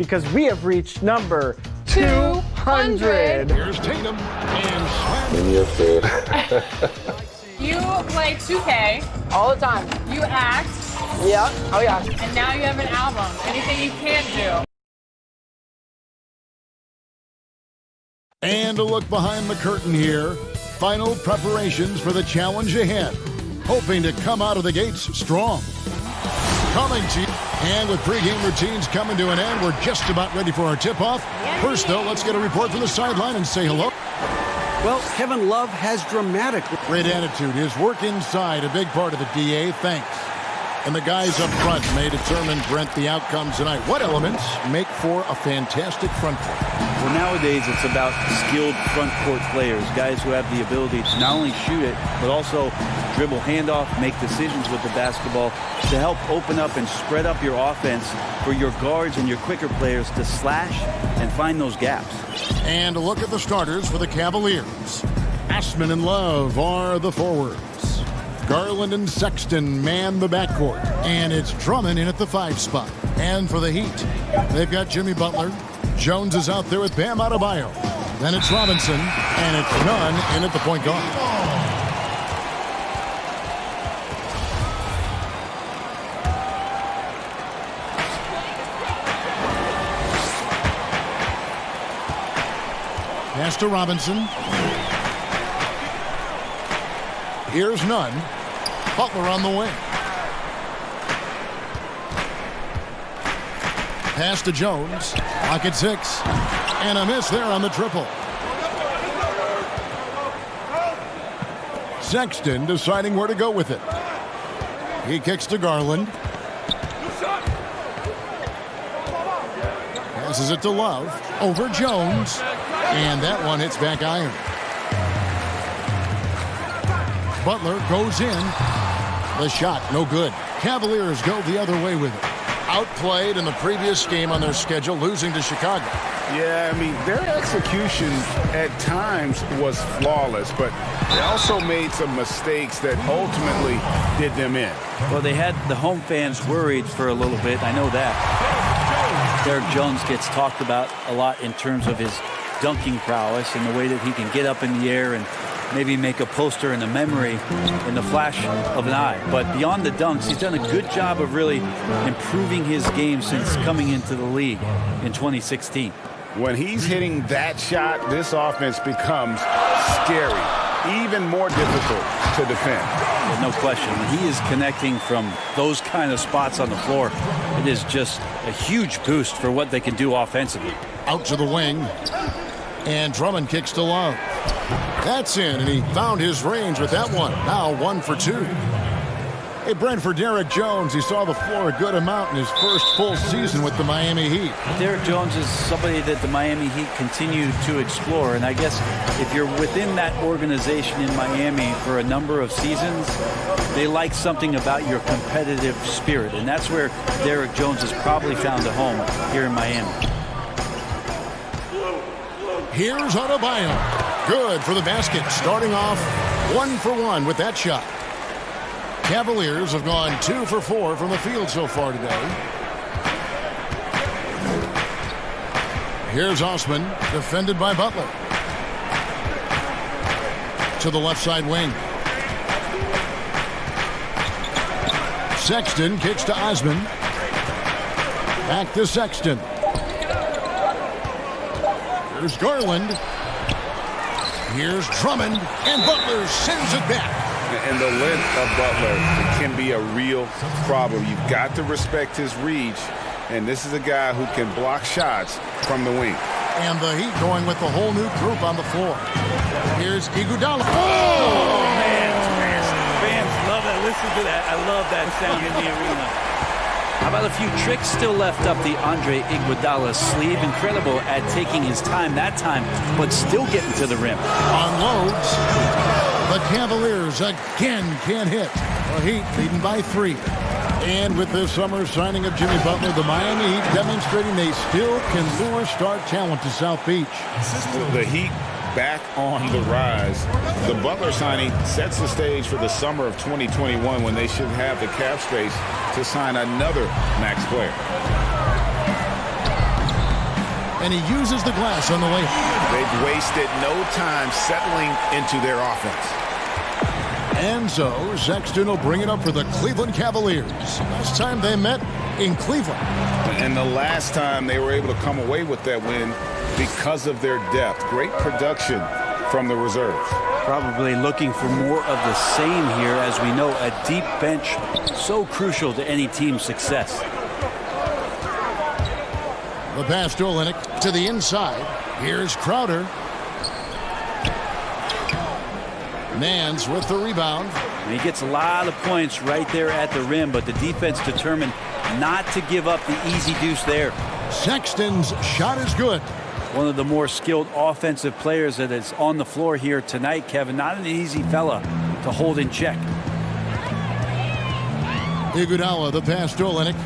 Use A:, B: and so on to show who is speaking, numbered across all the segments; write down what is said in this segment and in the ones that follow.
A: because we have reached number 200.
B: Here's Tatum and Slam.
C: In your face.
D: You play 2K.
E: All the time.
D: You act.
E: Yeah. Oh, yeah.
D: And now you have an album. Anything you can't do.
B: And a look behind the curtain here. Final preparations for the challenge ahead. Hoping to come out of the gates strong. Coming to you. And with pregame routines coming to an end, we're just about ready for our tip-off. First, though, let's get a report from the sideline and say hello.
F: Well, Kevin Love has dramatically...
B: Great attitude. His work inside, a big part of the DA. Thanks. And the guys up front may determine, Brent, the outcome tonight. What elements make for a fantastic front court?
G: Well, nowadays it's about skilled front court players, guys who have the ability to not only shoot it, but also dribble handoff, make decisions with the basketball to help open up and spread up your offense for your guards and your quicker players to slash and find those gaps.
B: And a look at the starters for the Cavaliers. Ashman and Love are the forwards. Garland and Sexton man the backcourt. And it's Drummond in at the 5 spot. And for the Heat, they've got Jimmy Butler. Jones is out there with Bam Adebayo. Then it's Robinson. And it's Nunn in at the point guard. Pass to Robinson. Here's Nunn. Butler on the wing. Pass to Jones. Pocket 6. And a miss there on the triple. Sexton deciding where to go with it. He kicks to Garland. Passes it to Love. Over Jones. And that one hits back iron. Butler goes in. The shot, no good. Cavaliers go the other way with it. Outplayed in the previous game on their schedule, losing to Chicago.
H: Yeah, I mean, their execution at times was flawless, but they also made some mistakes that ultimately did them in.
G: Well, they had the home fans worried for a little bit. I know that. Derek Jones gets talked about a lot in terms of his dunking prowess and the way that he can get up in the air and maybe make a poster in a memory in the flash of an eye. But beyond the dunks, he's done a good job of really improving his game since coming into the league in 2016.
H: When he's hitting that shot, this offense becomes scary, even more difficult to defend.
G: There's no question. When he is connecting from those kind of spots on the floor, it is just a huge boost for what they can do offensively.
B: Out to the wing. And Drummond kicks to Love. That's in, and he found his range with that one. Now 1 for 2. Hey, Brent, for Derek Jones, he saw the floor a good amount in his first full season with the Miami Heat.
G: Derek Jones is somebody that the Miami Heat continue to explore, and I guess if you're within that organization in Miami for a number of seasons, they like something about your competitive spirit, and that's where Derek Jones has probably found a home here in Miami.
B: Here's Adebayo. Good for the basket. Starting off 1 for 1 with that shot. Cavaliers have gone 2 for 4 from the field so far today. Here's Osman, defended by Butler. To the left side wing. Sexton kicks to Osman. Back to Sexton. Here's Garland. Here's Drummond. And Butler sends it back.
H: And the length of Butler can be a real problem. You've got to respect his reach. And this is a guy who can block shots from the wing.
B: And the Heat going with the whole new group on the floor. Here's Iguodala.
G: Oh, man. Fans love that. Listen to that. I love that sound in the arena. How about a few tricks still left up the Andre Iguodala sleeve? Incredible at taking his time that time, but still getting to the rim.
B: Unloads. The Cavaliers again can't hit. The Heat leading by 3. And with this summer signing of Jimmy Butler, the Miami Heat demonstrating they still can lure star talent to South Beach.
H: The Heat back on the rise. The Butler signing sets the stage for the summer of 2021 when they should have the cap space to sign another max player.
B: and he uses the glass on the way.
H: They've wasted no time settling into their offense.
B: And so Sexton will bring it up for the Cleveland Cavaliers. Last time they met in Cleveland.
H: And the last time they were able to come away with that win because of their depth. Great production from the reserves.
G: Probably looking for more of the same here. As we know, a deep bench so crucial to any team's success.
B: The pass to Olynyk to the inside. Here's Crowder. Nance with the rebound.
G: And he gets a lot of points right there at the rim, but the defense determined not to give up the easy deuce there.
B: Sexton's shot is good.
G: One of the more skilled offensive players that is on the floor here tonight, Kevin. Not an easy fella to hold in check.
B: Iguodala, the pass to Olynyk.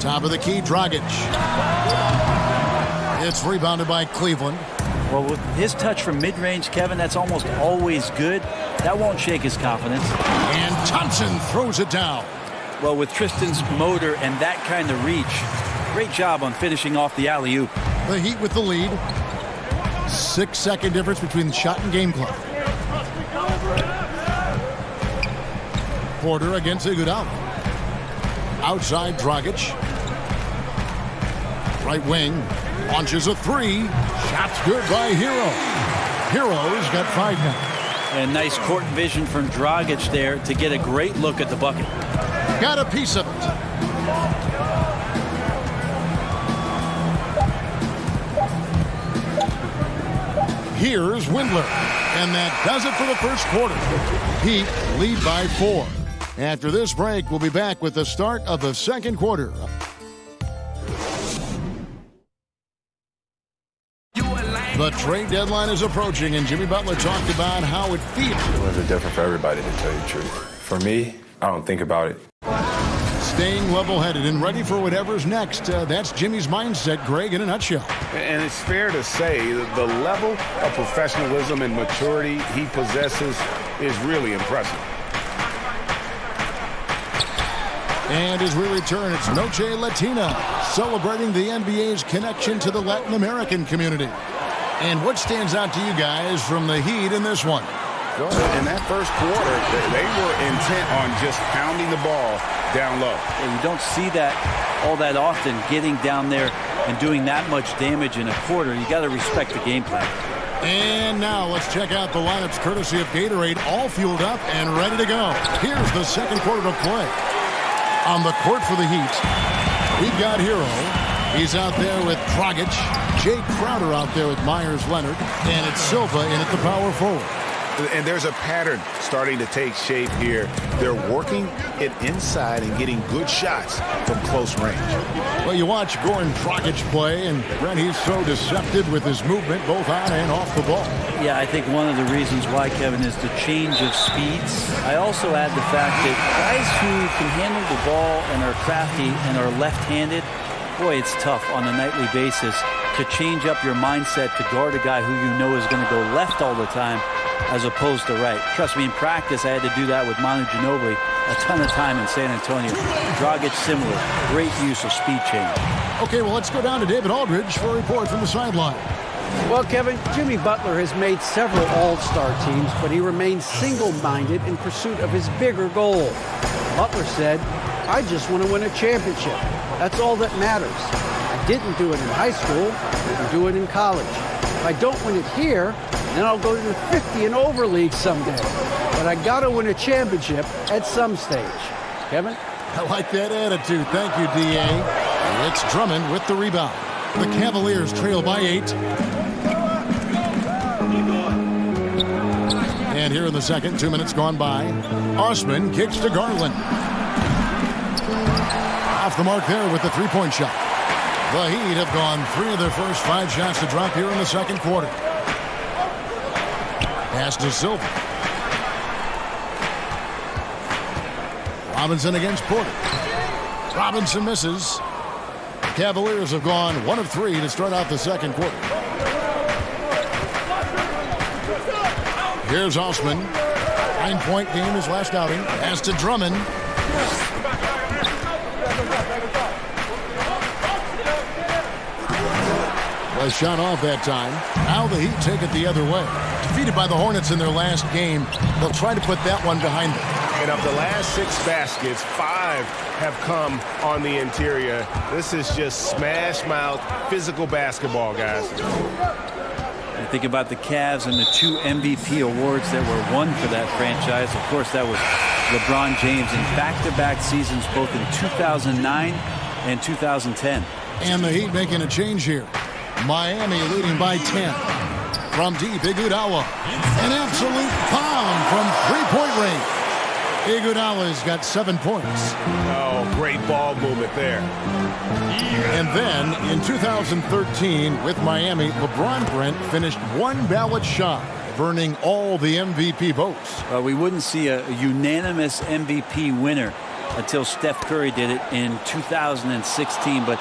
B: Top of the key, Dragic. It's rebounded by Cleveland.
G: Well, with his touch from mid-range, Kevin, that's almost always good. That won't shake his confidence.
B: And Thompson throws it down.
G: Well, with Tristan's motor and that kind of reach, great job on finishing off the alley-oop.
B: The Heat with the lead. 6-second difference between the shot and game clock. Porter against Iguodala. Outside Dragic. Right wing. Launches a three. Shot's good by Hero. Hero's got 5 now.
G: And nice court vision from Dragic there to get a great look at the bucket.
B: Got a piece of it. Here's Windler. And that does it for the first quarter. Heat lead by 4. After this break, we'll be back with the start of the second quarter. The trade deadline is approaching, and Jimmy Butler talked about how it feels.
C: Feelings are different for everybody, to tell you the truth. For me, I don't think about it.
B: Staying level-headed and ready for whatever's next. That's Jimmy's mindset, Greg, in a nutshell.
H: And it's fair to say that the level of professionalism and maturity he possesses is really impressive.
B: And as we return, it's Noche Latina, celebrating the NBA's connection to the Latin American community. And what stands out to you guys from the Heat in this one?
H: In that first quarter, they were intent on just pounding the ball down low.
G: And you don't see that all that often, getting down there and doing that much damage in a quarter. You got to respect the game plan.
B: And now let's check out the lineups courtesy of Gatorade, all fueled up and ready to go. Here's the second quarter of play. On the court for the Heat, we've got Hero. He's out there with Dragic. Jay Crowder out there with Myers Leonard. And it's Silva in at the power forward.
H: And there's a pattern starting to take shape here. They're working it inside and getting good shots from close range.
B: Well, you watch Goran Dragic play, and Brent, he's so deceptive with his movement, both on and off the ball.
G: Yeah, I think one of the reasons why, Kevin, is the change of speeds. I also add the fact that guys who can handle the ball and are crafty and are left-handed, boy, it's tough on a nightly basis to change up your mindset to guard a guy who you know is going to go left all the time as opposed to right. Trust me, in practice, I had to do that with Manu Ginobili a ton of time in San Antonio. Dragic similar. Great use of speed change.
B: Okay, well, let's go down to David Aldridge for a report from the sideline.
F: Well, Kevin, Jimmy Butler has made several all-star teams, but he remains single-minded in pursuit of his bigger goal. Butler said, "I just want to win a championship. That's all that matters. I didn't do it in high school. I didn't do it in college. If I don't win it here, then I'll go to the 50 and over league someday. But I got to win a championship at some stage." Kevin?
B: I like that attitude. Thank you, D.A. It's Drummond with the rebound. The Cavaliers trail by 8. And here in the second, 2 minutes gone by. Osman kicks to Garland. Off the mark there with the three-point shot. The Heat have gone 3 of their first 5 shots to drop here in the second quarter. Pass to Silva. Robinson against Porter. Robinson misses. Cavaliers have gone 1 of 3 to start out the second quarter. Here's Osman. 9-point game his last outing. Pass to Drummond. A shot off that time. Now the Heat take it the other way. Defeated by the Hornets in their last game, they'll try to put that one behind them.
H: And of the last 6 baskets, 5 have come on the interior. This is just smash mouth, physical basketball, guys.
G: I think about the Cavs and the 2 MVP awards that were won for that franchise. Of course, that was LeBron James in back-to-back seasons, both in 2009 and 2010.
B: And the Heat making a change here. Miami leading by 10. From deep, Iguodala. An absolute bomb from three-point range. Iguodala's got 7 points.
H: Oh, great ball movement there.
B: And then in 2013 with Miami, LeBron Brent finished 1 ballot shy of earning all the MVP votes.
G: We wouldn't see a unanimous MVP winner until Steph Curry did it in 2016. But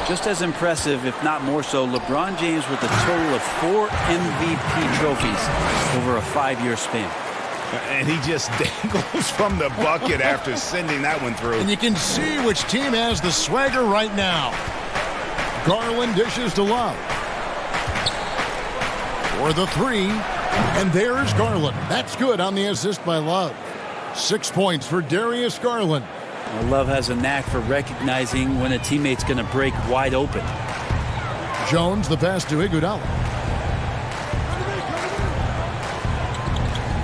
G: just as impressive, if not more so, LeBron James with a total of 4 MVP trophies over a 5-year span.
H: And he just dangles from the bucket after sending that one through.
B: And you can see which team has the swagger right now. Garland dishes to Love. For the 3. And there's Garland. That's good on the assist by Love. 6 points for Darius Garland.
G: Love has a knack for recognizing when a teammate's going to break wide open.
B: Jones, the pass to Iguodala.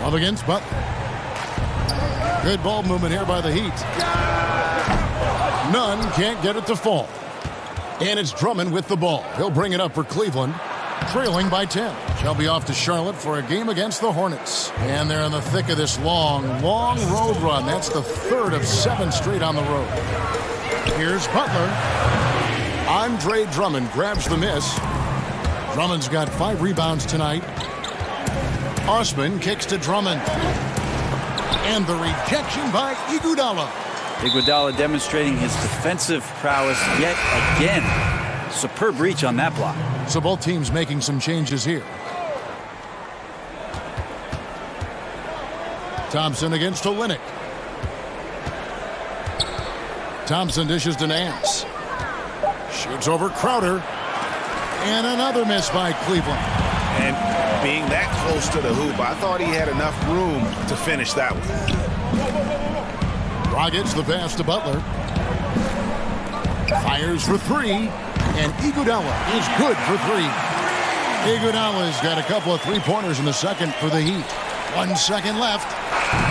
B: Love against Butler. Good ball movement here by the Heat. Nunn can't get it to fall. And it's Drummond with the ball. He'll bring it up for Cleveland, trailing by 10. They'll be off to Charlotte for a game against the Hornets. And they're in the thick of this long road run. That's the 3rd of 7 straight on the road. Here's Butler. Andre Drummond grabs the miss. Drummond's got 5 rebounds tonight. Osman kicks to Drummond. And the rejection by Iguodala.
G: Iguodala demonstrating his defensive prowess yet again. Superb reach on that block.
B: So both teams making some changes here. Thompson against Olynyk. Thompson dishes to Nance. Shoots over Crowder. And another miss by Cleveland.
H: And being that close to the hoop, I thought he had enough room to finish that one.
B: Dragic the pass to Butler. Fires for 3. And Iguodala is good for 3. Iguodala's got a couple of 3-pointers in the second for the Heat. 1 second left.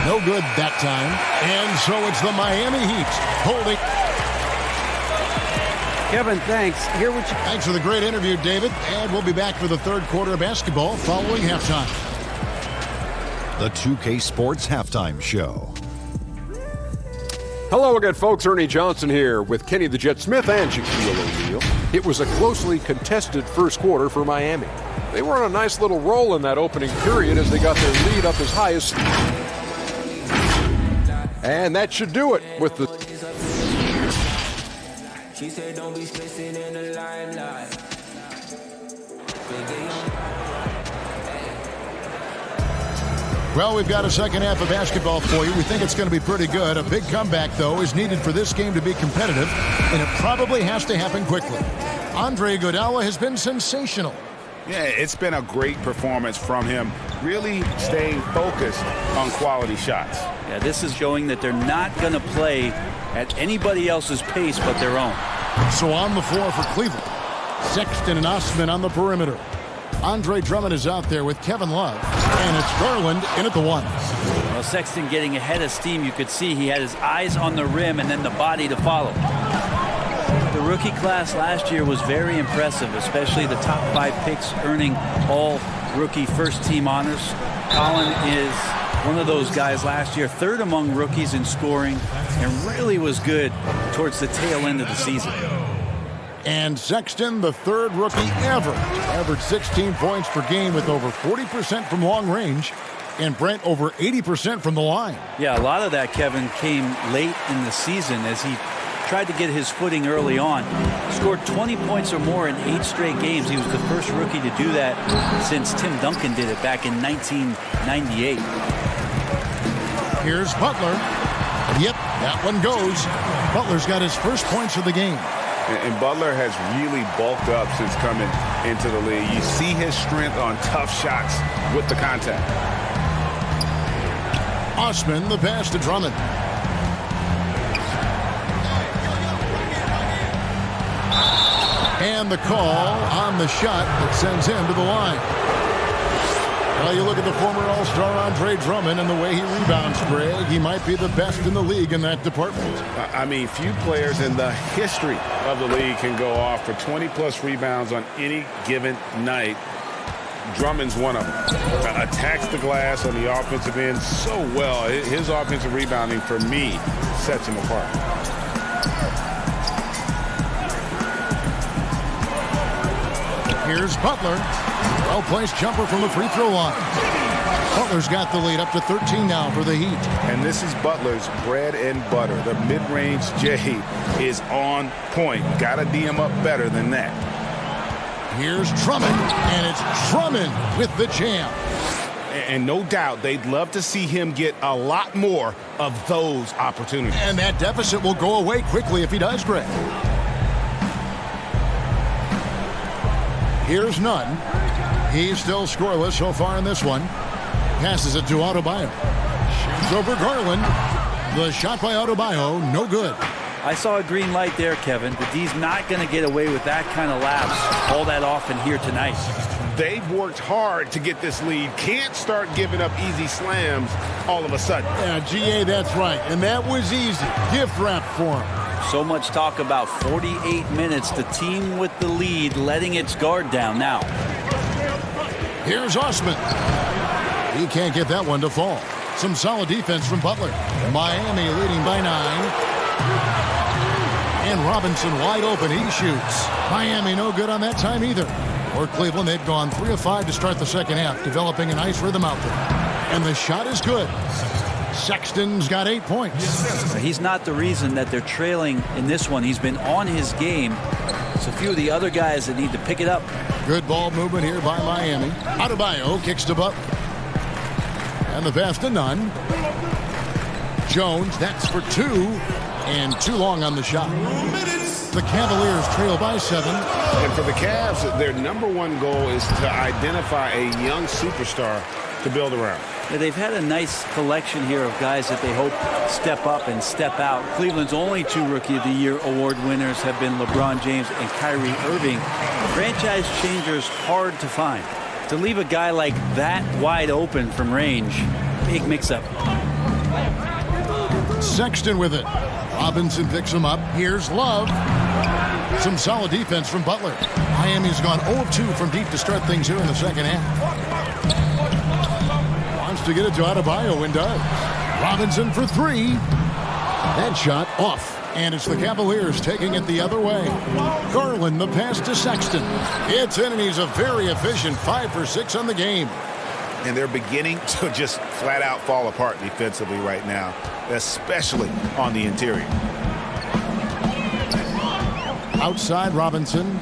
B: No good that time. And so it's the Miami Heat holding.
F: Kevin, thanks.
B: Thanks for the great interview, David. And we'll be back for the 3rd quarter of basketball following halftime.
I: The 2K Sports Halftime Show.
A: Hello again, folks. Ernie Johnson here with Kenny the Jet Smith and Shaquille O'Neal. It was a closely contested first quarter for Miami. They were on a nice little roll in that opening period as they got their lead up as high as... And that should do it with the...
J: She said don't be stressing in the limelight.
B: Well, we've got a second half of basketball for you. We think it's going to be pretty good. A big comeback, though, is needed for this game to be competitive, and it probably has to happen quickly. Andre Iguodala has been sensational.
H: Yeah, it's been a great performance from him, really staying focused on quality shots.
G: Yeah, this is showing that they're not going to play at anybody else's pace but their own.
B: So on the floor for Cleveland, Sexton and Osman on the perimeter. Andre Drummond is out there with Kevin Love, and it's Garland in at the 1.
G: Well, Sexton getting ahead of steam. You could see he had his eyes on the rim and then the body to follow. The rookie class last year was very impressive, especially the top 5 picks earning all rookie first-team honors. Colin is one of those guys last year, 3rd among rookies in scoring, and really was good towards the tail end of the season.
B: And Sexton, the 3rd rookie ever to average 16 points per game with over 40% from long range, and Brent over 80% from the line.
G: Yeah, a lot of that, Kevin, came late in the season as he tried to get his footing early on. Scored 20 points or more in 8 straight games. He was the first rookie to do that since Tim Duncan did it back in 1998.
B: Here's Butler. Yep, that one goes. Butler's got his first points of the game.
H: And Butler has really bulked up since coming into the league. You see his strength on tough shots with the contact.
B: Osman, the pass to Drummond. And the call on the shot that sends him to the line. Well, you look at the former All-Star Andre Drummond and the way he rebounds, Greg. He might be the best in the league in that department.
H: I mean, few players in the history of the league can go off for 20-plus rebounds on any given night. Drummond's one of them. Attacks the glass on the offensive end so well. His offensive rebounding, for me, sets him apart.
B: Here's Butler. Well-placed jumper from the free throw line. Butler's got the lead up to 13 now for the Heat.
H: And this is Butler's bread and butter. The mid-range J is on point. Got to D him up better than that.
B: Here's Drummond, and it's Drummond with the jam.
H: And no doubt they'd love to see him get a lot more of those opportunities.
B: And that deficit will go away quickly if he does, Greg. Here's Nunn. He's still scoreless so far in this one. Passes it to Adebayo. Shoots over Garland. The shot by Adebayo, no good.
G: I saw a green light there, Kevin. The D's not going to get away with that kind of lapse all that often here tonight.
H: They've worked hard to get this lead. Can't start giving up easy slams all of a sudden.
B: Yeah, GA, that's right. And that was easy. Gift wrap for him.
G: So much talk about 48 minutes. The team with the lead letting its guard down now.
B: Here's Osman. He can't get that one to fall. Some solid defense from Butler. Miami leading by 9. And Robinson wide open. He shoots. Miami no good on that time either. Or Cleveland, they've gone 3 of 5 to start the second half, developing a nice rhythm out there. And the shot is good. Sexton's got 8 points.
G: He's not the reason that they're trailing in this one. He's been on his game. It's a few of the other guys that need to pick it up.
B: Good ball movement here by Miami. Adebayo kicks to Butler. And the pass to Nunn. Jones, that's for 2. And too long on the shot. The Cavaliers trail by 7.
H: And for the Cavs, their number one goal is to identify a young superstar to build around.
G: Yeah, they've had a nice collection here of guys that they hope step up and step out. Cleveland's only 2 Rookie of the Year award winners have been LeBron James and Kyrie Irving. Franchise changers hard to find. To leave a guy like that wide open from range, big mix-up.
B: Sexton with it. Robinson picks him up. Here's Love. Some solid defense from Butler. Miami's gone 0 of 2 from deep to start things here in the second half. Wants to get it to Adebayo and does. Robinson for 3. That shot off. And it's the Cavaliers taking it the other way. Garland, the pass to Sexton. It's in, and he's a very efficient 5 for 6 on the game.
H: And they're beginning to just flat out fall apart defensively right now, especially on the interior.
B: Outside Robinson.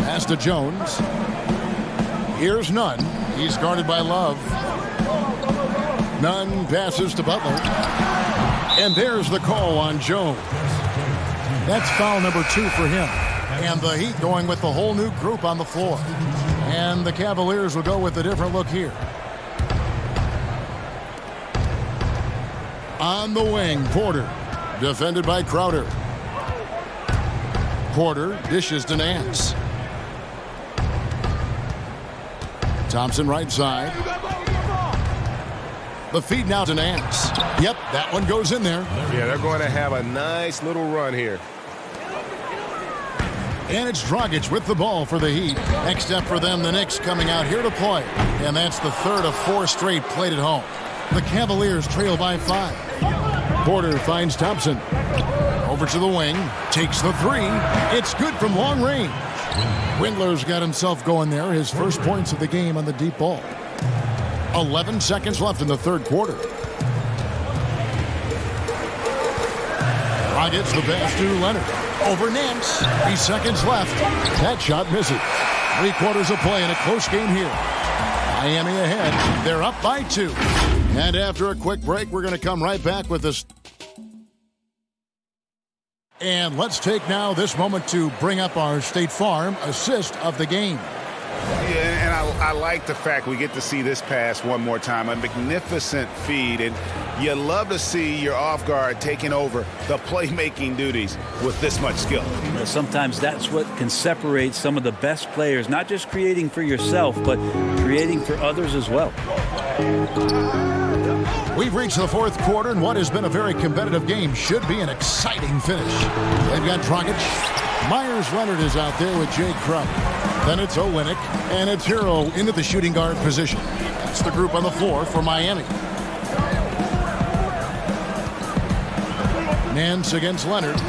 B: Pass to Jones. Here's Nunn. He's guarded by Love. Nunn passes to Butler. And there's the call on Jones. That's foul number 2 for him. And the Heat going with the whole new group on the floor. And the Cavaliers will go with a different look here. On the wing, Porter. Defended by Crowder. Porter dishes to Nance. Thompson right side. The feed now to Nance. Yep, that one goes in there.
H: Yeah, they're going to have a nice little run here.
B: And it's Dragic with the ball for the Heat. Next step for them, the Knicks coming out here to play. And that's the 3rd of 4 straight played at home. The Cavaliers trail by 5. Porter finds Thompson. Over to the wing. Takes the 3. It's good from long range. Windler's got himself going there. His first points of the game on the deep ball. 11 seconds left in the 3rd quarter. Dragic the pass to Leonard. Over Nance. 3 seconds left. That shot misses. 3 quarters of play in a close game here. Miami ahead. They're up by 2. And after a quick break, we're going to come right back with this. And let's take now this moment to bring up our State Farm assist of the game.
H: Yeah, and I like the fact we get to see this pass one more time. A magnificent feed, and you love to see your off guard taking over the playmaking duties with this much skill.
G: Sometimes that's what can separate some of the best players, not just creating for yourself, but creating for others as well.
B: We've reached the fourth quarter, and what has been a very competitive game should be an exciting finish. They've got Dragic. Myers Leonard is out there with Jay Crump. Then it's Olynyk, and it's Hero into the shooting guard position. That's the group on the floor for Miami. Nance against Leonard.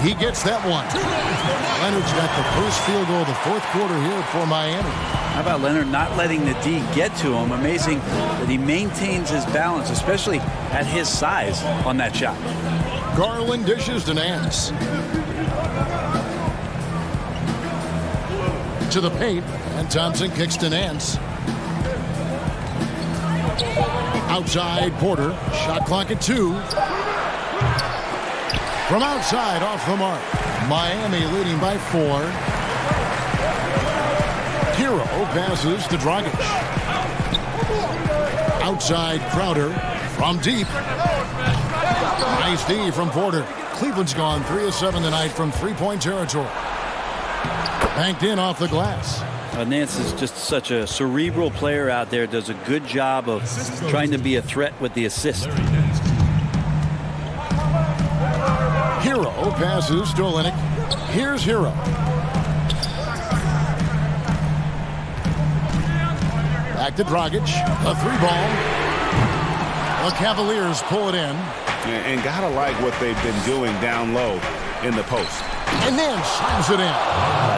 B: He gets that one. Leonard's got the first field goal of the fourth quarter here for Miami.
G: How about Leonard not letting the D get to him? Amazing that he maintains his balance, especially at his size on that shot.
B: Garland dishes to Nance. To the paint, and Thompson kicks to Nance. Outside, Porter. Shot clock at 2. From outside, off the mark. Miami leading by 4. Hero passes to Dragic. Outside, Crowder. From deep. Nice D from Porter. Cleveland's gone 3 of 7 tonight from three-point territory. Banked in off the glass.
G: Nance is just such a cerebral player out there. Does a good job of trying to be a threat with the assist.
B: Hero passes to Olynyk. Here's Hero. Back to Dragic. A 3-ball. The Cavaliers pull it in.
H: And gotta like what they've been doing down low in the post.
B: And then slams it in.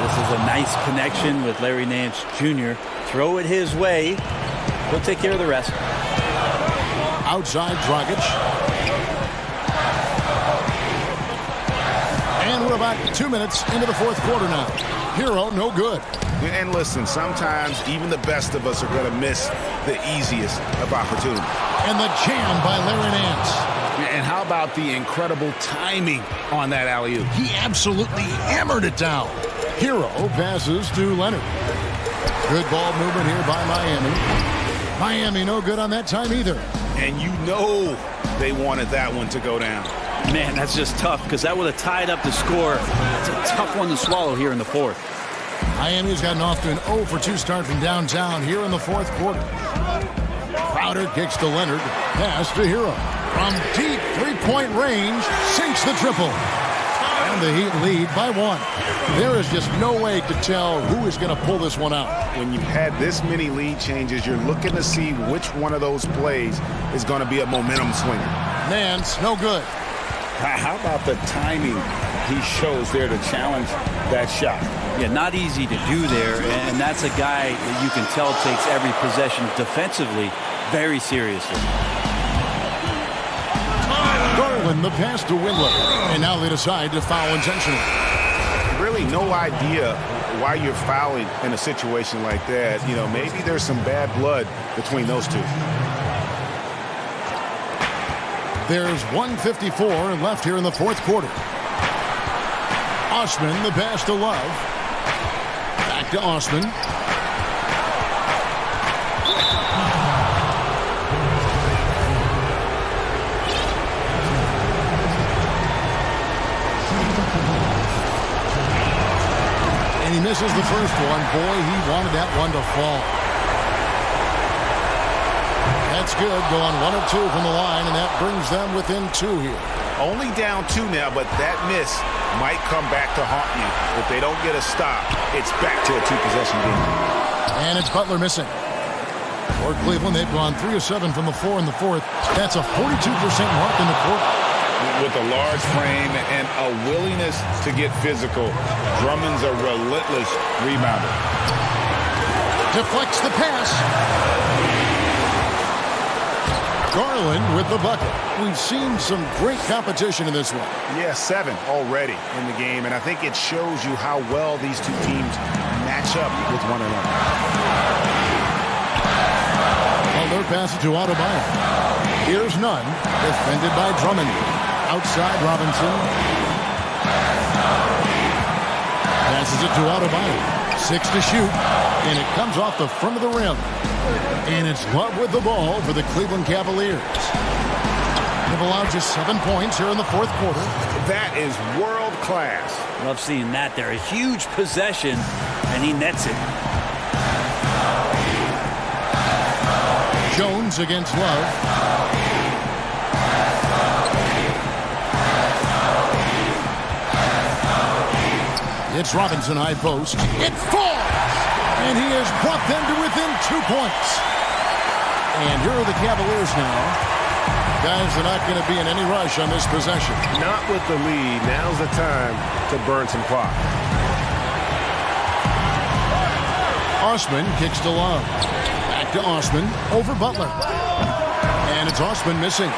G: This is a nice connection with Larry Nance Jr. Throw it his way. He'll take care of the rest.
B: Outside, Dragic. And we're about 2 minutes into the fourth quarter now. Hero, no good.
H: And listen, sometimes even the best of us are going to miss the easiest of opportunities.
B: And the jam by Larry Nance.
H: And how about the incredible timing on that alley-oop?
B: He absolutely hammered it down. Hero passes to Leonard. Good ball movement here by Miami. Miami no good on that time either.
H: And you know they wanted that one to go down.
G: Man, that's just tough because that would have tied up the score. It's a tough one to swallow here in the fourth.
B: Miami's gotten off to an 0 for 2 start from downtown here in the fourth quarter. Crowder kicks to Leonard. Pass to Hero. From deep three-point range, sinks the triple. And the Heat lead by 1. There is just no way to tell who is going to pull this one out.
H: When you've had this many lead changes, you're looking to see which one of those plays is going to be a momentum swinger.
B: Nance, no good.
H: How about the timing he shows there to challenge that shot?
G: Yeah, not easy to do there, and that's a guy that you can tell takes every possession defensively very seriously.
B: Garland, the pass to Windler, and now they decide to foul intentionally.
H: Really no idea why you're fouling in a situation like that. You know, maybe there's some bad blood between those two.
B: There's 1:54 left here in the fourth quarter. Osman, the pass to Love. Back to Osman. And he misses the first one. Boy, he wanted that one to fall. That's good, going 1 of 2 from the line, and that brings them within 2 here.
H: Only down 2 now, but that miss might come back to haunt you. If they don't get a stop, it's back to a 2-possession game.
B: And it's Butler missing. For Cleveland, they've gone 3 of 7 from the 4 in the fourth. That's a 42% mark in the quarter.
H: With a large frame and a willingness to get physical, Drummond's a relentless rebounder.
B: Deflects the pass. Garland with the bucket. We've seen some great competition in this one.
H: Yeah, 7 already in the game, and I think it shows you how well these two teams match up with one another.
B: Butler passes to Adebayo. Here's none. Defended by Drummond. Outside Robinson. to Adebayo. 6 to shoot, and it comes off the front of the rim. And it's Love with the ball for the Cleveland Cavaliers. They've allowed just 7 points here in the fourth quarter.
H: That is world class.
G: Love seeing that there. A huge possession, and he nets it.
B: Jones against Love. It's Robinson high post. It falls! And he has brought them to within 2 points. And here are the Cavaliers now. Guys are not going to be in any rush on this possession.
H: Not with the lead. Now's the time to burn some clock.
B: Osman kicks to Love. Back to Osman over Butler. And it's Osman missing.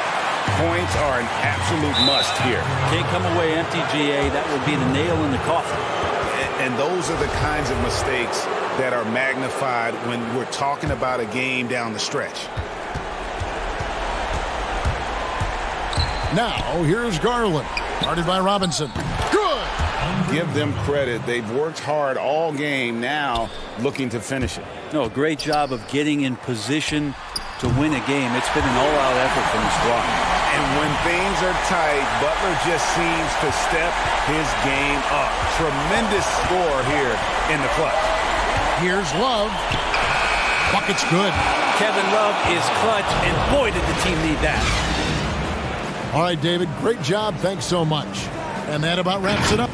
H: Points are an absolute must here.
G: Can't come away empty, GA. That would be the nail in the coffin.
H: And those are the kinds of mistakes that are magnified when we're talking about a game down the stretch.
B: Now, here's Garland. Guarded by Robinson. Good!
H: Give them credit. They've worked hard all game, now looking to finish it.
G: No, great job of getting in position to win a game. It's been an all-out effort from the squad.
H: And when things are tight, Butler just seems to step his game up. Tremendous score here in the clutch.
B: Here's Love. Bucket's good.
G: Kevin Love is clutch, and boy, did the team need that.
B: All right, David, great job. Thanks so much. And that about wraps it up.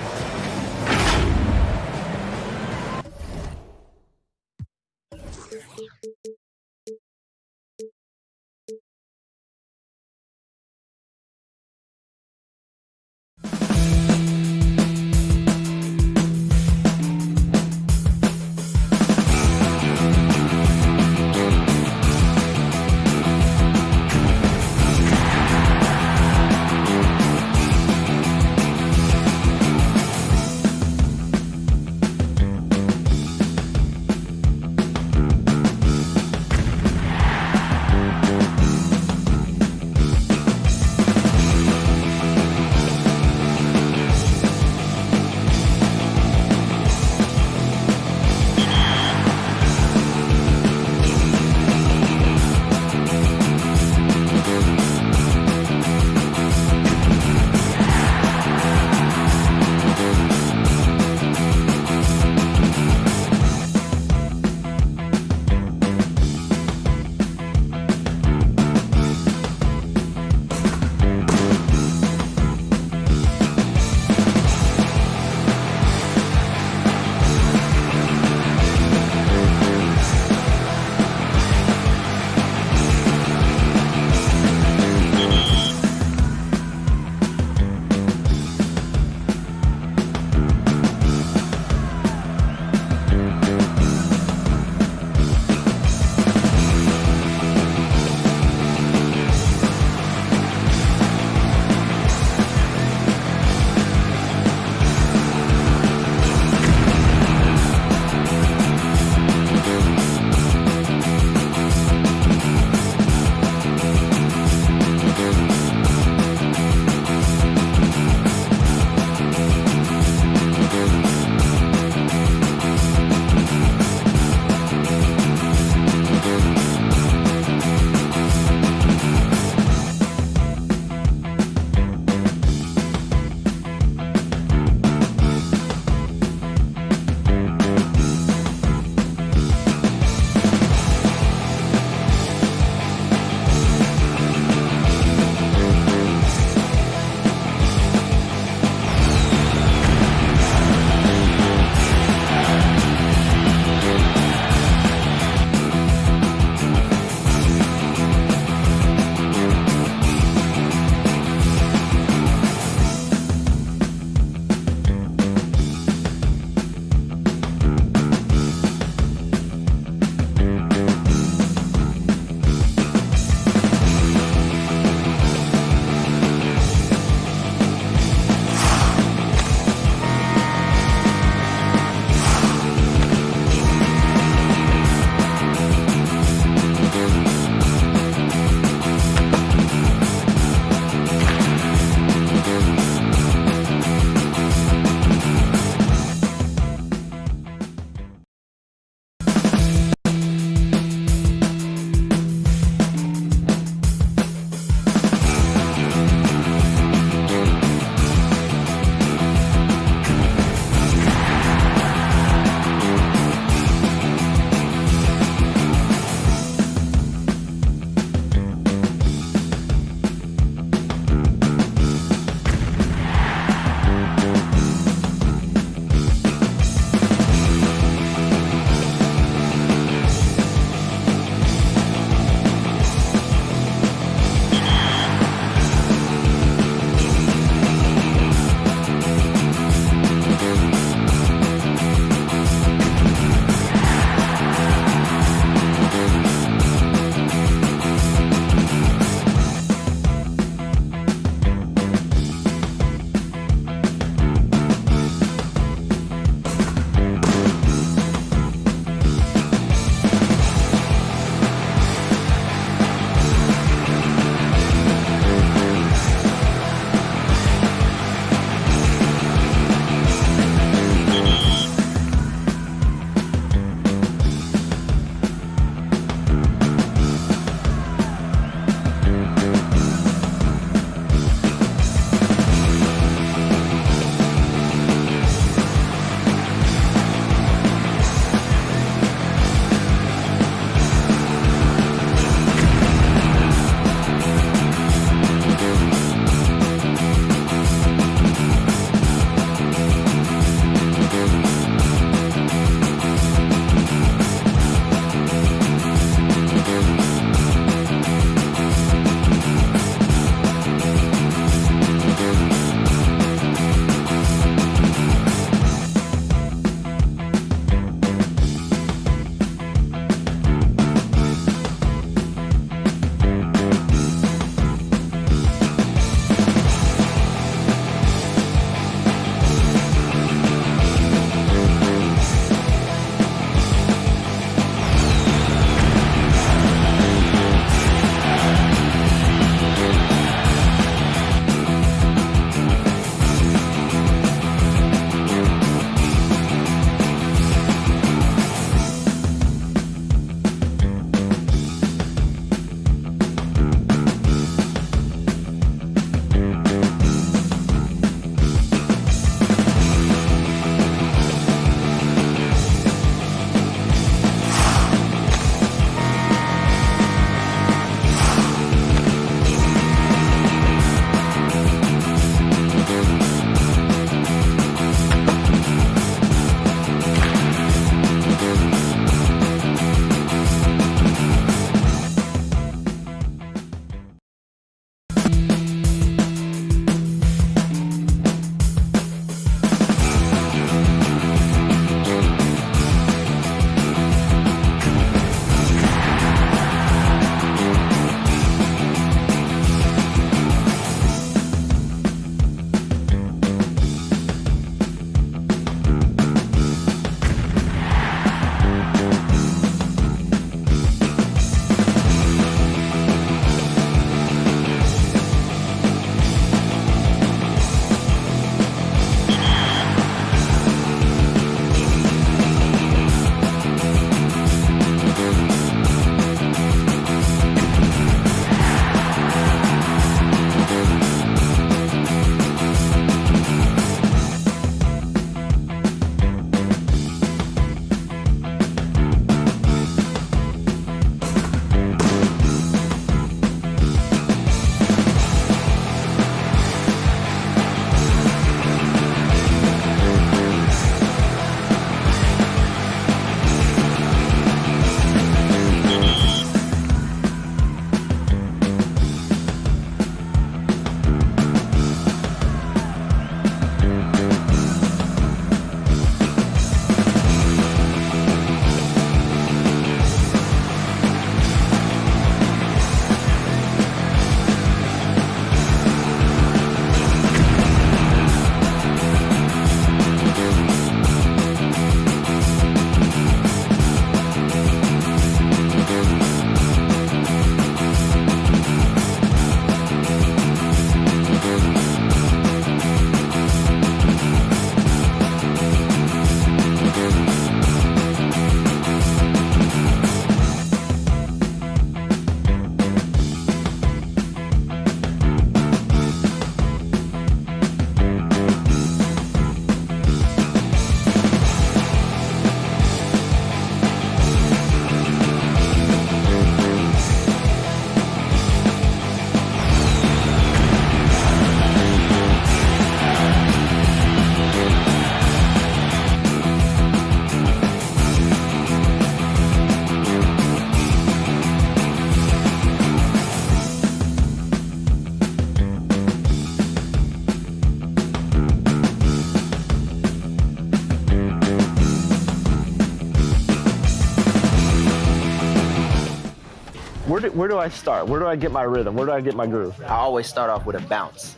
K: Where do I start? Where do I get my rhythm? Where do I get my groove?
E: I always start off with a bounce.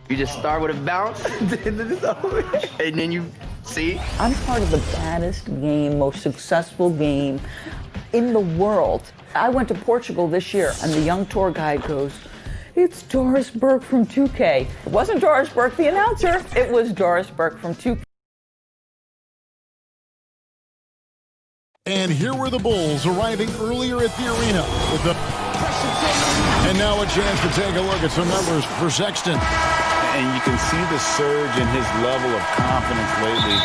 E: You just start with a bounce, and then you see.
L: I'm part of the baddest game, most successful game in the world. I went to Portugal this year, and the young tour guide goes, "It's Doris Burke from 2K." It wasn't Doris Burke, the announcer. It was Doris Burke from 2K.
B: And here were the Bulls arriving earlier at the arena with the... And now a chance to take a look at some numbers for Sexton.
H: And you can see the surge in his level of confidence lately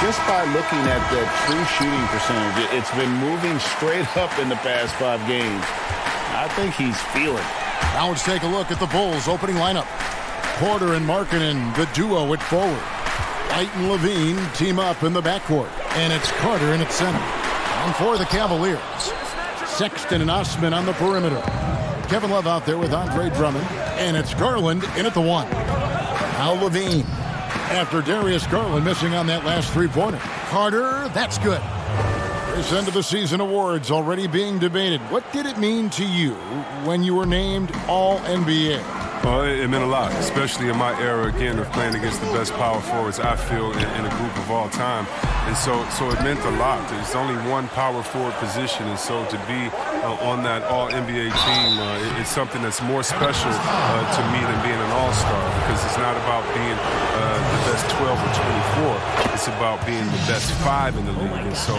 H: just by looking at the true shooting percentage. It's been moving straight up in the past 5 games. I think he's feeling it.
B: Now let's take a look at the Bulls' opening lineup. Porter and Markkanen, the duo at forward. White and Levine team up in the backcourt. And it's Carter in at center. And for the Cavaliers, Sexton and Osman on the perimeter. Kevin Love out there with Andre Drummond. And it's Garland in at the 1. Now Levine. After Darius Garland missing on that last three-pointer. Carter, that's good. This end of the season awards already being debated. What did it mean to you when you were named All-NBA?
M: Well, it meant a lot, especially in my era, again, of playing against the best power forwards, I feel, in a group of all time. And so it meant a lot. There's only one power forward position, and so to be on that All-NBA team, it's something that's more special to me than being an All-Star, because it's not about being the best 12 or 24. It's about being the best 5 in the league. And so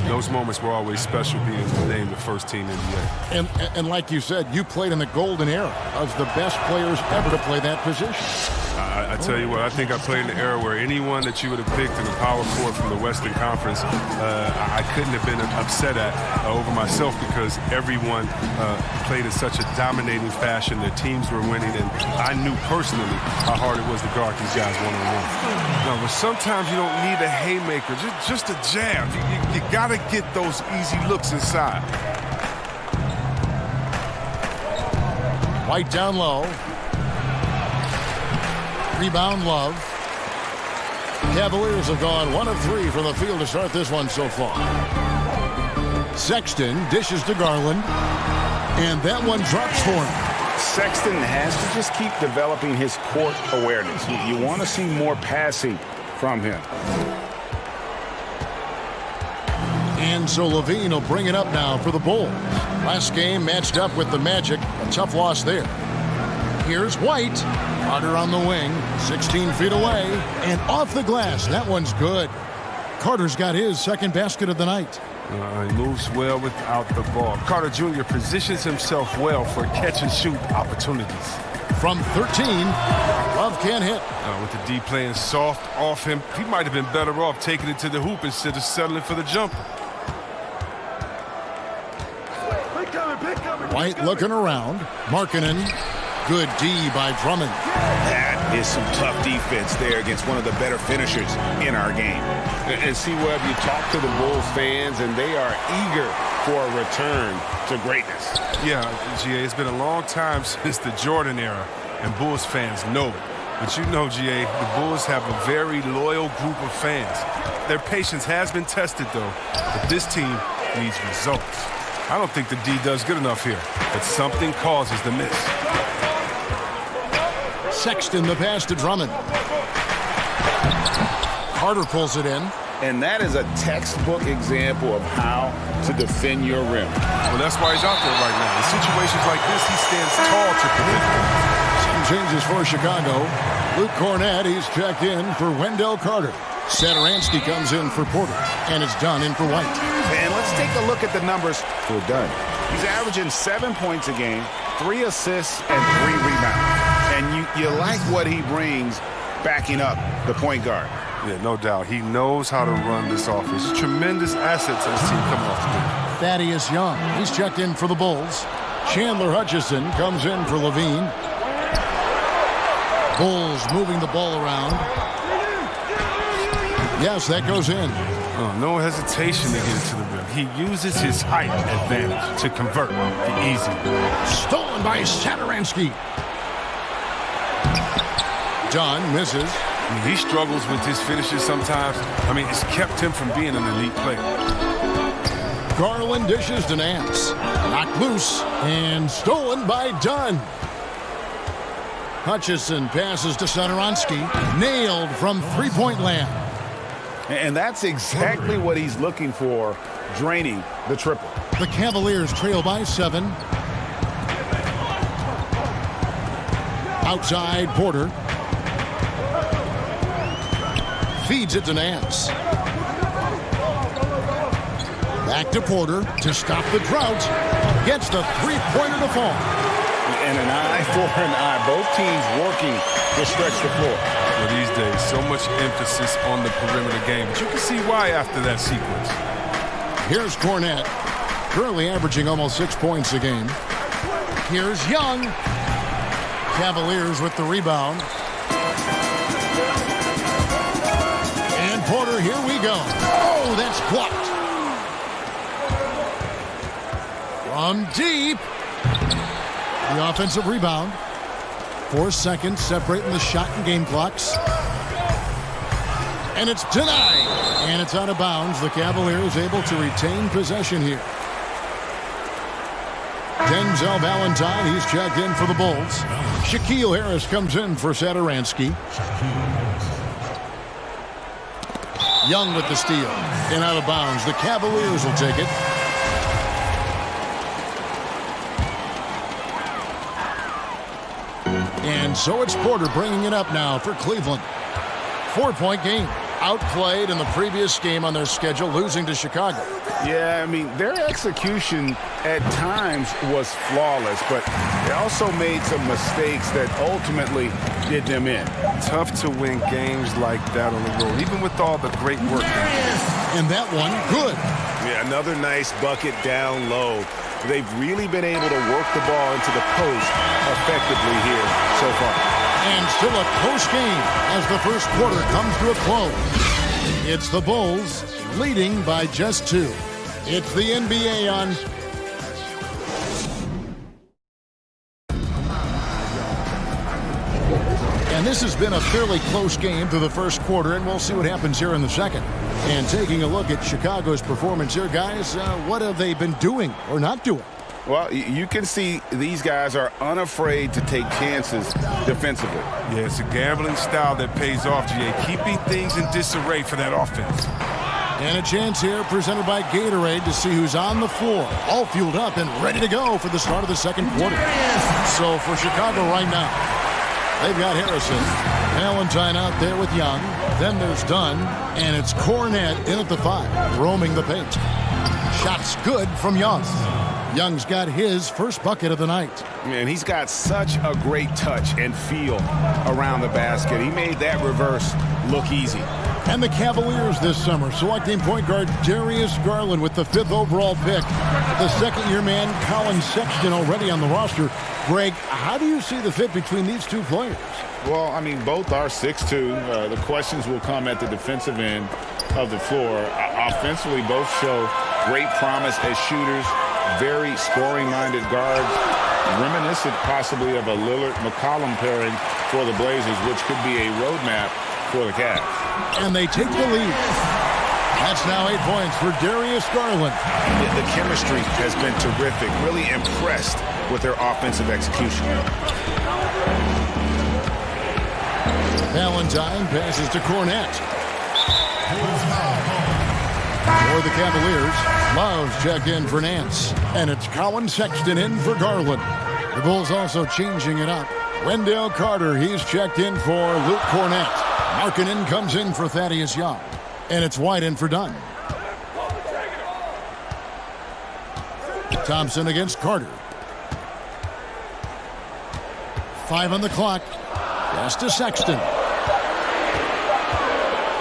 M: those moments were always special, being named the first team NBA.
B: And like you said, you played in the golden era of the best players ever to play that position.
M: I tell you what, I think I played in the era where anyone that you would have picked in the power forward from the Western Conference, I couldn't have been upset at over myself, because everyone played in such a dominating fashion. Their teams were winning, and I knew personally how hard it was to guard these guys one-on-one. No, but sometimes you don't need a haymaker, just a jab. You got to get those easy looks inside.
B: White down low. Rebound Love. Cavaliers have gone 1 of 3 from the field to start this one so far. Sexton dishes to Garland. And that one drops for him.
H: Sexton has to just keep developing his court awareness. You want to see more passing from him.
B: And so Levine will bring it up now for the Bulls. Last game matched up with the Magic. A tough loss there. Here's White. Carter on the wing. 16 feet away. And off the glass. That one's good. Carter's got his second basket of the night.
M: He moves well without the ball. Carter Jr. positions himself well for catch-and-shoot opportunities.
B: From 13, Love can't hit.
M: With the D playing soft off him, he might have been better off taking it to the hoop instead of settling for the jumper.
B: White looking around. Markkanen. Good D by Drummond.
H: That is some tough defense there against one of the better finishers in our game. And see, Webb, you talk to the Bulls fans, and they are eager for a return to greatness.
M: Yeah, GA, it's been a long time since the Jordan era, and Bulls fans know it. But you know, GA, the Bulls have a very loyal group of fans. Their patience has been tested, though, but this team needs results. I don't think the D does good enough here, but something causes the miss.
B: Sexton the pass to Drummond. Carter pulls it in.
H: And that is a textbook example of how to defend your rim.
M: Well, that's why he's out there right now. In situations like this, he stands tall to prevent them.
B: Some changes for Chicago. Luke Cornett, he's checked in for Wendell Carter. Saturansky comes in for Porter. And it's Dunn in for White.
H: And let's take a look at the numbers for Dunn. He's averaging 7 points a game, 3 assists, and 3 rebounds. And you like what he brings backing up the point guard.
M: Yeah, no doubt. He knows how to run this offense. Tremendous assets in his team coming off the bench.
B: Thaddeus Young, he's checked in for the Bulls. Chandler Hutchison comes in for Levine. Bulls moving the ball around. Yes, that goes in.
M: Oh, no hesitation to get it to the rim. He uses his height advantage to convert the easy.
B: Stolen by Saturansky. John misses.
M: He struggles with his finishes sometimes. I mean, it's kept him from being an elite player.
B: Garland dishes to Nance. Knocked loose and stolen by Dunn. Hutchison passes to Satoransky. Nailed from three-point land.
H: And that's exactly what he's looking for, draining the triple.
B: The Cavaliers trail by 7. Outside, Porter. Feeds it to Nance. Back to Porter to stop the drought. Gets the three-pointer to fall.
H: And an eye for an eye. Both teams working to stretch the floor.
M: Well, these days, so much emphasis on the perimeter game. But you can see why after that sequence.
B: Here's Cornette, currently averaging almost 6 points a game. Here's Young. Cavaliers with the rebound. And Porter, here we go. Oh, that's blocked. From deep. The offensive rebound. 4 seconds separating the shot and game clocks. And it's denied. And it's out of bounds. The Cavaliers able to retain possession here. Denzel Valentine, he's checked in for the Bulls. Shaquille Harris comes in for Satoransky. Young with the steal. And out of bounds. The Cavaliers will take it. And so it's Porter bringing it up now for Cleveland. 4-point game. Outplayed in the previous game on their schedule, losing to Chicago.
H: Yeah, I mean, their execution at times was flawless, but they also made some mistakes that ultimately did them in.
M: Tough to win games like that on the road, even with all the great work.
B: And that one, good.
H: Yeah, another nice bucket down low. They've really been able to work the ball into the post effectively here so far.
B: And still a close game as the first quarter comes to a close. It's the Bulls leading by just 2. It's the NBA on. And this has been a fairly close game through the first quarter, and we'll see what happens here in the second. And taking a look at Chicago's performance here, guys, what have they been doing or not doing?
H: Well, you can see these guys are unafraid to take chances defensively.
M: Yeah, it's a gambling style that pays off, GA, keeping things in disarray for that offense.
B: And a chance here presented by Gatorade to see who's on the floor, all fueled up and ready to go for the start of the second quarter. So for Chicago right now, they've got Harrison, Valentine out there with Young. Then there's Dunn, and it's Cornette in at the 5, roaming the paint. Shots good from Young. Young's got his first bucket of the night.
H: Man, he's got such a great touch and feel around the basket. He made that reverse look easy.
B: And the Cavaliers this summer selecting point guard Darius Garland with the 5th overall pick. The second-year man Colin Sexton already on the roster. Greg, how do you see the fit between these two players?
H: Well, I mean, both are 6'2". The questions will come at the defensive end of the floor. Offensively, both show great promise as shooters. Very scoring-minded guards, reminiscent possibly of a Lillard-McCollum pairing for the Blazers, which could be a roadmap for the Cavs.
B: And they take the lead. That's now 8 points for Darius Garland.
H: The chemistry has been terrific. Really impressed with their offensive execution.
B: Valentine passes to Cornette. For the Cavaliers, Love's checked in for Nance. And it's Colin Sexton in for Garland. The Bulls also changing it up. Wendell Carter, he's checked in for Luke Cornette. Markkanen comes in for Thaddeus Young. And it's White in for Dunn. Thompson against Carter. 5 on the clock. Pass to Sexton.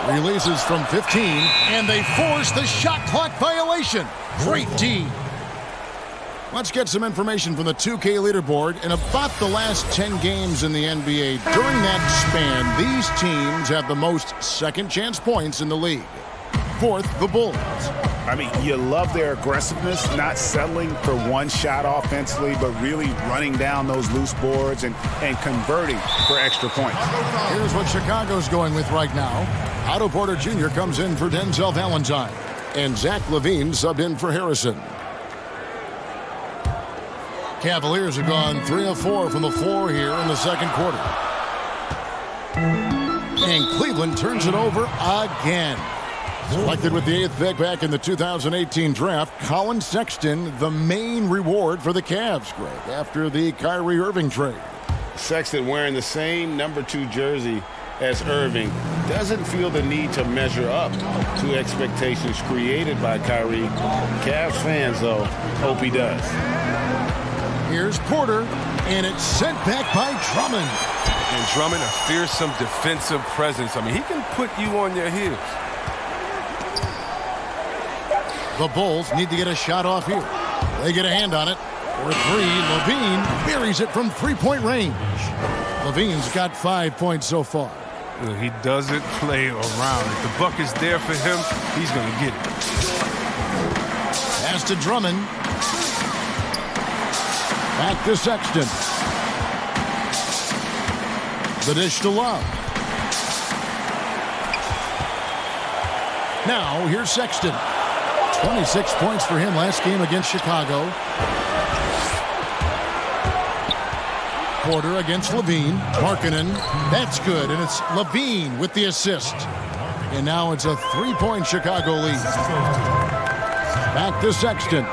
B: Releases from 15, and they force the shot clock violation. Great D. Let's get some information from the 2K leaderboard. In about the last 10 games in the NBA, during that span, these teams have the most second chance points in the league. 4th, the Bulls.
H: I mean, you love their aggressiveness, not settling for one shot offensively, but really running down those loose boards and converting for extra points.
B: Here's what Chicago's going with right now. Otto Porter Jr. comes in for Denzel Valentine. And Zach LaVine subbed in for Harrison. Cavaliers have gone 3 of 4 from the floor here in the second quarter. And Cleveland turns it over again. Selected with the 8th pick back in the 2018 draft, Colin Sexton, the main reward for the Cavs, Greg, after the Kyrie Irving trade.
H: Sexton wearing the same number 2 jersey as Irving doesn't feel the need to measure up to expectations created by Kyrie. Cavs fans, though, hope he does.
B: Here's Porter, and it's sent back by Drummond.
M: And Drummond, a fearsome defensive presence. I mean, he can put you on your heels.
B: The Bulls need to get a shot off here. They get a hand on it. For 3, LaVine buries it from three-point range. LaVine's got 5 points so far.
M: He doesn't play around. If the buck is there for him, he's going to get it.
B: Pass to Drummond. Back to Sexton. The dish to Love. Now, here's Sexton. 26 points for him last game against Chicago. Porter against LaVine. Markkanen. That's good, and it's LaVine with the assist. And now it's a 3-point Chicago lead. Back to Sexton.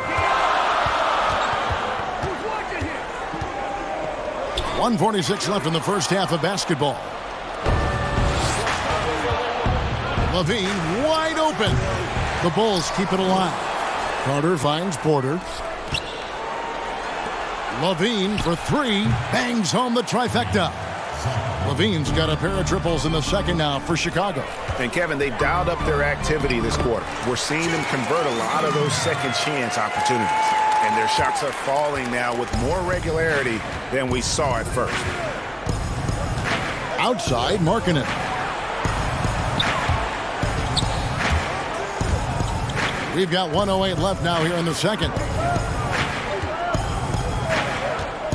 B: 1:46 left in the first half of basketball. LaVine wide open. The Bulls keep it alive. Carter finds Porter. LaVine for 3. Bangs home the trifecta. LaVine's got a pair of triples in the second now for Chicago.
N: And Kevin, they've dialed up their activity this quarter. We're seeing them convert a lot of those second chance opportunities. And their shots are falling now with more regularity than we saw at first.
B: Outside, Markkanen. We've got 1:08 left now here in the second.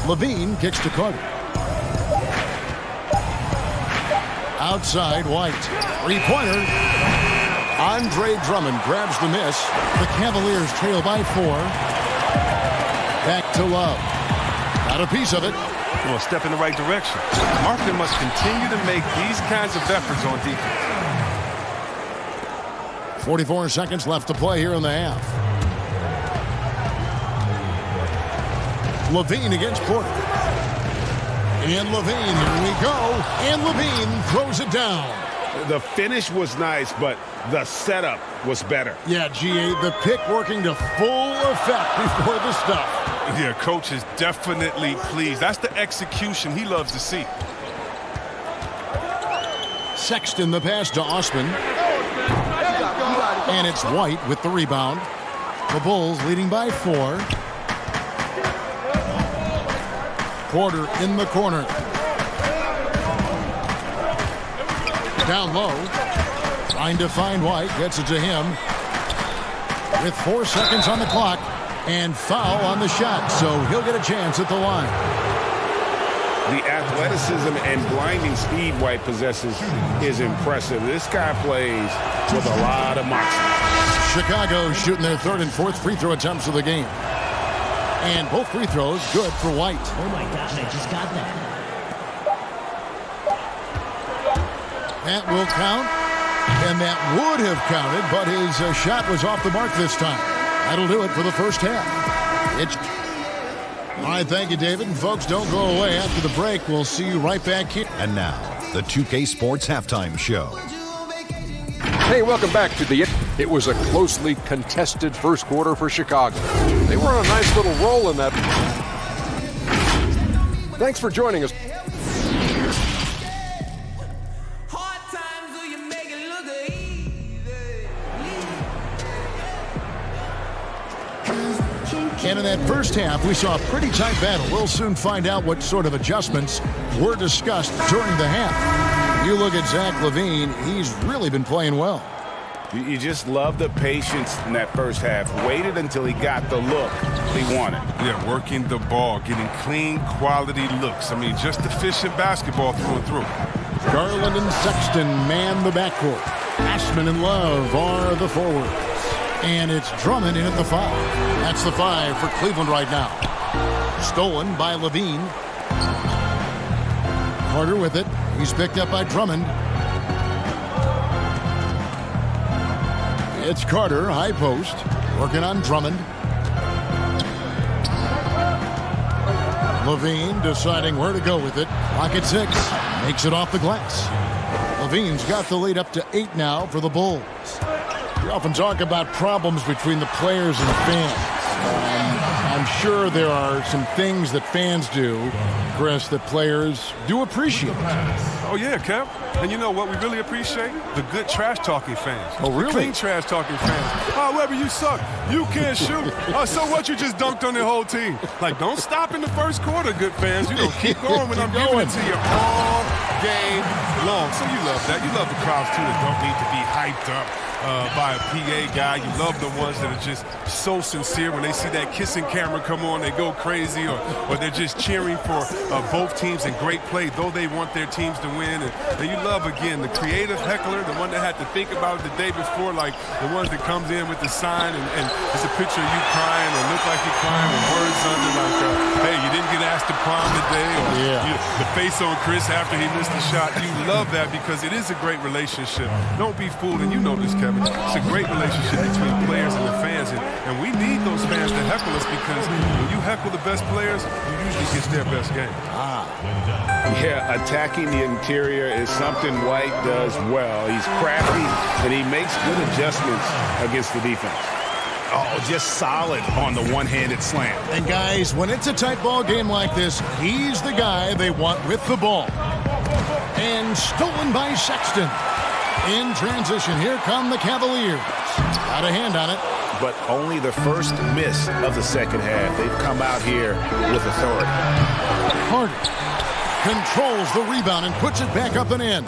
B: LaVine kicks to Carter. Outside, White. Three-pointer. Andre Drummond grabs the miss. The Cavaliers trail by 4. Back to Love. Got a piece of it.
M: Well, step in the right direction. Markkanen must continue to make these kinds of efforts on defense.
B: 44 seconds left to play here in the half. LaVine against Porter. And LaVine, here we go. And LaVine throws it down.
H: The finish was nice, but the setup was better.
B: Yeah, GA, the pick working to full effect before the stuff.
M: Yeah, coach is definitely pleased. That's the execution he loves to see.
B: Sexton the pass to Osman. And it's White with the rebound. The Bulls leading by 4. Porter in the corner. Down low. Trying to find White. Gets it to him. With 4 seconds on the clock. And foul on the shot. So he'll get a chance at the line.
H: The athleticism and blinding speed White possesses is impressive. This guy plays with a lot of moxie.
B: Chicago shooting their 3rd and 4th free throw attempts of the game. And both free throws good for White.
O: Oh my gosh, I just got that.
B: That will count. And that would have counted, but his shot was off the mark this time. That'll do it for the first half. All right, thank you, David. And folks, don't go away. After the break, we'll see you right back here.
I: And now, the 2K Sports Halftime Show.
A: Hey, welcome back to the... It was a closely contested first quarter for Chicago. They were on a nice little roll in that. Thanks for joining us.
B: And in that first half, we saw a pretty tight battle. We'll soon find out what sort of adjustments were discussed during the half. You look at Zach LaVine, he's really been playing well.
H: You just love the patience in that first half. Waited until he got the look he wanted.
M: Yeah, working the ball, getting clean, quality looks. I mean, just efficient basketball through and through.
B: Garland and Sexton man the backcourt. Ashman and Love are the forwards. And it's Drummond in at the 5. That's the 5 for Cleveland right now. Stolen by Levine. Carter with it. He's picked up by Drummond. It's Carter, high post, working on Drummond. Levine deciding where to go with it. Clock at 6. Makes it off the glass. Levine's got the lead up to 8 now for the Bulls. We often talk about problems between the players and fans. I'm sure there are some things that fans do, Chris, that players do appreciate.
M: Oh, yeah, Kev. And you know what we really appreciate? The good trash-talking fans.
B: Oh, really?
M: The clean trash-talking fans. Oh, Webber, you suck. You can't shoot. Oh, so what? You just dunked on the whole team. Like, don't stop in the first quarter, good fans. You know, keep going when I'm giving it to you all game long. So you love that. You love the crowds, too, that don't need to be hyped up by a PA guy. You love the ones that are just so sincere. When they see that kissing camera come on, they go crazy, or they're just cheering for both teams in great play, though they want their teams to win. And you love, again, the creative heckler, the one that had to think about it the day before, like the ones that comes in with the sign and it's a picture of you crying or look like you're crying with words under, like, hey, you didn't get asked to prom today, or the face on Chris after he missed the shot. You love that because it is a great relationship. Don't be fooled, and you know this, Kevin. It's a great relationship between players and the fans, and we need those fans to heckle us because when you heckle the best players, you usually get their best game.
H: Yeah, attacking the interior is something White does well. He's crafty, and he makes good adjustments against the defense. Oh, just solid on the one-handed slam.
B: And guys, when it's a tight ball game like this, he's the guy they want with the ball. And stolen by Sexton. In transition, here come the Cavaliers. Got a hand on it.
N: But only the first miss of the second half. They've come out here with authority.
B: Carter controls the rebound and puts it back up and in.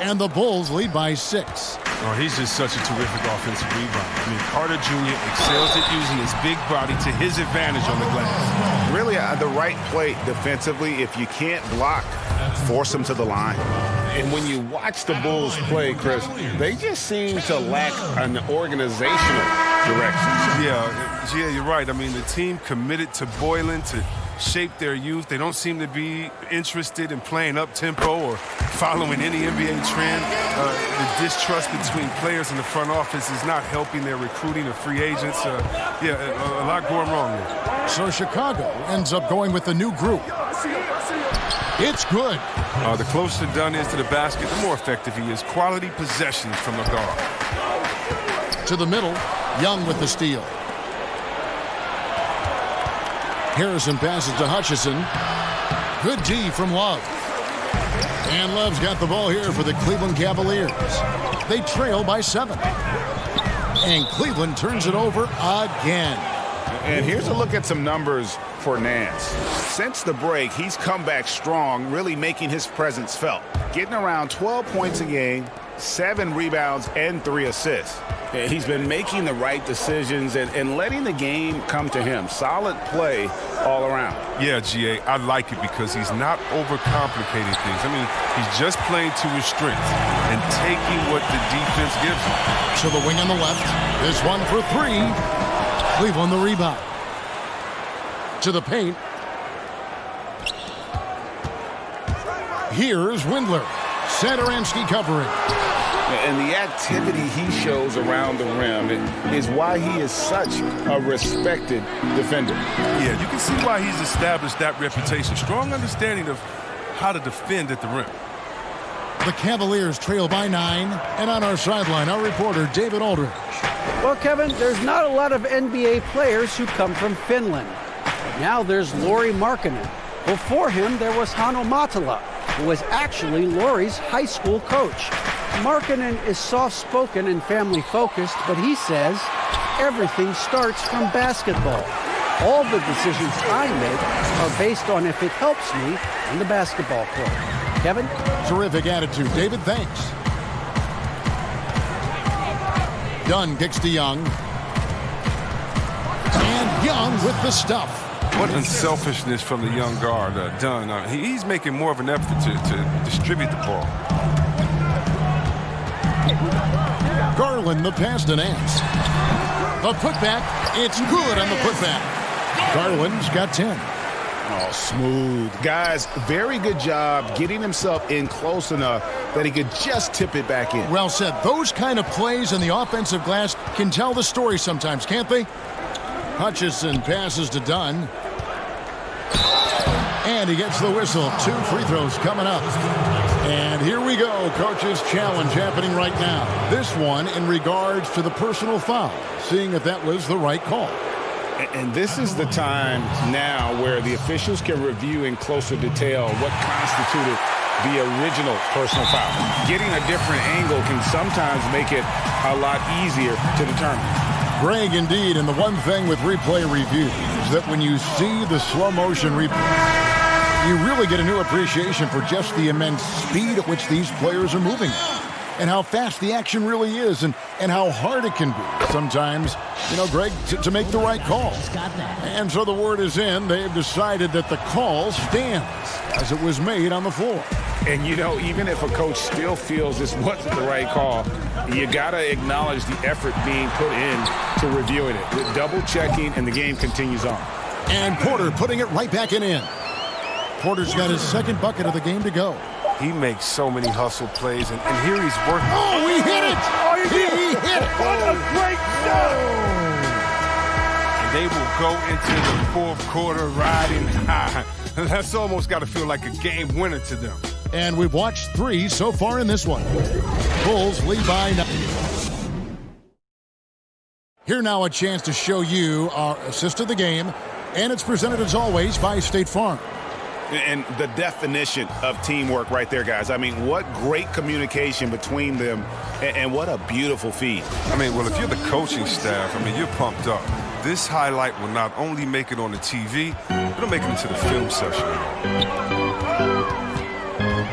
B: And the Bulls lead by 6.
M: Oh, he's just such a terrific offensive rebounder. I mean, Carter Jr. excels at using his big body to his advantage on the glass.
N: Really, the right play defensively. If you can't block, force them to the line.
H: And when you watch the Bulls play, Chris, they just seem to lack an organizational direction.
M: Yeah, you're right. I mean, the team committed to Boylan to shape their youth. They don't seem to be interested in playing up-tempo or following any NBA trend. The distrust between players in the front office is not helping their recruiting of free agents. A lot going wrong there.
B: So Chicago ends up going with the new group. It's good.
M: The closer Dunn is to the basket, the more effective he is. Quality possessions from the guard.
B: To the middle, Young with the steal. Harrison passes to Hutchison. Good D from Love. And Love's got the ball here for the Cleveland Cavaliers. They trail by 7. And Cleveland turns it over again.
N: And here's a look at some numbers for Nance. Since the break, he's come back strong, really making his presence felt. Getting around 12 points a game, 7 rebounds, and 3 assists.
H: He's been making the right decisions and letting the game come to him. Solid play all around.
M: Yeah, GA, I like it because he's not overcomplicating things. I mean, he's just playing to his strengths and taking what the defense gives him.
B: To the wing on the left. This one for 3. Cleveland the rebound. To the paint. Here's Windler. Satoransky covering.
H: And the activity he shows around the rim is why he is such a respected defender.
M: Yeah, you can see why he's established that reputation. Strong understanding of how to defend at the rim.
B: The Cavaliers trail by 9. And on our sideline, our reporter, David Aldridge.
F: Well, Kevin, there's not a lot of NBA players who come from Finland. Now there's Lauri Markkanen. Before him, there was Hanno Matala, who was actually Lauri's high school coach. Markkanen is soft-spoken and family-focused, but he says everything starts from basketball. All the decisions I make are based on if it helps me on the basketball court. Kevin?
B: Terrific attitude. David, thanks. Dunn kicks to Young. And Young with the stuff.
M: What unselfishness from the young guard, Dunn. He's making more of an effort to distribute the ball.
B: Garland, the pass to Nance. The putback, it's good on the putback. Garland's got 10.
N: Oh, smooth. Guys, very good job getting himself in close enough that he could just tip it back in.
B: Well said. Those kind of plays in the offensive glass can tell the story sometimes, can't they? Hutchison passes to Dunn. And he gets the whistle. 2 free throws coming up. And here we go. Coach's challenge happening right now. This one in regards to the personal foul, seeing if that was the right call.
N: And this is the time now where the officials can review in closer detail what constituted the original personal foul. Getting a different angle can sometimes make it a lot easier to determine.
B: Greg, indeed, and the one thing with replay review is that when you see the slow motion replay, you really get a new appreciation for just the immense speed at which these players are moving and how fast the action really is and how hard it can be sometimes, Greg, to make the right call. And so the word is in. They've decided that the call stands as it was made on the floor.
N: And, even if a coach still feels this wasn't the right call, you got to acknowledge the effort being put in to reviewing it. With double checking, and the game continues on.
B: And Porter putting it right back in. Porter's got his second bucket of the game to go.
M: He makes so many hustle plays, and here he's working.
B: Oh, he hit it!
M: Oh, he
B: hit it!
M: What a great shot! And they will go into the fourth quarter riding high. That's almost got to feel like a game winner to them.
B: And we've watched 3 so far in this one. Bulls lead by 9. Here now a chance to show you our assist of the game, and it's presented as always by State Farm.
N: And the definition of teamwork right there, guys. I mean, what great communication between them, and what a beautiful feed.
M: I mean, well, if you're the coaching staff, you're pumped up. This highlight will not only make it on the TV, it'll make it into the film session.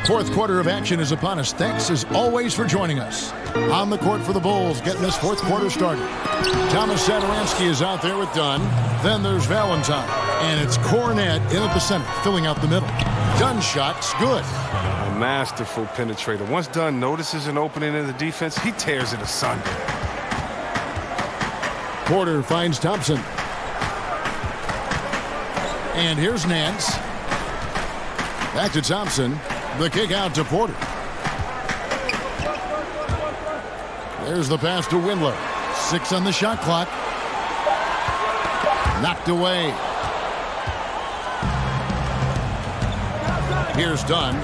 B: Fourth quarter of action is upon us. Thanks, as always, for joining us. On the court for the Bulls, getting this fourth quarter started. Thomas Satoransky is out there with Dunn. Then there's Valentine. And it's Cornette in at the center, filling out the middle. Dunn's shot's good.
M: A masterful penetrator. Once Dunn notices an opening in the defense, he tears it asunder.
B: Porter finds Thompson. And here's Nance. Back to Thompson. The kick out to Porter. There's the pass to Windler. 6 on the shot clock. Knocked away. Here's Dunn.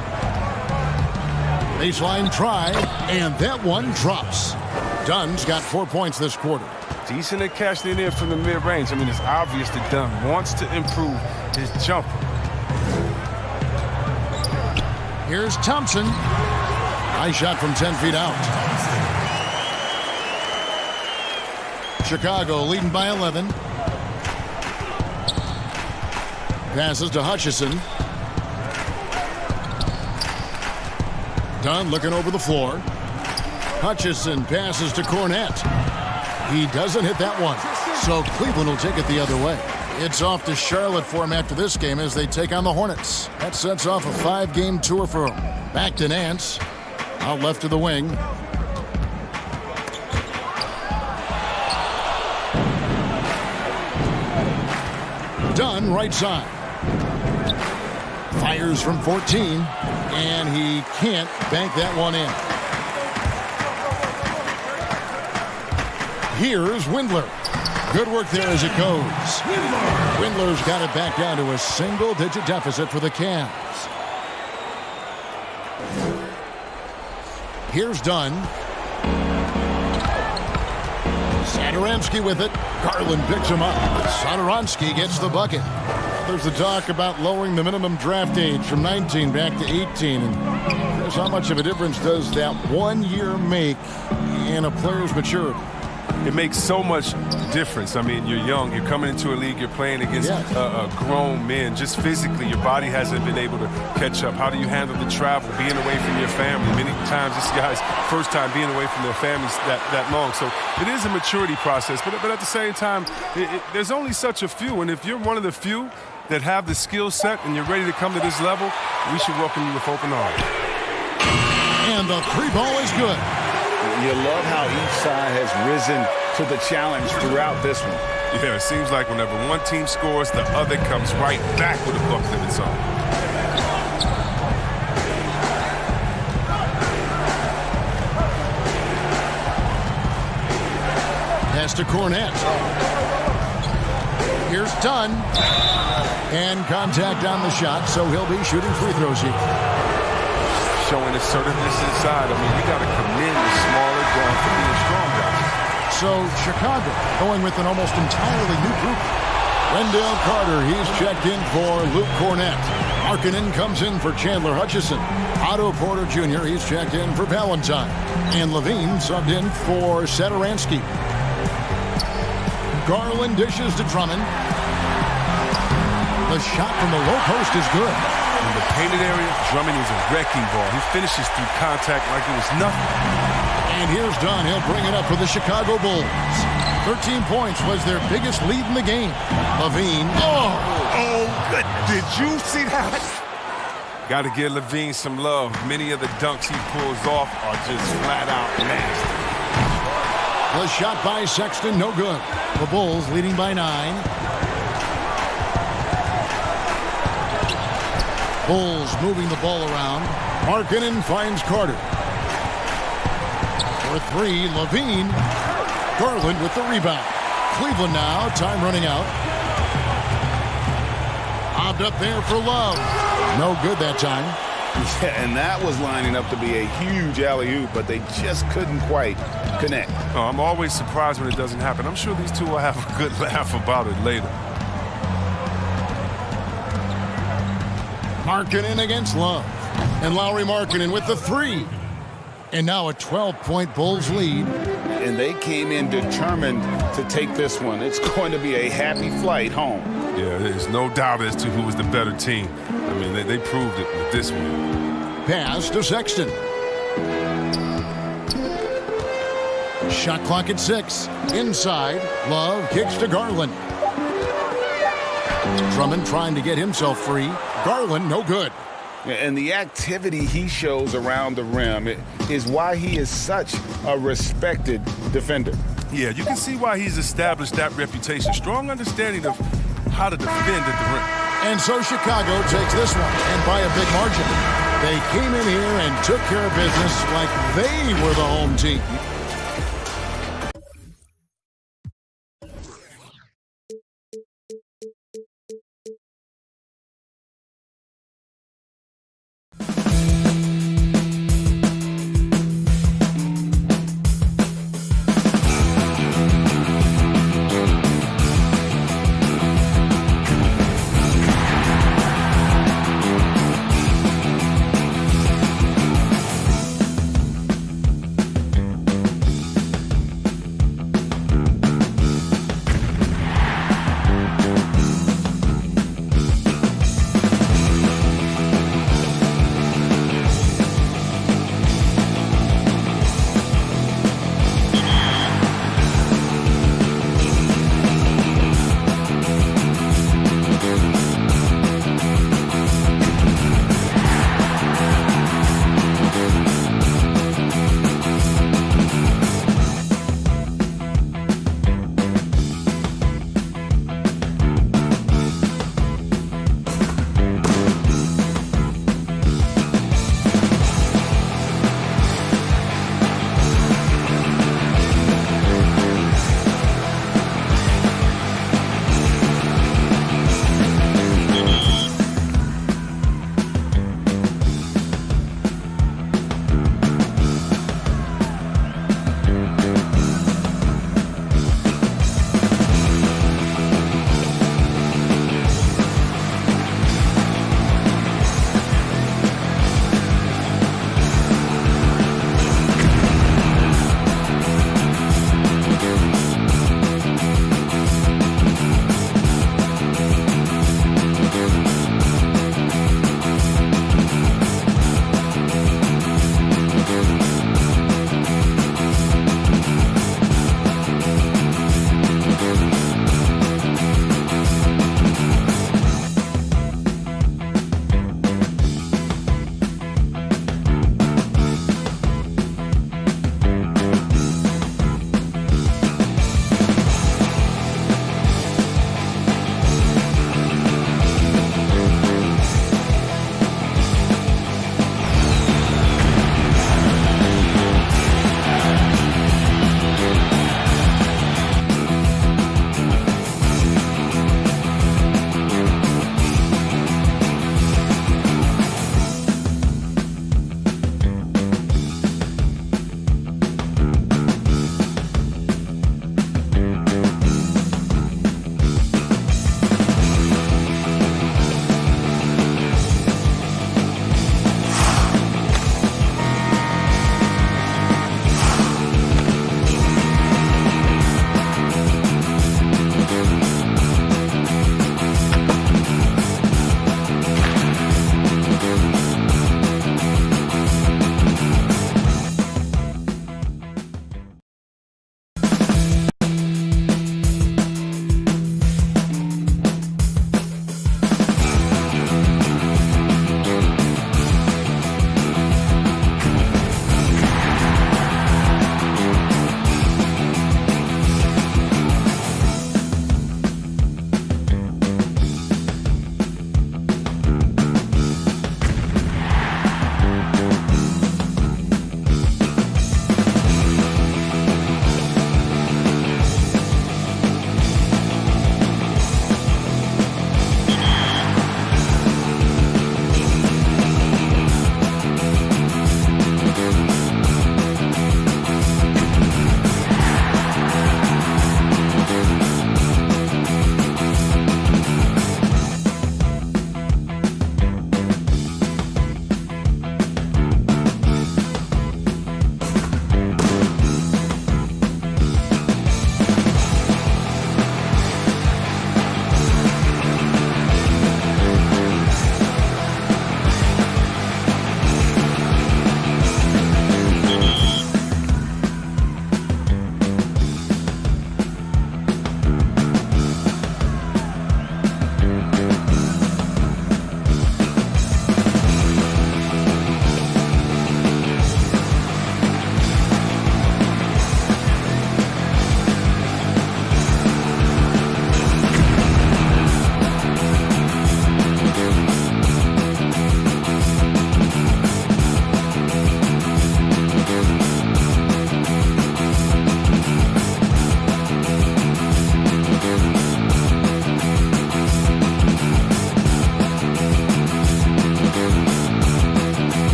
B: Baseline try, and that one drops. Dunn's got 4 points this quarter.
M: Decent at cashing it in from the mid-range. It's obvious that Dunn wants to improve his jumper.
B: Here's Thompson. Nice shot from 10 feet out. Chicago leading by 11. Passes to Hutchison. Dunn looking over the floor. Hutchison passes to Cornette. He doesn't hit that one. So Cleveland will take it the other way. It's off to Charlotte for him after this game as they take on the Hornets. That sets off a 5-game tour for him. Back to Nance. Out left to the wing. Dunn right side. Fires from 14. And he can't bank that one in. Here's Windler. Good work there as it goes. Windler's got it back down to a single-digit deficit for the Cavs. Here's Dunn. Satoransky with it. Garland picks him up. Satoransky gets the bucket. There's the talk about lowering the minimum draft age from 19 back to 18. And here's how much of a difference does that 1 year make in a player's maturity?
M: It makes so much difference. You're young. You're coming into a league. You're playing against grown men. Just physically, your body hasn't been able to catch up. How do you handle the travel, being away from your family? Many times, this guy's first time being away from their families that long. So it is a maturity process. But at the same time, there's only such a few. And if you're one of the few that have the skill set and you're ready to come to this level, we should welcome you with open arms.
B: And the 3 ball is good.
N: You love how each side has risen to the challenge throughout this one.
M: Yeah, it seems like whenever one team scores, the other comes right back with a bucket of its own.
B: Pass to Cornette. Here's Dunn. And contact on the shot, so he'll be shooting free throws here.
M: Showing assertiveness inside. I mean, you got to commend the smaller guys for being strong guys.
B: So Chicago going with an almost entirely new group. Wendell Carter, he's checked in for Luke Cornette. Markkanen comes in for Chandler Hutchison. Otto Porter Jr., he's checked in for Valentine. And Levine subbed in for Satoransky. Garland dishes to Drummond. The shot from the low post is good.
M: In the painted area, Drummond is a wrecking ball. He finishes through contact like it was nothing.
B: And here's Dunn. He'll bring it up for the Chicago Bulls. 13 points was their biggest lead in the game. Levine.
N: Oh, good. Did you see that?
M: Got to give Levine some love. Many of the dunks he pulls off are just flat out nasty.
B: The shot by Sexton, no good. The Bulls leading by 9. Bulls moving the ball around. Markkanen finds Carter. For 3, Levine. Garland with the rebound. Cleveland now, time running out. Lobbed up there for Love. No good that time.
N: Yeah, and that was lining up to be a huge alley-oop, but they just couldn't quite connect.
M: Oh, I'm always surprised when it doesn't happen. I'm sure these two will have a good laugh about it later.
B: Markkanen against Love. And Lauri Markkanen with the 3. And now a 12-point Bulls lead.
N: And they came in determined to take this one. It's going to be a happy flight home.
M: Yeah, there's no doubt as to who was the better team. I mean, they proved it with this one.
B: Pass to Sexton. Shot clock at 6. Inside. Love kicks to Garland. Drummond trying to get himself free. Garland, no good.
N: And the activity he shows around the rim is why he is such a respected defender.
M: Yeah, you can see why he's established that reputation. Strong understanding of how to defend at the rim.
B: And so Chicago takes this one, and by a big margin. They came in here and took care of business like they were the home team.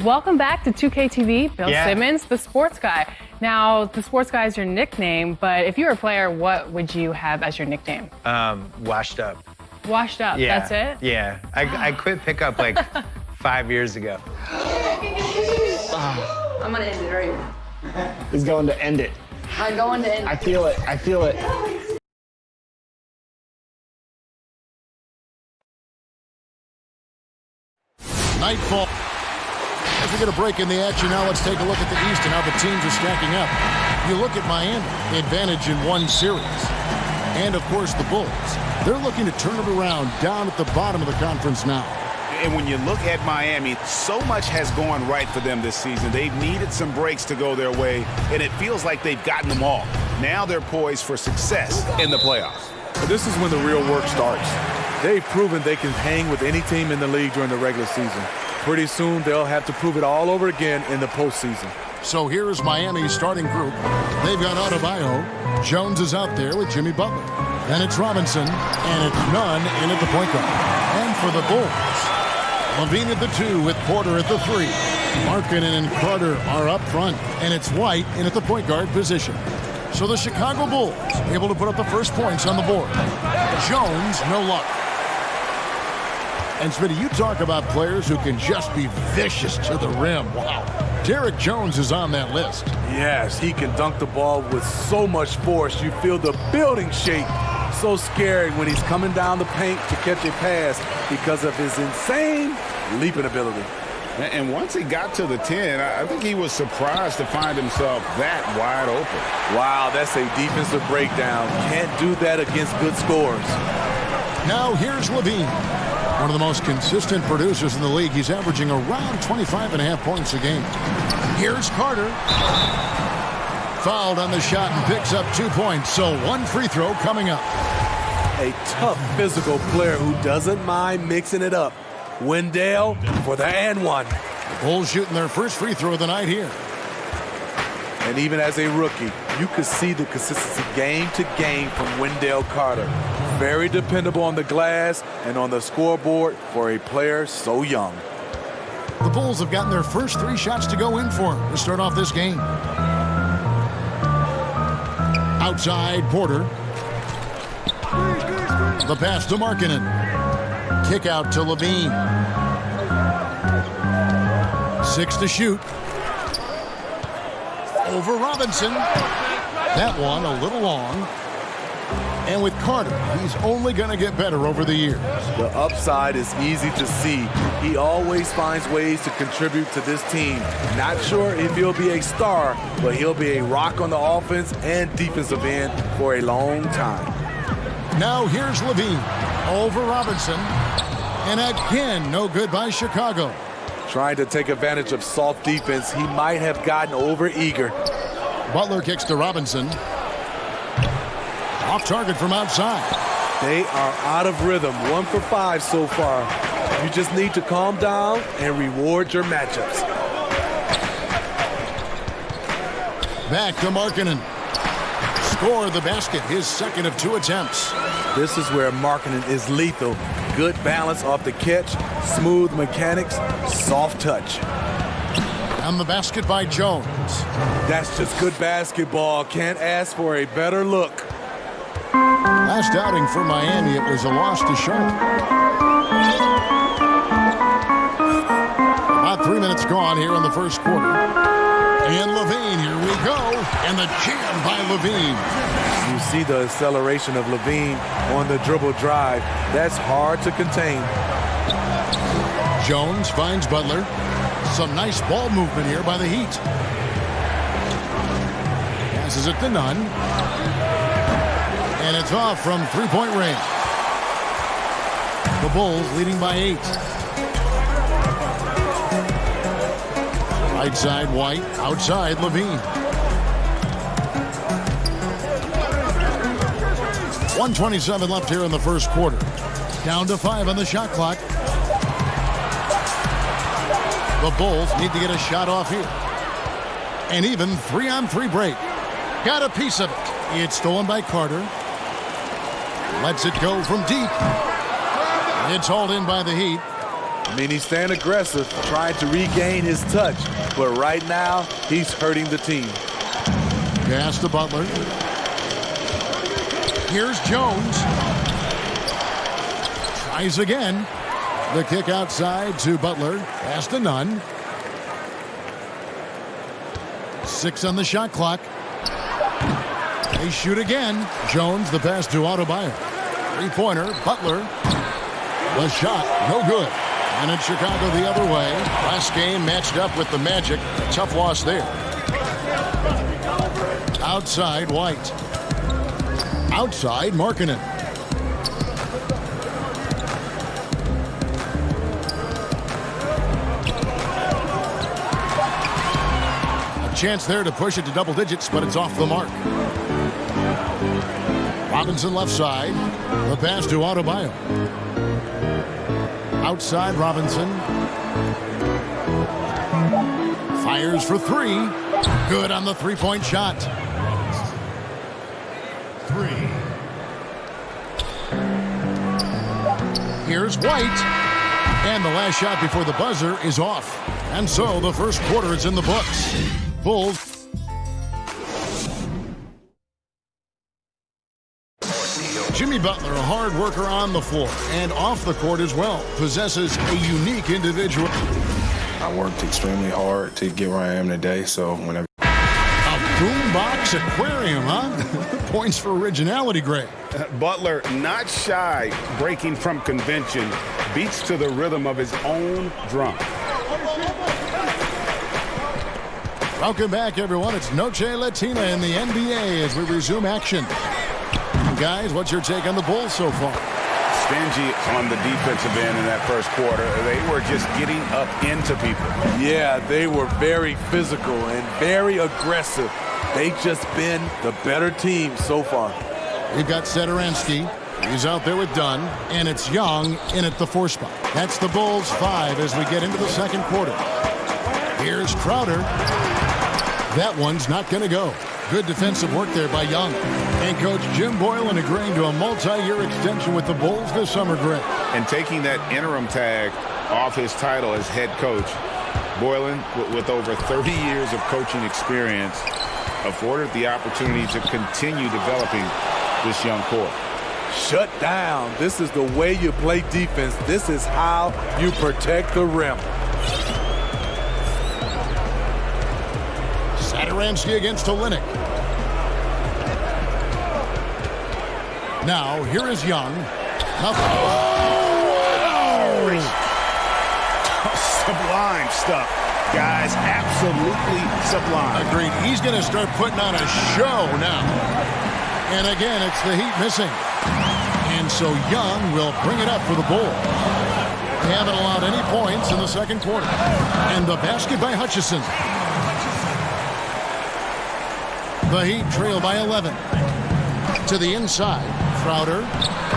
D: Welcome back to 2K TV, Bill
E: Yeah.
D: Simmons, the sports guy. Now, the sports guy is your nickname, but if you were a player, what would you have as your nickname?
E: Washed up.
D: Washed up,
E: Yeah.
D: that's it?
E: Yeah. I quit pickup like 5 years ago.
P: I'm gonna end it right.
K: He's going to end it.
P: I'm going to end it.
K: I feel it. I feel it.
B: Nightfall. As we get a break in the action now, let's take a look at the East and how the teams are stacking up. You look at Miami, advantage in one series. And, of course, the Bulls. They're looking to turn it around down at the bottom of the conference now.
N: And when you look at Miami, so much has gone right for them this season. They've needed some breaks to go their way, and it feels like they've gotten them all. Now they're poised for success in the playoffs.
Q: But this is when the real work starts. They've proven they can hang with any team in the league during the regular season. Pretty soon, they'll have to prove it all over again in the postseason.
B: So here is Miami's starting group. They've got Adebayo. Jones is out there with Jimmy Butler. Then it's Robinson, and it's Nunn in at the point guard. And for the Bulls, Levine at the 2 with Porter at the 3. Markkanen and Carter are up front, and it's White in at the point guard position. So the Chicago Bulls able to put up the first points on the board. Jones, no luck. And Smitty, you talk about players who can just be vicious to the rim. Wow. Derrick Jones is on that list.
Q: Yes, he can dunk the ball with so much force. You feel the building shake. So scary when he's coming down the paint to catch a pass because of his insane leaping ability.
N: And once he got to the 10, I think he was surprised to find himself that wide open.
Q: Wow, that's a defensive breakdown. Can't do that against good scores.
B: Now here's Levine. One of the most consistent producers in the league. He's averaging around 25.5 points a game. Here's Carter. Fouled on the shot and picks up 2 points. So one free throw coming up.
Q: A tough physical player who doesn't mind mixing it up. Wendell for the and one.
B: The Bulls shooting their first free throw of the night here.
Q: And even as a rookie, you could see the consistency game to game from Wendell Carter. Very dependable on the glass and on the scoreboard for a player so young.
B: The Bulls have gotten their first 3 shots to go in for him to start off this game. Outside, Porter. The pass to Markkanen. Kick out to Levine. 6 to shoot. Over Robinson. That one a little long. And with Carter, he's only going to get better over the years.
Q: The upside is easy to see. He always finds ways to contribute to this team. Not sure if he'll be a star, but he'll be a rock on the offense and defensive end for a long time.
B: Now here's Levine over Robinson. And again, no good by Chicago.
Q: Trying to take advantage of soft defense, he might have gotten over-eager.
B: Butler kicks to Robinson. Off target from outside.
Q: They are out of rhythm. 1 for 5 so far. You just need to calm down and reward your matchups.
B: Back to Markkanen. Score the basket, his second of 2 attempts.
Q: This is where Markkanen is lethal. Good balance off the catch, smooth mechanics, soft touch.
B: And the basket by Jones.
Q: That's just good basketball. Can't ask for a better look.
B: Last outing for Miami, it was a loss to Charlotte. About 3 minutes gone here in the first quarter. And Levine, here we go. And the jam by Levine.
Q: You see the acceleration of Levine on the dribble drive. That's hard to contain.
B: Jones finds Butler. Some nice ball movement here by the Heat. Passes it to Nunn. And it's off from three-point range. The Bulls leading by 8. Right side, White. Outside, Levine. 1:27 left here in the first quarter. Down to 5 on the shot clock. The Bulls need to get a shot off here. And even 3-on-3 break. Got a piece of it. It's stolen by Carter. Lets it go from deep. It's hauled in by the Heat.
Q: I mean, he's staying aggressive, trying to regain his touch. But right now, he's hurting the team.
B: Pass to Butler. Here's Jones. Tries again. The kick outside to Butler. Pass to Nunn. 6 on the shot clock. They shoot again. Jones, the pass to Adebayo. Three-pointer. Butler. The shot. No good. And it's Chicago the other way. Last game matched up with the Magic. Tough loss there. Outside White. Outside Markkanen. A chance there to push it to double digits, but it's off the mark. Robinson left side. The pass to Adebayo. Outside Robinson. Fires for three. Good on the three-point shot. 3. Here's White. And the last shot before the buzzer is off. And so the first quarter is in the books. Bulls. Jimmy Butler, a hard worker on the floor and off the court as well, possesses a unique individual.
C: I worked extremely hard to get where I am today, so whenever...
B: A boombox aquarium, huh? Points for originality, Greg.
H: Butler, not shy, breaking from convention, beats to the rhythm of his own drum.
B: Welcome back, everyone. It's Noche Latina in the NBA as we resume action. Guys, what's your take on the Bulls so far?
H: Stingy on the defensive end in that first quarter. They were just getting up into people.
Q: Yeah, they were very physical and very aggressive. They've just been the better team so far.
B: We've got Satoransky. He's out there with Dunn, and it's Young in at the 4 spot. That's the Bulls 5 as we get into the second quarter. Here's Crowder. That one's not going to go. Good defensive work there by Young. And Coach Jim Boylan agreeing to a multi-year extension with the Bulls this summer, Greg.
H: And taking that interim tag off his title as head coach, Boylan, with over 30 years of coaching experience, afforded the opportunity to continue developing this young core.
Q: Shut down. This is the way you play defense. This is how you protect the rim.
B: Satoransky against Olynyk. Now, here is Young.
N: Sublime stuff, guys. Absolutely sublime.
B: Agreed. He's going to start putting on a show now. And again, it's the Heat missing. And so Young will bring it up for the Bulls. They haven't allowed any points in the second quarter. And the basket by Hutchison. The Heat trail by 11. To the inside. Crowder.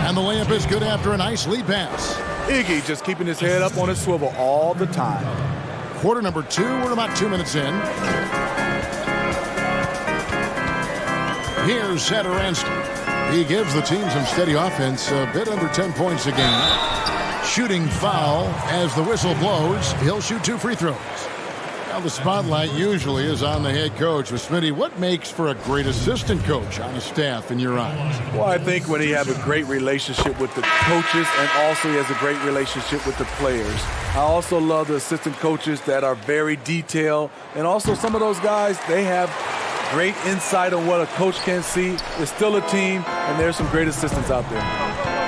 B: And the layup is good after a nice lead pass.
Q: Iggy just keeping his head up on his swivel all the time.
B: Quarter number 2. We're about 2 minutes in. Here's Satoransky. He gives the team some steady offense, a bit under 10 points a game. Shooting foul as the whistle blows. He'll shoot 2 free throws. Now the spotlight usually is on the head coach. But Smitty, what makes for a great assistant coach on a staff in your eyes?
Q: Well, I think when he has a great relationship with the coaches and also he has a great relationship with the players. I also love the assistant coaches that are very detailed. And also some of those guys, they have great insight on what a coach can see. It's still a team, and there's some great assistants out there.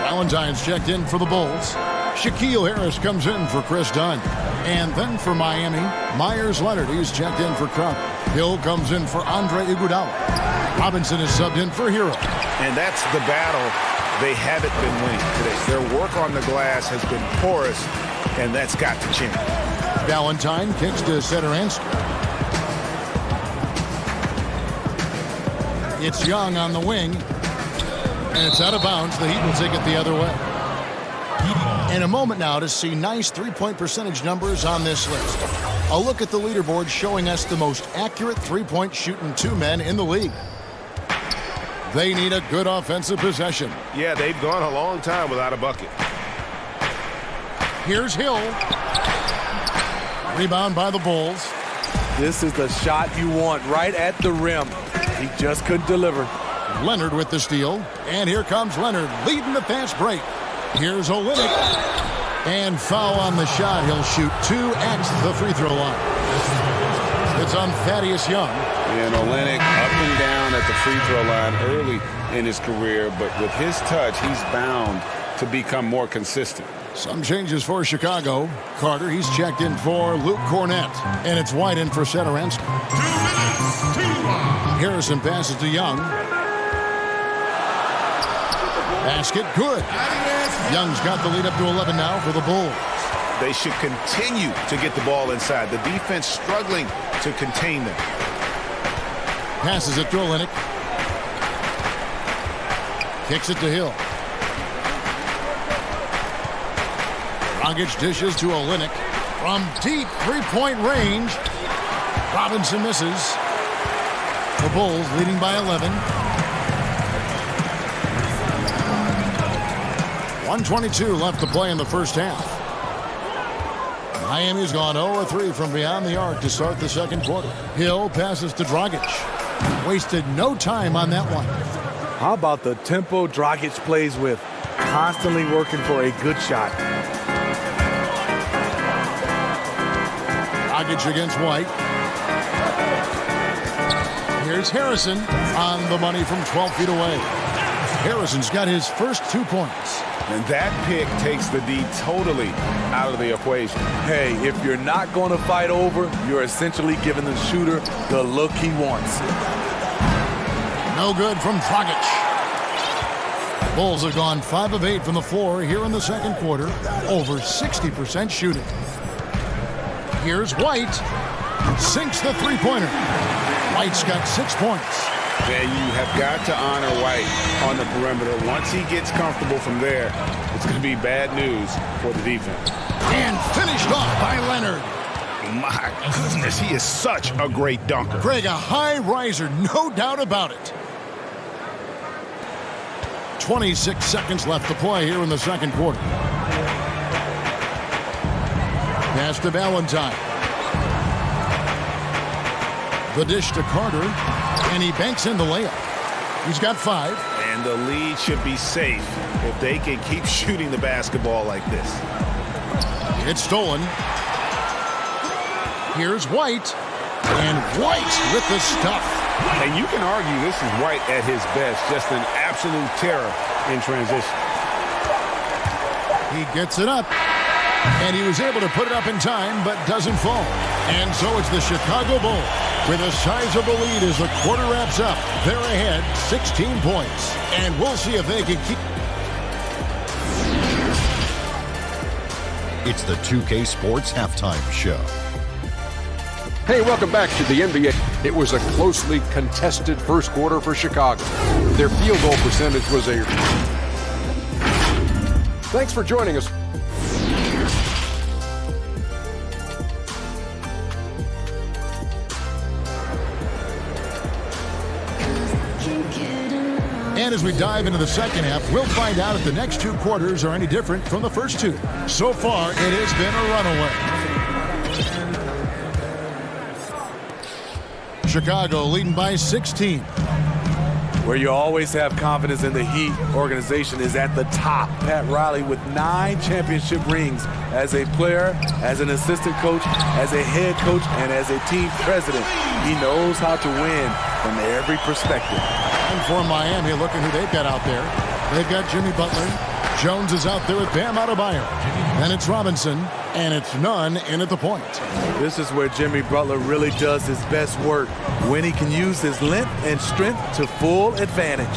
B: Valentine's checked in for the Bulls. Shaquille Harris comes in for Chris Dunn. And then for Miami, Myers Leonard, he's checked in for Crowder. Hill comes in for Andre Iguodala. Robinson is subbed in for Hero.
N: And that's the battle they haven't been winning today. Their work on the glass has been porous, and that's got to change.
B: Valentine kicks to Satoransky. It's Young on the wing. And it's out of bounds. The Heat will take it the other way. In a moment now to see nice three-point percentage numbers on this list. A look at the leaderboard showing us the most accurate three-point shooting 2 men in the league. They need a good offensive possession.
N: Yeah, they've gone a long time without a bucket.
B: Here's Hill. Rebound by the Bulls.
Q: This is the shot you want right at the rim. He just couldn't deliver.
B: Leonard with the steal. And here comes Leonard leading the fast break. Here's Olynyk. And foul on the shot. He'll shoot 2 at the free throw line. It's on Thaddeus Young.
H: And Olynyk up and down at the free throw line early in his career, but with his touch, he's bound to become more consistent.
B: Some changes for Chicago. Carter, he's checked in for Luke Cornett. And it's White in for Satoransky. Harrison passes to Young. Basket good. Young's got the lead up to 11 now for the Bulls.
N: They should continue to get the ball inside. The defense struggling to contain them.
B: Passes it to Olynyk. Kicks it to Hill. Dragic dishes to Olynyk. From deep three-point range. Robinson misses. The Bulls leading by 11. 1:22 left to play in the first half. Miami's gone 0-3 from beyond the arc to start the second quarter. Hill passes to Dragic. Wasted no time on that one.
Q: How about the tempo Dragic plays with? Constantly working for a good shot.
B: Dragic against White. Here's Harrison on the money from 12 feet away. Harrison's got his first 2 points.
N: And that pick takes the D totally out of the equation.
Q: Hey, if you're not going to fight over, you're essentially giving the shooter the look he wants.
B: No good from Dragic. Bulls have gone 5 of 8 from the floor here in the second quarter. Over 60% shooting. Here's White. Sinks the three-pointer. White's got 6 points.
H: And you have got to honor White on the perimeter. Once he gets comfortable from there, it's going to be bad news for the defense.
B: And finished off by Leonard.
N: My goodness, he is such a great dunker.
B: Greg, a high riser, no doubt about it. 26 seconds left to play here in the second quarter. Pass to Valentine. The dish to Carter, and he banks in the layup. He's got 5.
N: And the lead should be safe if they can keep shooting the basketball like this.
B: It's stolen. Here's White. And White with the stuff.
H: And you can argue this is White at his best. Just an absolute terror in transition.
B: He gets it up. And he was able to put it up in time, but doesn't fall. And so it's the Chicago Bulls with a sizable lead as the quarter wraps up. They're ahead 16 points. And we'll see if they can keep.
I: It's the 2K Sports Halftime Show.
A: Hey, welcome back to the NBA. It was a closely contested first quarter for Chicago. Their field goal percentage was a... Thanks for joining us.
B: And as we dive into the second half, we'll find out if the next 2 quarters are any different from the first 2. So far, it has been a runaway. Chicago leading by 16.
Q: Where you always have confidence in the Heat organization is at the top. Pat Riley with 9 championship rings as a player, as an assistant coach, as a head coach, and as a team president. He knows how to win from every perspective.
B: And for Miami, look at who they've got out there. They've got Jimmy Butler. Jones is out there with Bam Adebayo. Then it's Robinson, and it's Nunn in at the point.
Q: This is where Jimmy Butler really does his best work, when he can use his length and strength to full advantage.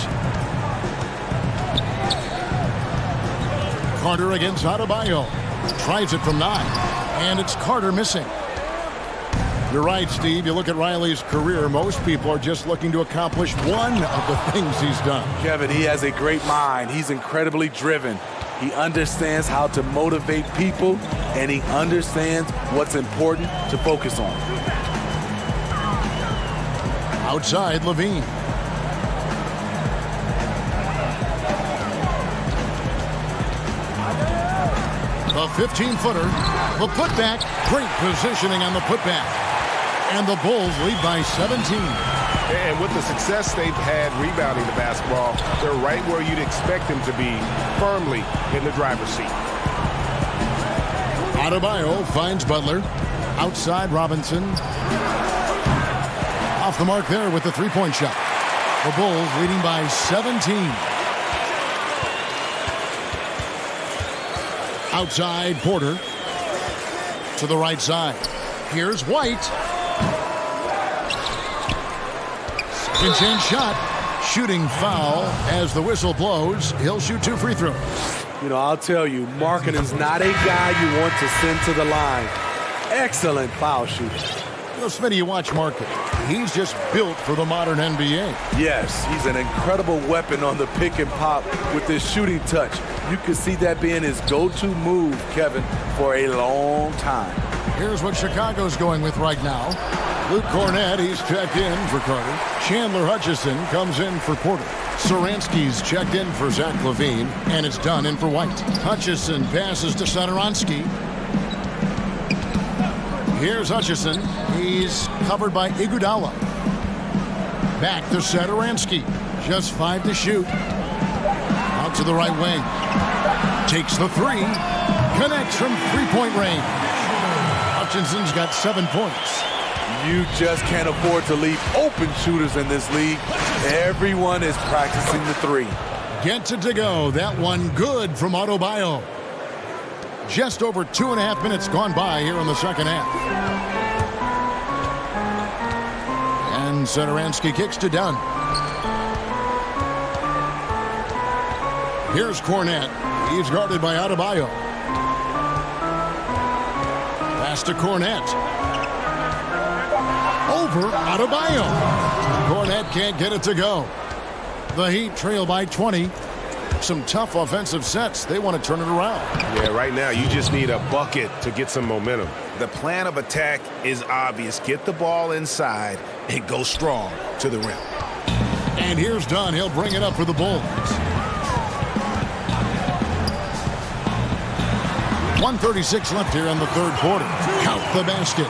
B: Carter against Adebayo. Tries it from 9, and it's Carter missing. You're right, Steve. You look at Riley's career, most people are just looking to accomplish one of the things he's done.
Q: Kevin, he has a great mind. He's incredibly driven. He understands how to motivate people, and he understands what's important to focus on.
B: Outside, Levine. The 15-footer, the putback, great positioning on the putback. And the Bulls lead by 17.
H: And with the success they've had rebounding the basketball, they're right where you'd expect them to be, firmly in the driver's seat.
B: Adebayo finds Butler. Outside Robinson. Off the mark there with the three-point shot. The Bulls leading by 17. Outside Porter. To the right side. Here's White. Second chance shot. Shooting foul as the whistle blows. He'll shoot 2 free throws.
Q: You know, I'll tell you, Markkanen's not a guy you want to send to the line. Excellent foul shooting.
B: You know, Smitty, you watch Markkanen. He's just built for the modern NBA.
Q: Yes, he's an incredible weapon on the pick and pop with his shooting touch. You could see that being his go-to move, Kevin, for a long time.
B: Here's what Chicago's going with right now. Luke Cornett, he's checked in for Carter. Chandler Hutchison comes in for Porter. Saransky's checked in for Zach LaVine, and it's done in for White. Hutchison passes to Satoransky. Here's Hutchison. He's covered by Iguodala. Back to Satoransky. Just 5 to shoot. Out to the right wing. Takes the 3. Connects from three-point range. Hutchinson's got 7 points.
Q: You just can't afford to leave open shooters in this league. Everyone is practicing the 3.
B: Gets it to go. That one good from Adebayo. Just over 2.5 minutes gone by here in the second half. And Satoransky kicks to Dunn. Here's Cornett. He's guarded by Adebayo. Pass to Cornett. Over Adebayo. Cornett can't get it to go. The Heat trail by 20. Some tough offensive sets. They want to turn it around.
H: Yeah, right now you just need a bucket to get some momentum.
N: The plan of attack is obvious. Get the ball inside and go strong to the rim.
B: And here's Dunn. He'll bring it up for the Bulls. 1:36 left here in the third quarter. Count the basket.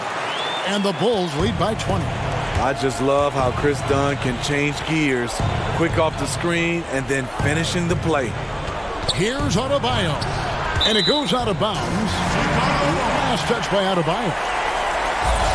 B: And the Bulls lead by 20.
Q: I just love how Chris Dunn can change gears, quick off the screen, and then finishing the play.
B: Here's Adebayo. And it goes out of bounds. Last touch by Adebayo.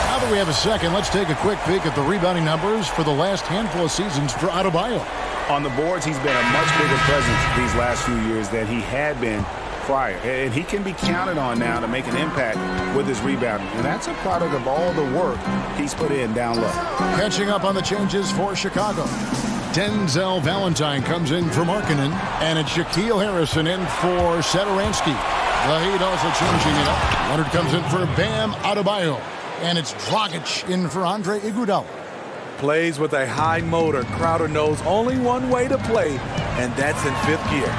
B: Now that we have a second, let's take a quick peek at the rebounding numbers for the last handful of seasons for Adebayo.
N: On the boards, he's been a much bigger presence these last few years than he had been prior. And he can be counted on now to make an impact with his rebounding. And that's a product of all the work he's put in down low.
B: Catching up on the changes for Chicago. Denzel Valentine comes in for Markkanen. And it's Shaquille Harrison in for Satoransky. The Heat also changing it up. Leonard comes in for Bam Adebayo. And it's Dragic in for Andre Iguodala.
Q: Plays with a high motor. Crowder knows only one way to play, and that's in 5th gear.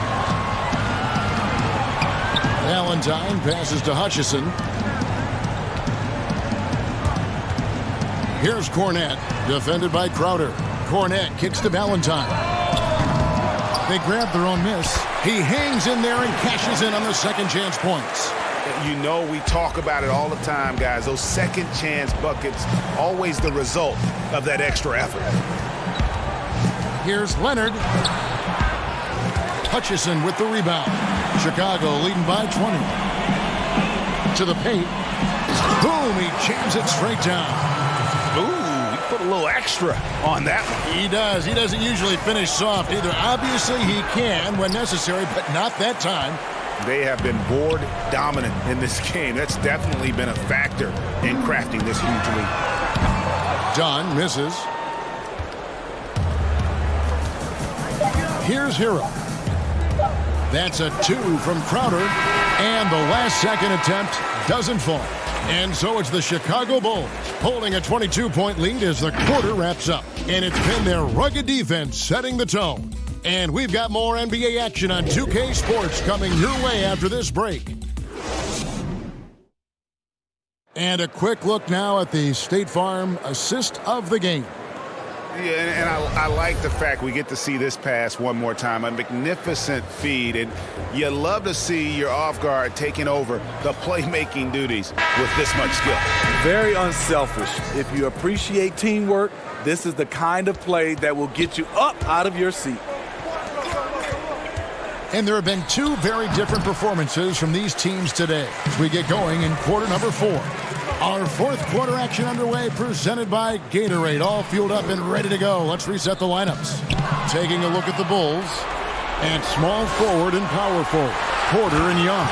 B: Valentine passes to Hutchison. Here's Cornett, defended by Crowder. Cornett kicks to Valentine. They grab their own miss. He hangs in there and cashes in on the second chance points.
N: You know, we talk about it all the time, guys. Those second chance buckets, always the result of that extra effort.
B: Here's Leonard. Hutchison with the rebound. Chicago leading by 20. To the paint. Boom, he jams it straight down.
N: Ooh, he put a little extra on that one.
B: He does. He doesn't usually finish soft either. Obviously, he can when necessary, but not that time.
N: They have been board dominant in this game. That's definitely been a factor in crafting this huge lead.
B: Dunn misses. Here's Hero. That's a 2 from Crowder. And the last second attempt doesn't fall. And so it's the Chicago Bulls holding a 22-point lead as the quarter wraps up. And it's been their rugged defense setting the tone. And we've got more NBA action on 2K Sports coming your way after this break. And a quick look now at the State Farm assist of the game.
N: Yeah, and I like the fact we get to see this pass one more time. A magnificent feed, and you love to see your off guard taking over the playmaking duties with this much skill.
Q: Very unselfish. If you appreciate teamwork, this is the kind of play that will get you up out of your seat.
B: And there have been two very different performances from these teams today as we get going in quarter number 4. Our fourth quarter action underway, presented by Gatorade. All fueled up and ready to go. Let's reset the lineups. Taking a look at the Bulls. And small forward and power forward, Porter and Young.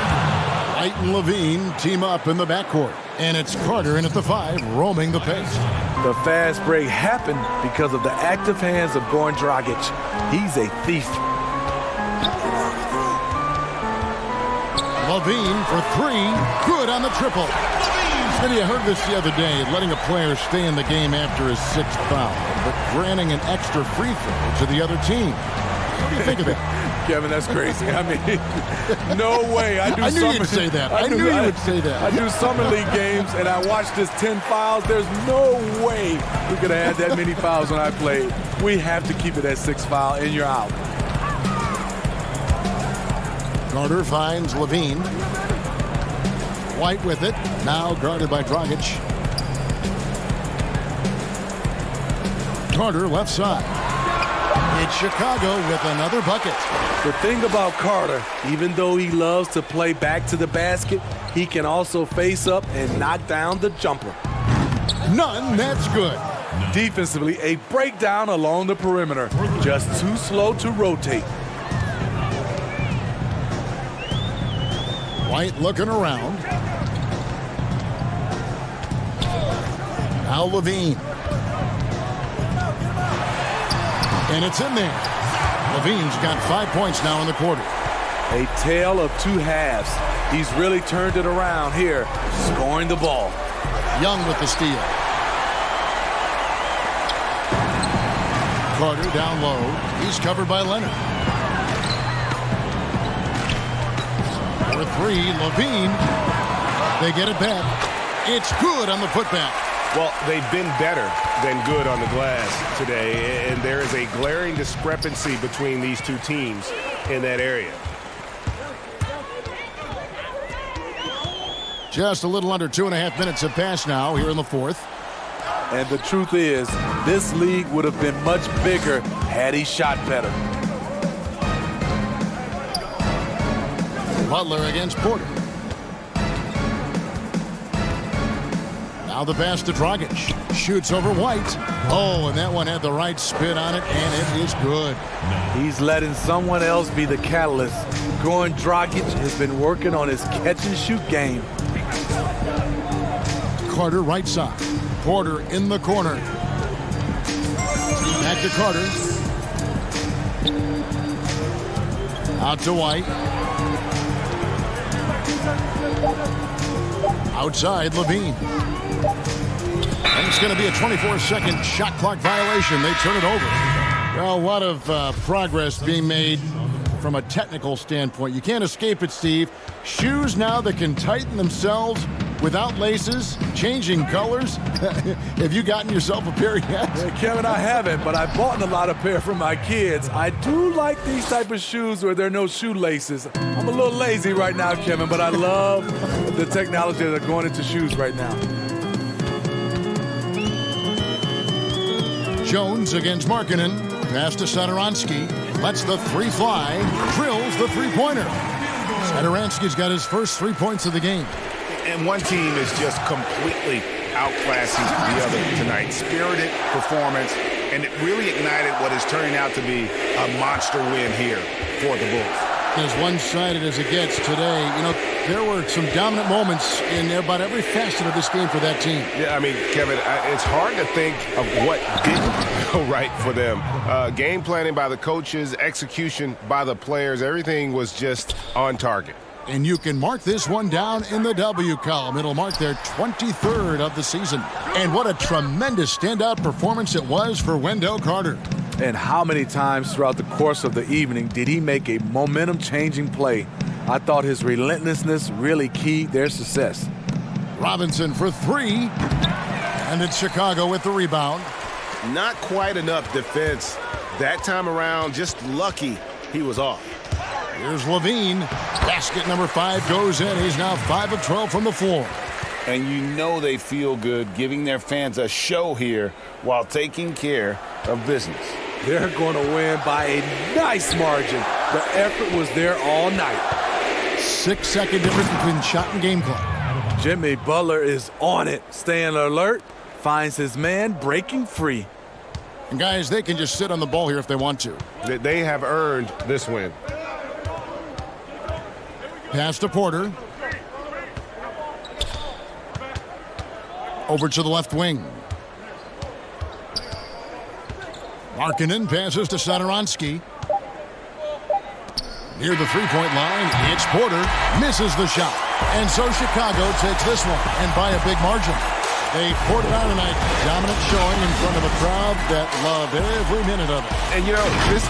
B: White and Levine team up in the backcourt. And it's Carter in at the 5, roaming the pace.
Q: The fast break happened because of the active hands of Goran Dragic. He's a thief.
B: Levine for 3, good on the triple. Smitty, I heard this the other day, letting a player stay in the game after his 6th foul, but granting an extra free throw to the other team. What do you think of that?
Q: Kevin, that's crazy. I mean, no way. I
B: knew you'd say that. I knew you would say that.
Q: I do summer league games, and I watched this 10 fouls. There's no way we could have had that many fouls when I played. We have to keep it at 6 foul, and you're out.
B: Carter finds Levine. White with it, now guarded by Dragic. Carter left side. It's Chicago with another bucket.
Q: The thing about Carter, even though he loves to play back to the basket, he can also face up and knock down the jumper.
B: None, that's good.
Q: Defensively, a breakdown along the perimeter. Just too slow to rotate.
B: White looking around. Now Levine. And it's in there. Levine's got 5 points now in the quarter.
Q: A tale of two halves. He's really turned it around here, scoring the ball.
B: Young with the steal. Carter down low. He's covered by Leonard. For 3, Levine. They get it back. It's good on the putback.
H: Well, they've been better than good on the glass today, and there is a glaring discrepancy between these two teams in that area.
B: Just a little under 2.5 minutes have passed now here in the fourth.
Q: And the truth is, this league would have been much bigger had he shot better.
B: Butler against Porter. Now the pass to Dragic. Shoots over White. Oh, and that one had the right spin on it, and it is good.
Q: He's letting someone else be the catalyst. Goran Dragic has been working on his catch-and-shoot game.
B: Carter right side. Porter in the corner. Back to Carter. Out to White. Outside, Levine. And it's going to be a 24-second shot clock violation. They turn it over. Well, a lot of progress being made from a technical standpoint. You can't escape it, Steve. Shoes now that can tighten themselves without laces, changing colors. Have you gotten yourself a pair yet?
Q: Yeah, Kevin, I haven't, but I bought a lot of pair for my kids. I do like these type of shoes where there are no shoelaces. I'm a little lazy right now, Kevin, but I love the technology that are going into shoes right now.
B: Jones against Markkanen. Pass to Satoransky. Lets the 3 fly. Drills the three-pointer. Satoransky's got his first 3 points of the game.
H: And one team is just completely outclassing the other tonight. Spirited performance, and it really ignited what is turning out to be a monster win here for the Bulls.
B: As one-sided as it gets today, you know, there were some dominant moments in about every facet of this game for that team.
H: Yeah, I mean, Kevin, it's hard to think of what didn't go right for them. Game planning by the coaches, execution by the players, everything was just on target.
B: And you can mark this one down in the W column. It'll mark their 23rd of the season. And what a tremendous standout performance it was for Wendell Carter.
Q: And how many times throughout the course of the evening did he make a momentum-changing play? I thought his relentlessness really keyed their success.
B: Robinson for 3. And it's Chicago with the rebound.
H: Not quite enough defense. That time around, just lucky he was off.
B: Here's Levine. Basket number 5 goes in. He's now 5 of 12 from the floor.
N: And you know they feel good giving their fans a show here while taking care of business.
Q: They're going to win by a nice margin. The effort was there all night.
B: 6-second difference between shot and game clock.
Q: Jimmy Butler is on it, staying alert, finds his man breaking free.
B: And guys, they can just sit on the ball here if they want to.
H: They have earned this win.
B: Pass to Porter. Over to the left wing. Markkanen passes to Satoransky. Near the three-point line, it's Porter. Misses the shot. And so Chicago takes this one, and by a big margin. They poured it on tonight. Dominant showing in front of a crowd that loved every minute of it.
H: And, you know, this...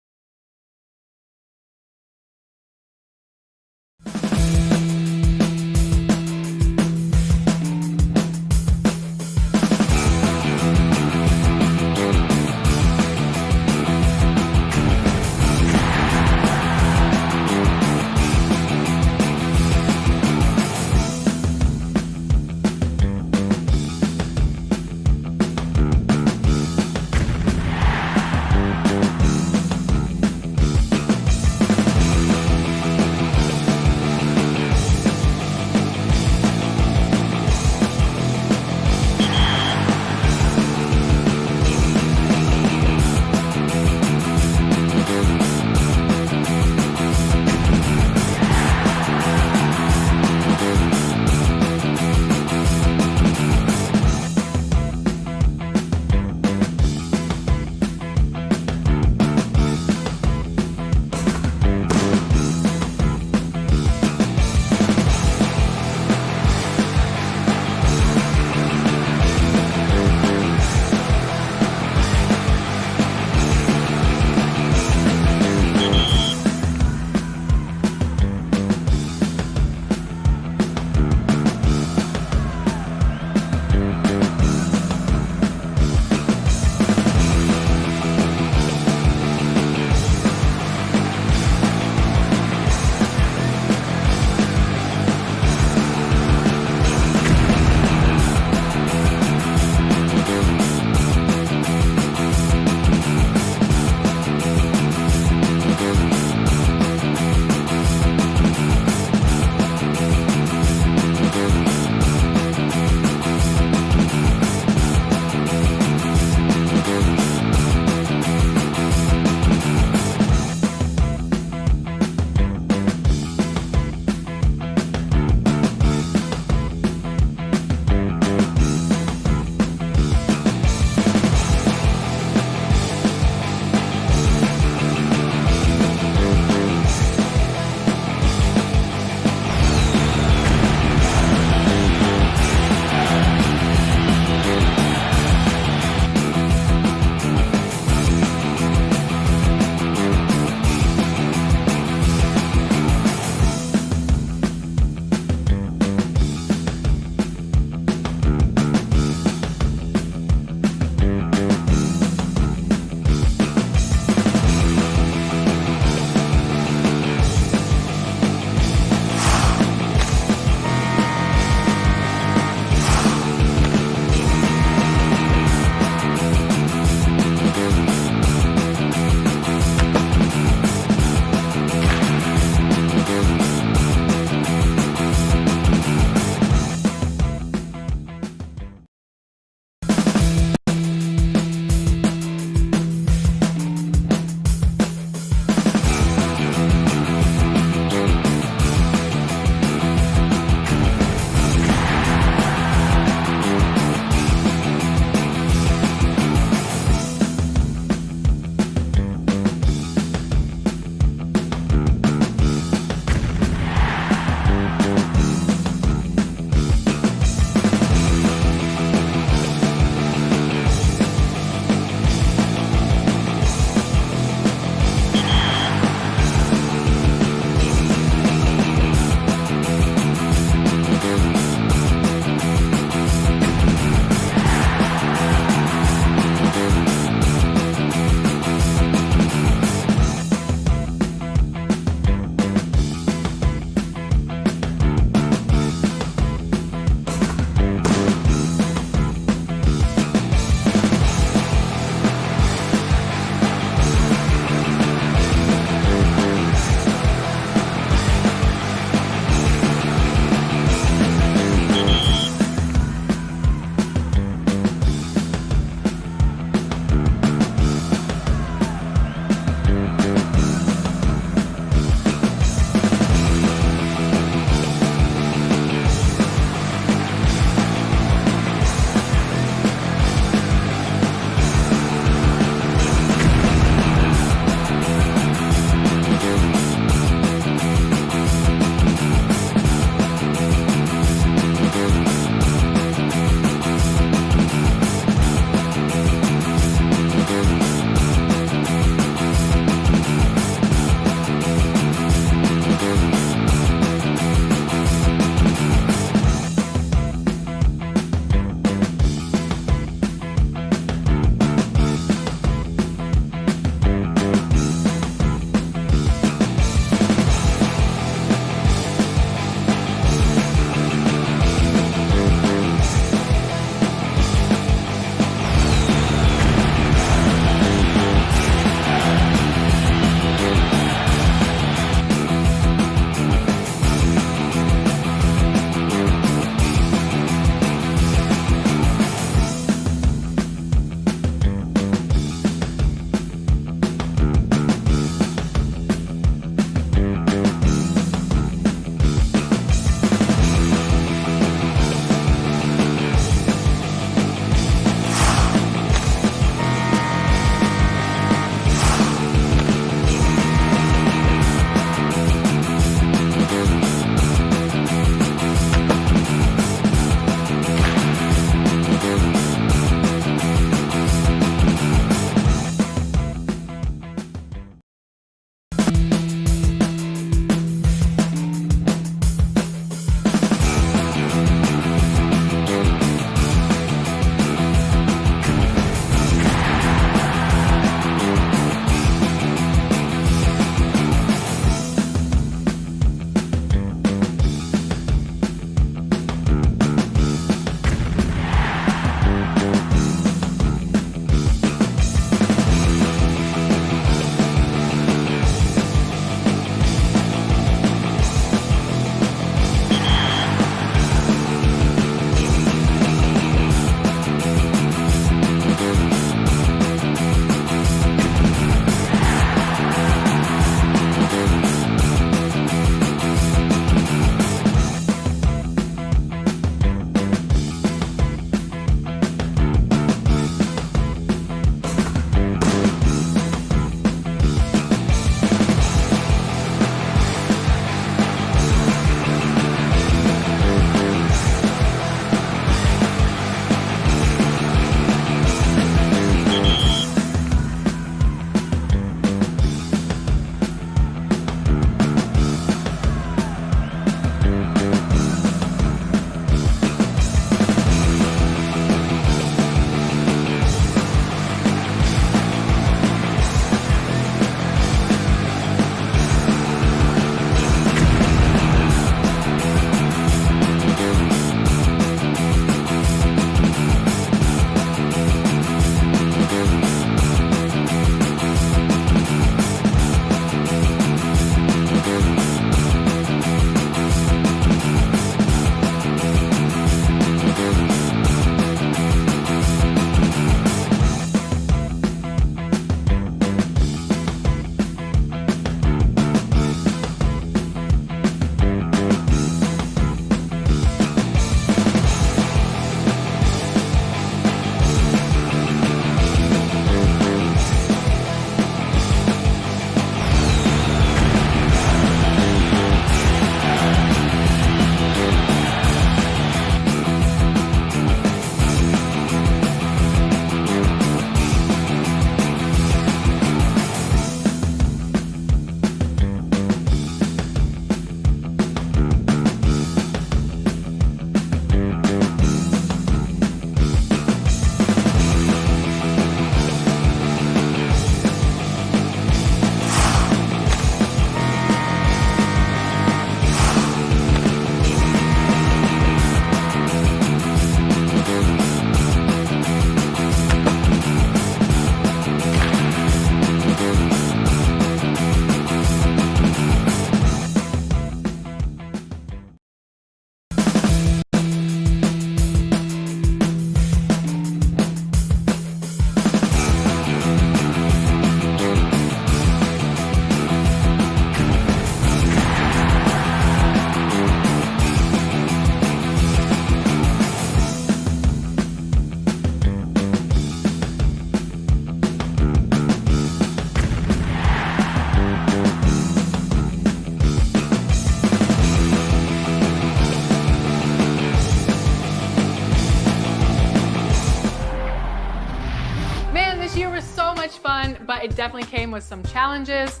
D: it definitely came with some challenges.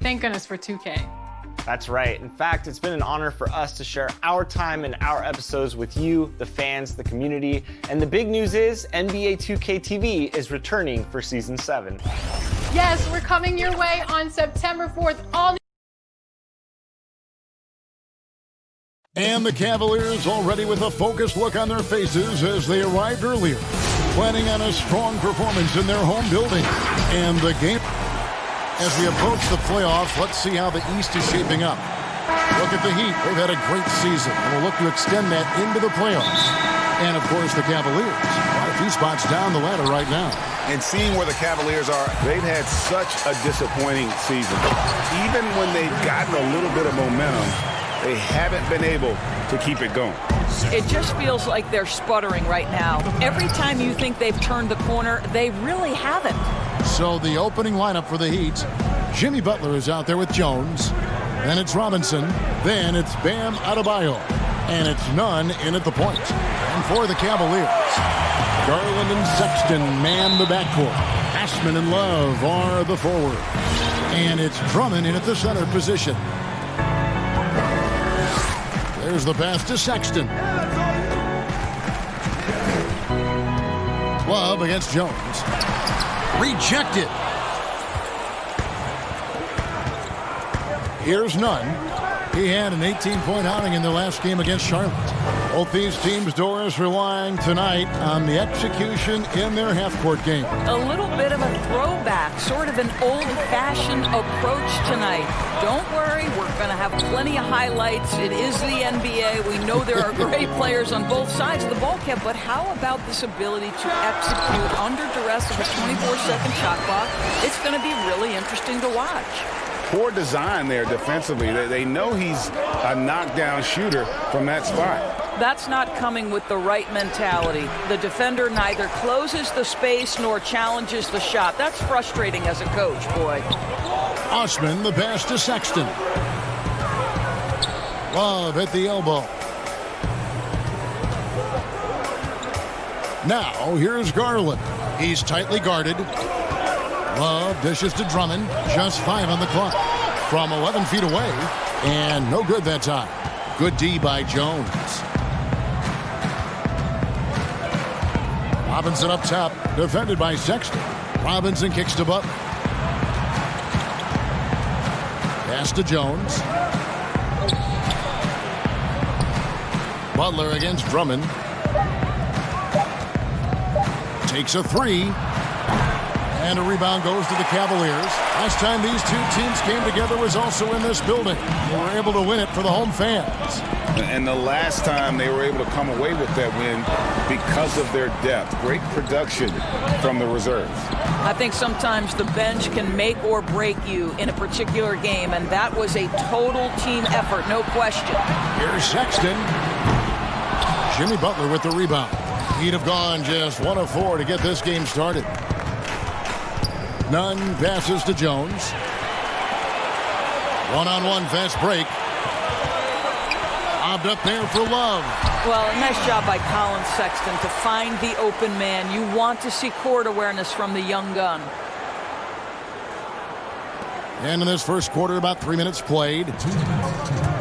D: Thank goodness for 2K.
K: That's right. In fact, it's been an honor for us to share our time and our episodes with you, the fans, the community. And the big news is NBA 2K TV is returning for Season 7.
D: Yes, we're coming your way on September 4th. All
B: And the Cavaliers already with a focused look on their faces as they arrived earlier, planning on a strong performance in their home building. And the game, as we approach the playoffs, let's see how the East is shaping up. Look at the Heat. They've had a great season and will look to extend that into the playoffs. And, of course, the Cavaliers, quite a few spots down the ladder right now.
N: And seeing where the Cavaliers are, they've had such a disappointing season. Even when they've gotten a little bit of momentum, they haven't been able to keep it going.
R: It just feels like they're sputtering right now. Every time you think they've turned the corner, they really haven't.
B: So the opening lineup for the Heat, Jimmy Butler is out there with Jones. Then it's Robinson. Then it's Bam Adebayo. And it's Nunn in at the point. And for the Cavaliers, Garland and Sexton man the backcourt. Ashman and Love are the forward. And it's Drummond in at the center position. There's the pass to Sexton. Love against Jones. Rejected. Here's Nunn. He had an 18-point outing in their last game against Charlotte. Both these teams' doors relying tonight on the execution in their half-court game.
R: A little bit of a throwback, sort of an old-fashioned approach tonight. Don't worry, we're going to have plenty of highlights. It is the NBA. We know there are great players on both sides of the ball, Kev, but how about this ability to execute under duress of a 24-second shot clock? It's going to be really interesting to watch.
N: Poor design there defensively. They know he's a knockdown shooter from that spot.
R: That's not coming with the right mentality. The defender neither closes the space nor challenges the shot. That's frustrating as a coach, boy.
B: Osman, the pass to Sexton. Love at the elbow. Now, here's Garland. He's tightly guarded. Love dishes to Drummond. Just 5 on the clock. From 11 feet away. And no good that time. Good D by Jones. Robinson up top. Defended by Sexton. Robinson kicks to Butler. Pass to Jones. Butler against Drummond. Takes a 3. And a rebound goes to the Cavaliers. Last time these two teams came together was also in this building. They were able to win it for the home fans.
N: And the last time they were able to come away with that win because of their depth. Great production from the reserves.
R: I think sometimes the bench can make or break you in a particular game, and that was a total team effort, no question.
B: Here's Sexton. Jimmy Butler with the rebound. He'd have gone just 1 of 4 to get this game started. Nunn passes to Jones. One-on-one fast break. Lobbed up there for Love.
R: Well, a nice job by Colin Sexton to find the open man. You want to see court awareness from the young gun.
B: And in this first quarter, about 3 minutes played.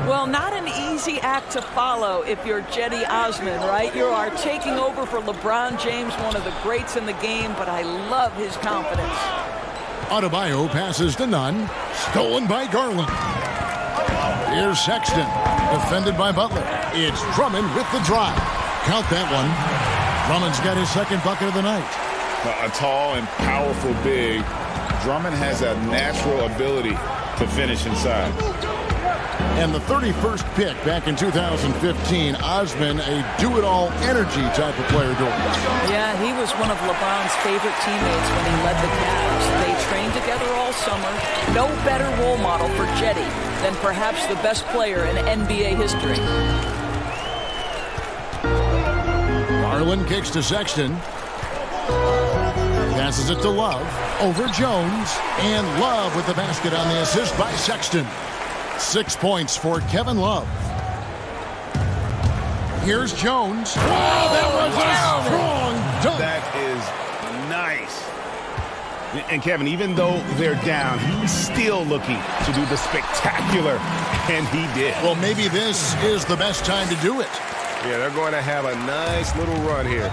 R: Well, not an easy act to follow if you're Cedi Osman, right? You are taking over for LeBron James, one of the greats in the game, but I love his confidence.
B: Adebayo passes to Nunn. Stolen by Garland. Here's Sexton. Defended by Butler. It's Drummond with the drive. Count that one. Drummond's got his second bucket of the night.
N: A tall and powerful big. Drummond has a natural ability to finish inside.
B: And the 31st pick back in 2015, Osman, a do-it-all energy type of player.
R: Yeah, he was one of LeBron's favorite teammates when he led the Cavs. They trained together all summer. No better role model for Cedi than perhaps the best player in NBA history.
B: Garland kicks to Sexton. Passes it to Love. Over Jones. And Love with the basket on the assist by Sexton. 6 points for Kevin Love. Here's Jones. Wow, that was a strong dunk.
N: That is nice. And Kevin, even though they're down, he's still looking to do the spectacular, and he did.
B: Well, maybe this is the best time to do it.
H: Yeah, they're going to have a nice little run here.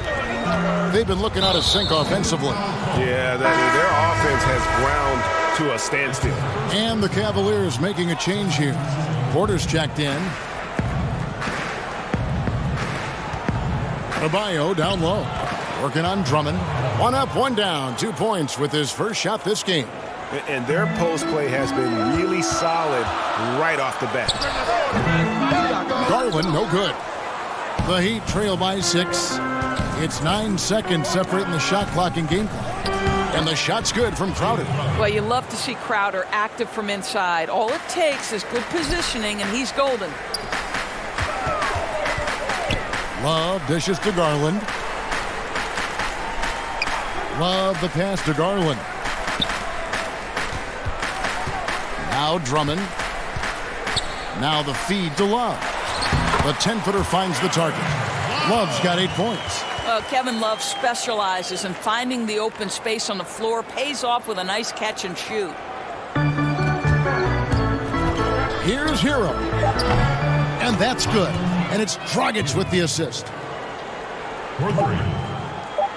B: They've been looking out of sync offensively.
H: Yeah, their offense has ground to a standstill.
B: And the Cavaliers making a change here. Porter's checked in. Adebayo down low. Working on Drummond. 1 up, 1 down. 2 points with his first shot this game.
H: And their post play has been really solid right off the bat.
B: Garland, no good. The Heat trail by 6. It's 9 seconds separating the shot clock and game clock. And the shot's good from Crowder.
R: Well, you love to see Crowder active from inside. All it takes is good positioning, and he's golden.
B: Love dishes to Garland. Love the pass to Garland. Now Drummond. Now the feed to Love. The 10-footer finds the target. Love's got 8 points.
R: Kevin Love specializes in finding the open space on the floor, pays off with a nice catch and shoot.
B: Here's Hero. And that's good. And it's Dragic with the assist.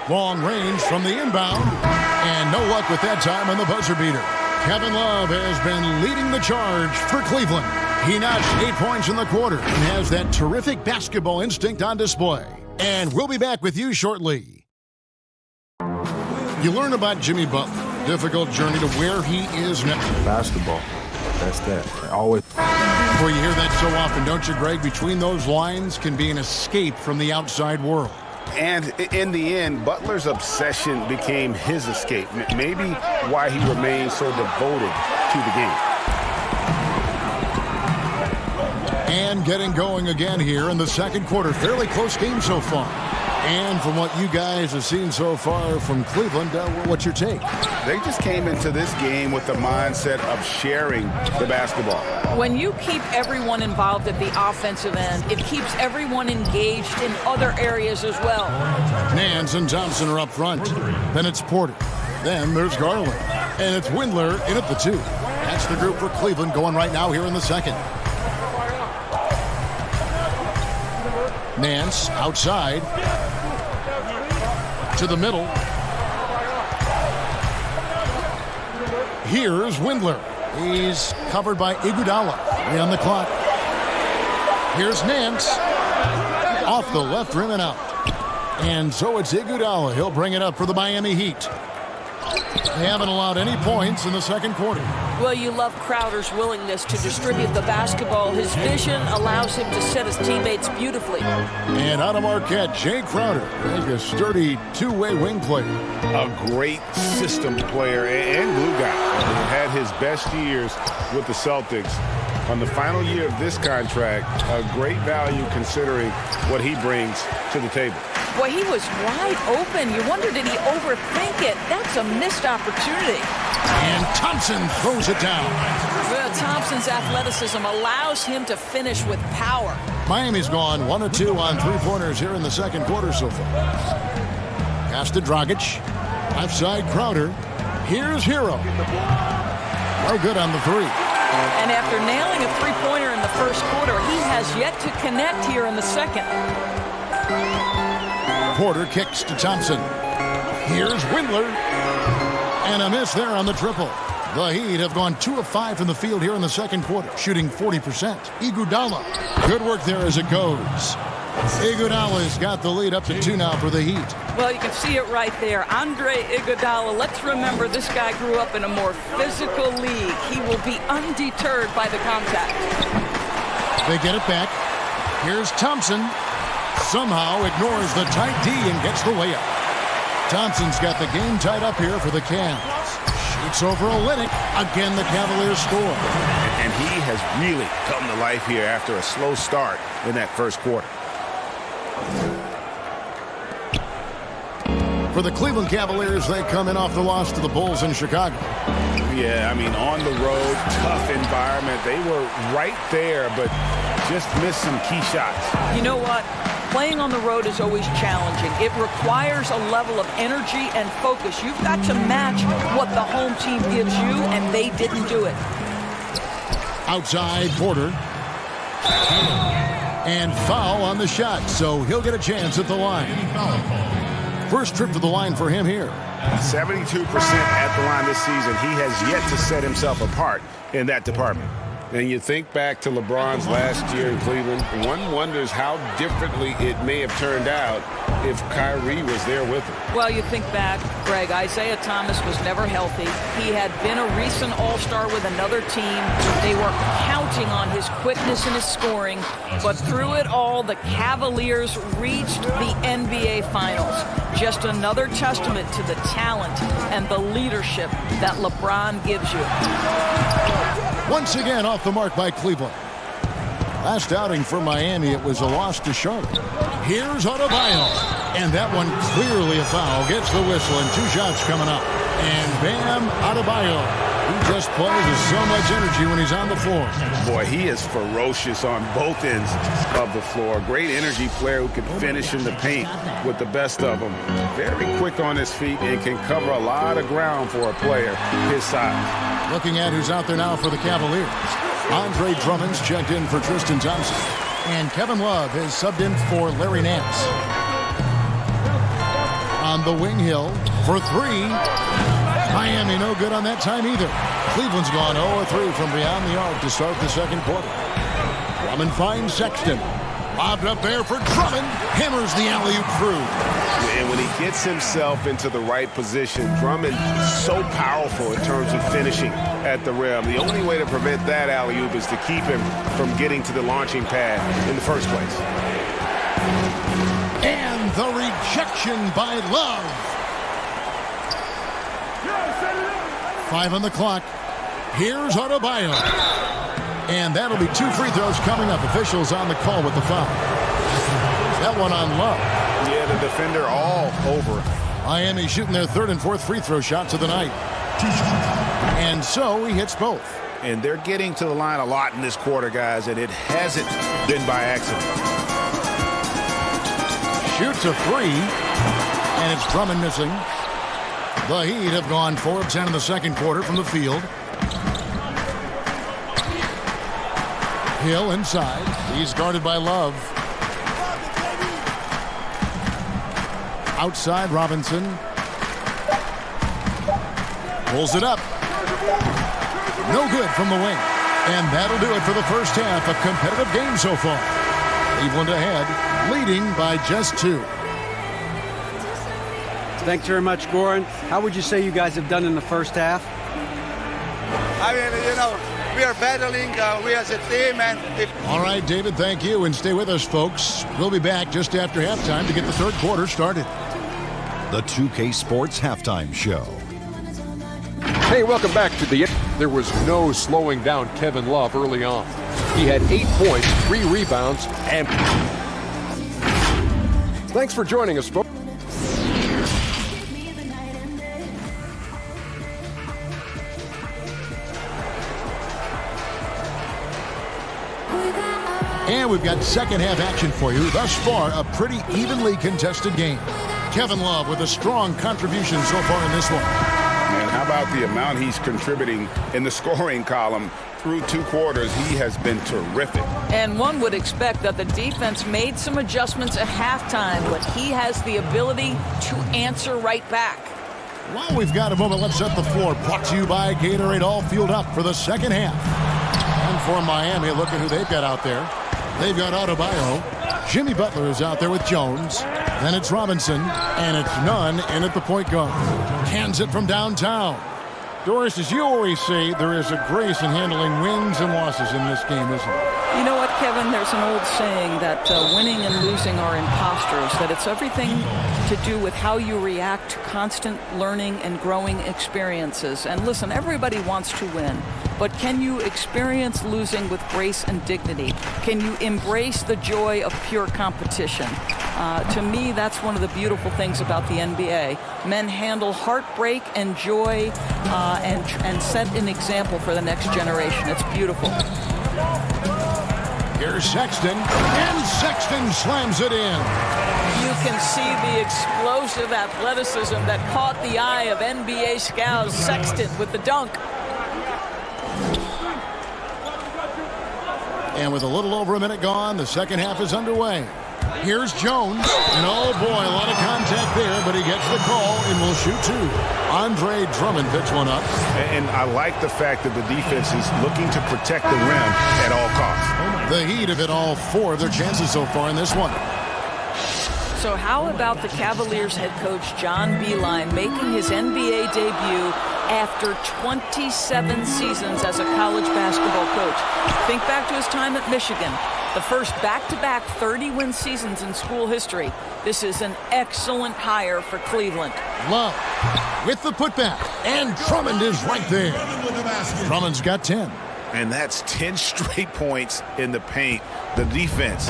B: Long range from the inbound. And no luck with that time on the buzzer beater. Kevin Love has been leading the charge for Cleveland. He notched 8 points in the quarter and has that terrific basketball instinct on display. And we'll be back with you shortly. You learn about Jimmy Butler. Difficult journey to where he is now.
C: Basketball. That's that. Always.
B: Well, you hear that so often, don't you, Greg? Between those lines can be an escape from the outside world.
H: And in the end, Butler's obsession became his escape. Maybe why he remained so devoted to the game.
B: And getting going again here in the second quarter. Fairly close game so far. And from what you guys have seen so far from Cleveland, what's your take?
H: They just came into this game with the mindset of sharing the basketball.
R: When you keep everyone involved at the offensive end, it keeps everyone engaged in other areas as well.
B: Nance and Thompson are up front. Then it's Porter. Then there's Garland. And it's Windler in at the 2. That's the group for Cleveland going right now here in the second. Nance outside to the middle. Here's Windler. He's covered by Iguodala. 3 on the clock. Here's Nance. Off the left rim and out. And so it's Iguodala. He'll bring it up for the Miami Heat. They haven't allowed any points in the second quarter.
R: Well, you love Crowder's willingness to distribute the basketball. His vision allows him to set his teammates beautifully.
B: And out of Marquette, Jay Crowder, a sturdy two-way wing player.
H: A great system player and glue guy who had his best years with the Celtics. On the final year of this contract, a great value considering what he brings to the table.
R: Boy, he was wide open. You wonder, did he overthink it? That's a missed opportunity.
B: And Thompson throws it down.
R: Well, Thompson's athleticism allows him to finish with power.
B: Miami's gone 1 of 2 on three-pointers here in the second quarter so far. Pass to Dragic. Left side Crowder. Here's Hero. No good on the 3.
R: And after nailing a three-pointer in the first quarter, he has yet to connect here in the second.
B: Porter kicks to Thompson. Here's Windler. And a miss there on the triple. The Heat have gone 2 of 5 from the field here in the second quarter, shooting 40%. Iguodala. Good work there as it goes. Iguodala's got the lead up to 2 now for the Heat.
R: Well, you can see it right there. Andre Iguodala. Let's remember this guy grew up in a more physical league. He will be undeterred by the contact.
B: They get it back. Here's Thompson. Somehow ignores the tight D and gets the layup. Thompson's got the game tied up here for the Cavs. Shoots over Olynyk. Again, the Cavaliers score.
H: And he has really come to life here after a slow start in that first quarter.
B: For the Cleveland Cavaliers, they come in off the loss to the Bulls in Chicago.
H: Yeah, I mean, on the road, tough environment. They were right there, but just missed some key shots.
R: You know what? playing on the road is always challenging. It requires a level of energy and focus. You've got to match what the home team gives you, and they didn't do it.
B: Outside Porter. And foul on the shot, so he'll get a chance at the line. First trip to the line for him here.
N: 72% at the line this season. He has yet to set himself apart in that department.
H: And you think back to LeBron's last year in Cleveland, one wonders how differently it may have turned out if Kyrie was there with him.
R: Well, you think back, Greg, Isaiah Thomas was never healthy. He had been a recent All-Star with another team. They were counting on his quickness and his scoring. But through it all, the Cavaliers reached the NBA Finals. Just another testament to the talent and the leadership that LeBron gives you.
B: Once again off the mark by Cleveland. Last outing for Miami, it was a loss to Charlotte. Here's Adebayo. And that one clearly a foul. Gets the whistle and 2 shots coming up. And bam, Adebayo. He just plays with so much energy when he's on the floor.
H: Boy, he is ferocious on both ends of the floor. Great energy player who can finish in the paint with the best of them. Very quick on his feet and can cover a lot of ground for a player his size.
B: Looking at who's out there now for the Cavaliers. Andre Drummond's checked in for Tristan Thompson. And Kevin Love is subbed in for Larry Nance. On the wing, Hill for 3. Miami no good on that time either. Cleveland's gone 0-3 from beyond the arc to start the second quarter. Drummond finds Sexton. Lobbed up there for Drummond. Hammers the alley-oop through.
H: And when he gets himself into the right position, Drummond is so powerful in terms of finishing at the rim. The only way to prevent that alley-oop is to keep him from getting to the launching pad in the first place.
B: And the rejection by Love. 5 on the clock. Here's Adebayo. And that'll be 2 free throws coming up. Officials on the call with the foul. That one on Love.
H: Yeah, the defender all over.
B: Miami shooting their 3rd and 4th free throw shots of the night. And so he hits both.
N: And they're getting to the line a lot in this quarter, guys, and it hasn't been by accident.
B: Shoots a 3, and it's Drummond missing. The Heat have gone 4 of 10 in the second quarter from the field. Hill inside. He's guarded by Love. Outside, Robinson. Pulls it up. No good from the wing. And that'll do it for the first half. A competitive game so far. Cleveland ahead, leading by just 2.
F: Thanks very much, Goran. How would you say you guys have done in the first half?
S: I mean, we are battling, we as a team.
B: All right, David, thank you. And stay with us, folks. We'll be back just after halftime to get the third quarter started.
I: The 2K Sports Halftime Show.
A: Hey, welcome back to the... There was no slowing down Kevin Love early on. He had 8 points, 3 rebounds, and... Thanks for joining us, folks.
B: And we've got second half action for you. Thus far, a pretty evenly contested game. Kevin Love with a strong contribution so far in this one.
H: And how about the amount he's contributing in the scoring column through 2 quarters? He has been terrific.
R: And one would expect that the defense made some adjustments at halftime, but he has the ability to answer right back.
B: While we've got a moment, let's set the floor. Brought to you by Gatorade, all fueled up for the second half. And for Miami, look at who they've got out there. They've got Adebayo. Jimmy Butler is out there with Jones. Then it's Robinson. And it's Nunn in at the point guard. Hands it from downtown. Doris, as you always say, there is a grace in handling wins and losses in this game, isn't there?
R: You know what, Kevin? There's an old saying that winning and losing are imposters, that it's everything to do with how you react to constant learning and growing experiences. And listen, everybody wants to win, but can you experience losing with grace and dignity? Can you embrace the joy of pure competition? To me, that's one of the beautiful things about the NBA. Men handle heartbreak and joy and set an example for the next generation. It's beautiful.
B: Here's Sexton, and Sexton slams it in.
R: You can see the explosive athleticism that caught the eye of NBA scouts. Sexton with the dunk.
B: And with a little over a minute gone, the second half is underway. Here's Jones, and oh boy, a lot of contact there, but he gets the call and will shoot two. Andre Drummond picks one up.
N: And I like the fact that the defense is looking to protect the rim at all costs.
B: The Heat have hit all four of their chances so far in this one.
R: So how about the Cavaliers head coach John Beilein making his NBA debut after 27 seasons as a college basketball coach? Think back to his time at Michigan, the first back-to-back 30-win seasons in school history. This is an excellent hire for Cleveland.
B: Love with the putback, and Drummond is right there. Drummond's got 10.
N: And that's 10 straight points in the paint. The defense,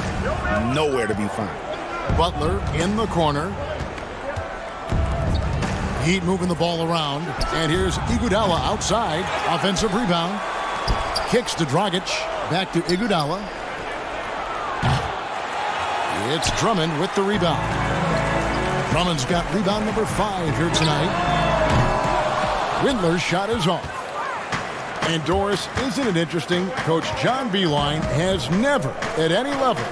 N: nowhere to be found.
B: Butler in the corner. Heat moving the ball around. And here's Iguodala outside. Offensive rebound. Kicks to Dragic. Back to Iguodala. It's Drummond with the rebound. Drummond's got rebound number 5 here tonight. Windler's shot is off. And Doris, isn't it interesting? Coach John Beilein has never, at any level,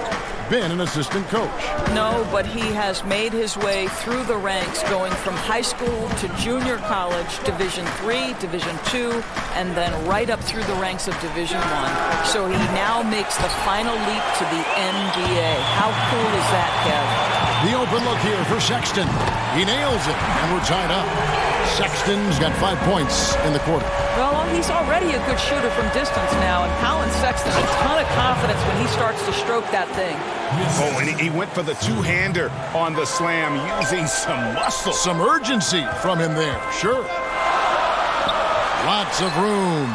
B: been an assistant coach.
R: No, but he has made his way through the ranks, going from high school to junior college, Division III, Division II, and then right up through the ranks of Division I. So he now makes the final leap to the NBA. How cool is that, Kev?
B: The open look here for Sexton. He nails it, and we're tied up. Sexton's got 5 points in the quarter.
R: Well, he's already a good shooter from distance now, and Colin Sexton, a ton of confidence when he starts to stroke that thing.
N: Oh, and he went for the two-hander on the slam using some muscle.
B: Some urgency from him there, sure. Lots of room.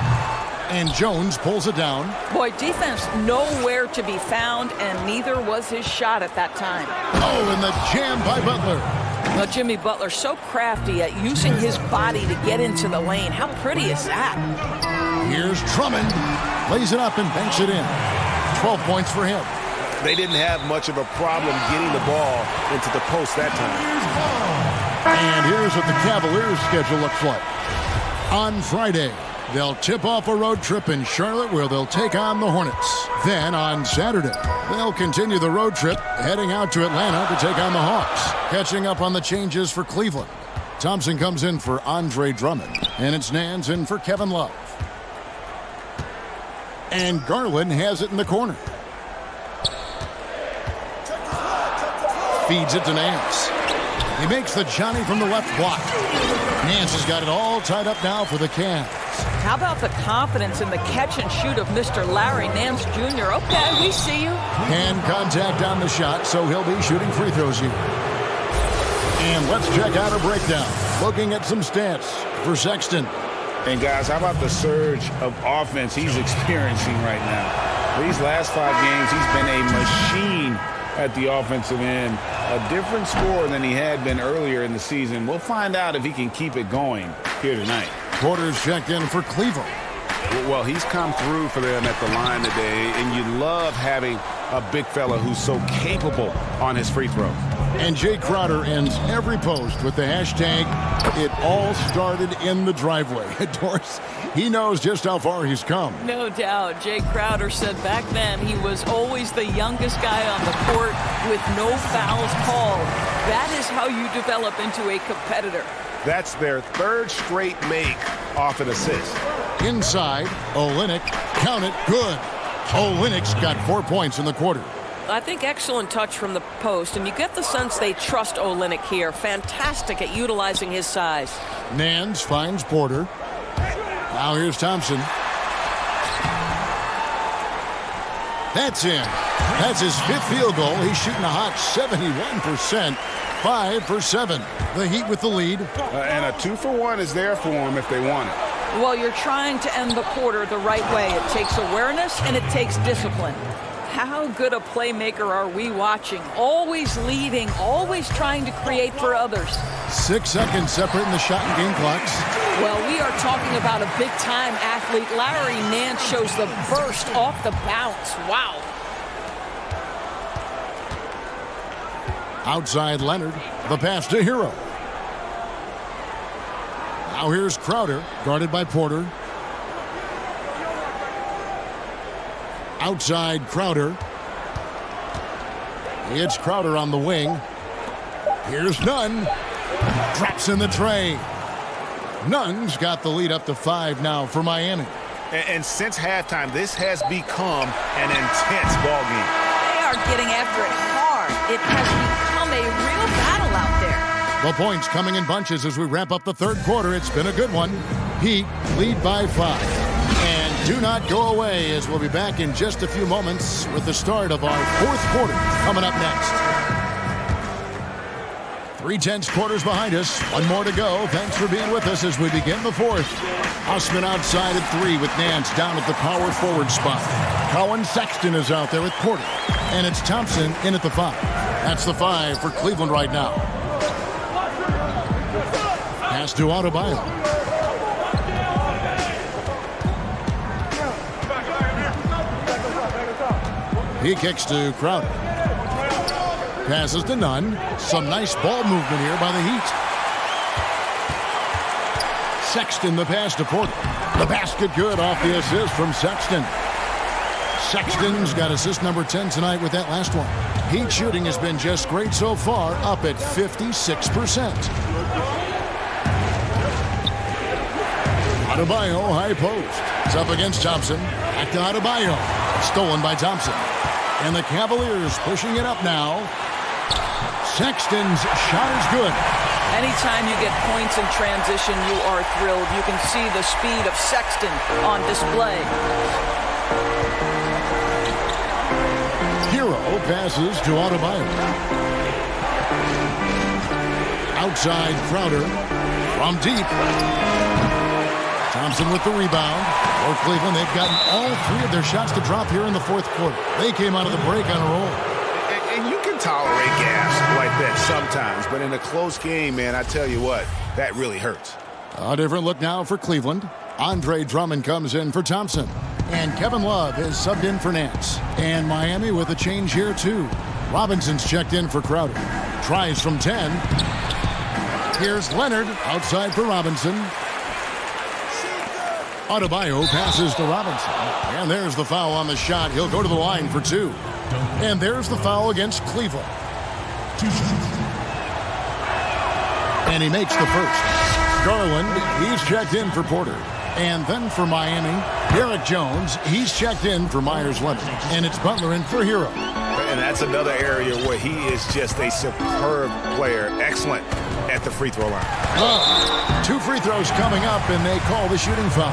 B: And Jones pulls it down.
R: Boy, defense nowhere to be found, and neither was his shot at that time.
B: Oh, and the jam by Butler.
R: Now, Jimmy Butler, so crafty at using his body to get into the lane. How pretty is that?
B: Here's Drummond. Lays it up and banks it in. 12 points for him.
H: They didn't have much of a problem getting the ball into the post that time.
B: And here's what the Cavaliers' schedule looks like. On Friday, they'll tip off a road trip in Charlotte where they'll take on the Hornets. Then on Saturday, they'll continue the road trip heading out to Atlanta to take on the Hawks. Catching up on the changes for Cleveland. Thompson comes in for Andre Drummond, and it's Nance in for Kevin Love. And Garland has it in the corner. Feeds it to Nance. He makes the Johnny from the left block. Nance has got it all tied up now for the Cavs.
R: How about the confidence in the catch and shoot of Mr. Larry Nance Jr.? Okay, we see you.
B: Hand contact on the shot, so he'll be shooting free throws here. And let's check out a breakdown. Looking at some stats for Sexton.
H: And guys, how about the surge of offense he's experiencing right now? These last 5 games, he's been a machine at the offensive end. A different scorer than he had been earlier in the season. We'll find out if he can keep it going here tonight.
B: Porter's checked in for Cleveland.
H: Well, he's come through for them at the line today, and you love having a big fella who's so capable on his free throws.
B: And Jay Crowder ends every post with the hashtag, "It all started in the driveway." Doris, he knows just how far he's come.
R: No doubt. Jay Crowder said back then he was always the youngest guy on the court with no fouls called. That is how you develop into a competitor.
H: That's their 3rd straight make off an assist.
B: Inside, Olynyk, count it, good. Olynyk's got 4 points in the quarter.
T: I think excellent touch from the post, and you get the sense they trust Olynyk here. Fantastic at utilizing his size.
B: Nance finds Porter. Now here's Thompson. That's in. That's his 5th field goal. He's shooting a hot 71%. 5 for 7. The Heat with the lead.
H: And a 2-for-1 is there for him if they want it.
R: Well, you're trying to end the quarter the right way. It takes awareness and it takes discipline. How good a playmaker are we watching? Always leading, always trying to create for others.
B: 6 seconds separating the shot and game clocks.
R: Well, we are talking about a big-time athlete. Larry Nance shows the burst off the bounce. Wow.
B: Outside Leonard. The pass to Hero. Now here's Crowder, guarded by Porter. Outside Crowder. It's Crowder on the wing. Here's Nunn. Drops in the tray. Nunn's got the lead up to 5 now for Miami.
N: And since halftime, this has become an intense ball game.
R: They are getting after it hard. It has become a real battle out there.
B: The points coming in bunches as we wrap up the third quarter. It's been a good one. Heat lead by 5. And do not go away, as we'll be back in just a few moments with the start of our fourth quarter coming up next. 3/10 quarters behind us. One more to go. Thanks for being with us as we begin the fourth. Osman outside at 3 with Nance down at the power forward spot. Cowan Sexton is out there with Porter. And it's Thompson in at the 5. That's the 5 for Cleveland right now. Pass to Adebayo. He kicks to Crowder. Passes to Nunn. Some nice ball movement here by the Heat. Sexton the pass to Porter. The basket good off the assist from Sexton. Sexton's got assist number 10 tonight with that last one. Heat shooting has been just great so far, up at 56%. Adebayo, high post. It's up against Thompson. Back to Adebayo. Stolen by Thompson. And the Cavaliers pushing it up now. Sexton's shot is good.
R: Anytime you get points in transition, you are thrilled. You can see the speed of Sexton on display.
B: Hero passes to Adebayo. Outside Crowder from deep. Thompson with the rebound. For Cleveland, they've gotten all 3 of their shots to drop here in the fourth quarter. They came out of the break on a roll.
N: And you can tolerate gas like that sometimes, but in a close game, man, I tell you what, that really hurts.
B: A different look now for Cleveland. Andre Drummond comes in for Thompson. And Kevin Love is subbed in for Nance. And Miami with a change here, too. Robinson's checked in for Crowder. Tries from 10. Here's Leonard outside for Robinson. Adebayo passes to Robinson. And there's the foul on the shot. He'll go to the line for 2. And there's the foul against Cleveland. And he makes the first. Garland, he's checked in for Porter. And then for Miami, Derek Jones, he's checked in for Myers-Leonard. And it's Butler in for Hero.
N: And that's another area where he is just a superb player. Excellent at the free throw line.
B: 2 free throws coming up, and they call the shooting foul.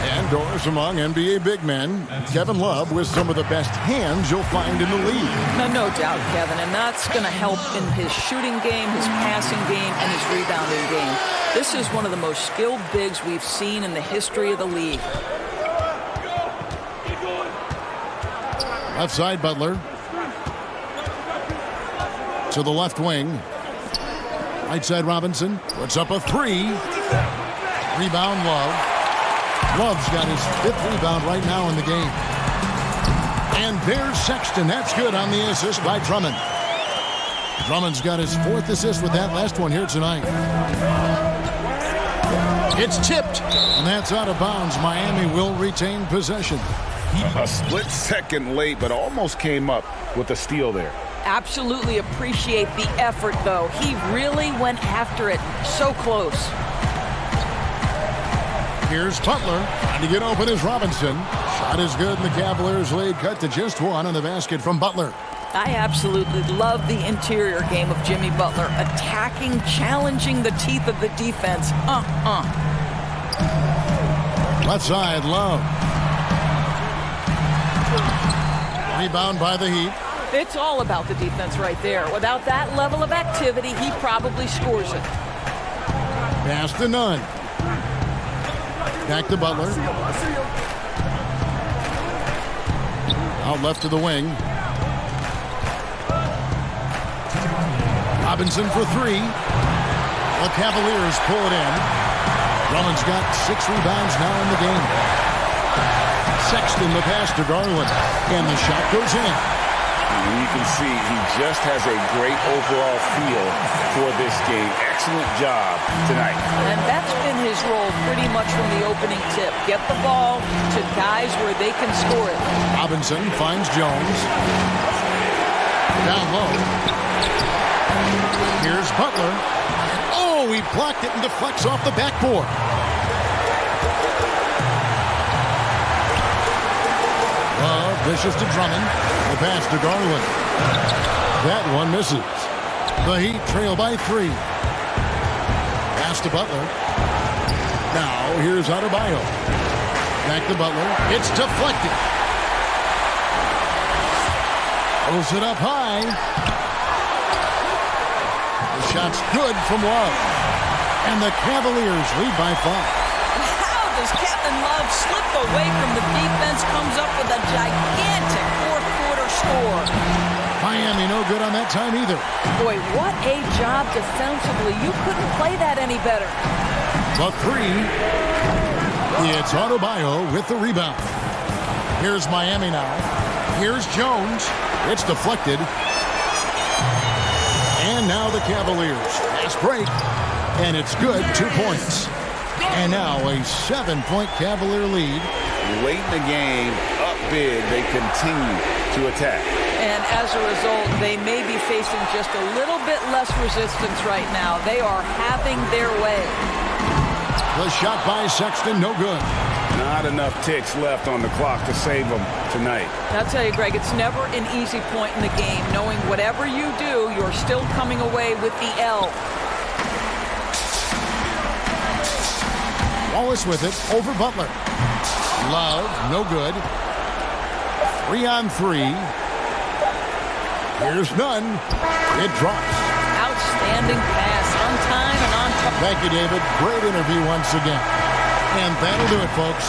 B: And doors among NBA big men. Kevin Love with some of the best hands you'll find in the league.
R: No doubt, Kevin, and that's going to help in his shooting game, his passing game, and his rebounding game. This is one of the most skilled bigs we've seen in the history of the league.
B: Left side, Butler. To the left wing. Right side, Robinson. Puts up a 3. Rebound, Love. Love's got his 5th rebound right now in the game. And there's Sexton. That's good on the assist by Drummond. Drummond's got his 4th assist with that last one here tonight. It's tipped. And that's out of bounds. Miami will retain possession.
N: A split second late, but almost came up with a steal there.
R: Absolutely appreciate the effort, though. He really went after it. So close.
B: Here's Butler. Trying to get open is Robinson. Shot is good, and the Cavaliers lead cut to just 1 on the basket from Butler.
R: I absolutely love the interior game of Jimmy Butler. Attacking, challenging the teeth of the defense.
B: Left side, Love. Rebound by the Heat.
R: It's all about the defense right there. Without that level of activity, he probably scores it.
B: Pass to Nunn. Back to Butler. Out left to the wing. Robinson for 3. The Cavaliers pull it in. Drummond's got 6 rebounds now in the game. Sexton the pass to Garland. And the shot goes in.
H: And you can see he just has a great overall feel for this game. Excellent job tonight.
R: And that's been his role pretty much from the opening tip. Get the ball to guys where they can score it.
B: Robinson finds Jones. Down low. Here's Butler. Oh, he blocked it and deflects off the backboard. Love dishes to Drummond. The pass to Garland. That one misses. The Heat trail by 3. Pass to Butler. Now here's Adebayo. Back to Butler. It's deflected. Pulls it up high. The shot's good from Love. And the Cavaliers lead by 5.
R: How does Kevin Love slip away from the defense, comes up with a gigantic fourth-quarter score?
B: Miami no good on that time either.
R: Boy, what a job defensively. You couldn't play that any better.
B: The 3. It's Adebayo with the rebound. Here's Miami now. Here's Jones. It's deflected. And now the Cavaliers. Fast break. And it's good. 2 points. And now a 7-point Cavalier lead.
N: Late in the game, up big, they continue to attack.
R: And as a result, they may be facing just a little bit less resistance right now. They are having their way.
B: The shot by Sexton, no good.
H: Not enough ticks left on the clock to save them tonight.
R: I'll tell you, Greg, it's never an easy point in the game, knowing whatever you do, you're still coming away with the L.
B: Wallace with it over Butler. Love, no good. 3-on-3. Here's none. It drops.
R: Outstanding pass, on time and on top.
B: Thank you, David. Great interview once again. And that'll do it, folks.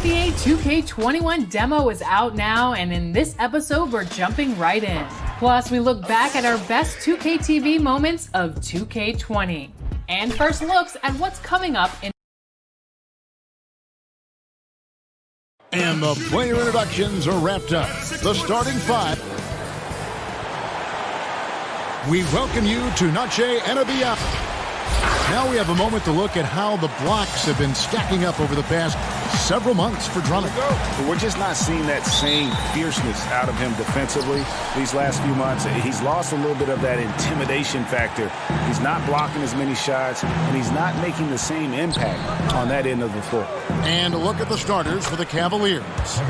D: NBA 2K21 demo is out now, and in this episode, we're jumping right in. Plus, we look back at our best 2K TV moments of 2K20. And first looks at what's coming up in.
B: And the player introductions are wrapped up. The starting five. We welcome you to Noche NBA. Now we have a moment to look at how the blocks have been stacking up over the past several months for Drummond.
N: We're just not seeing that same fierceness out of him defensively these last few months. He's lost a little bit of that intimidation factor. He's not blocking as many shots, and he's not making the same impact on that end of the floor.
B: And a look at the starters for the Cavaliers.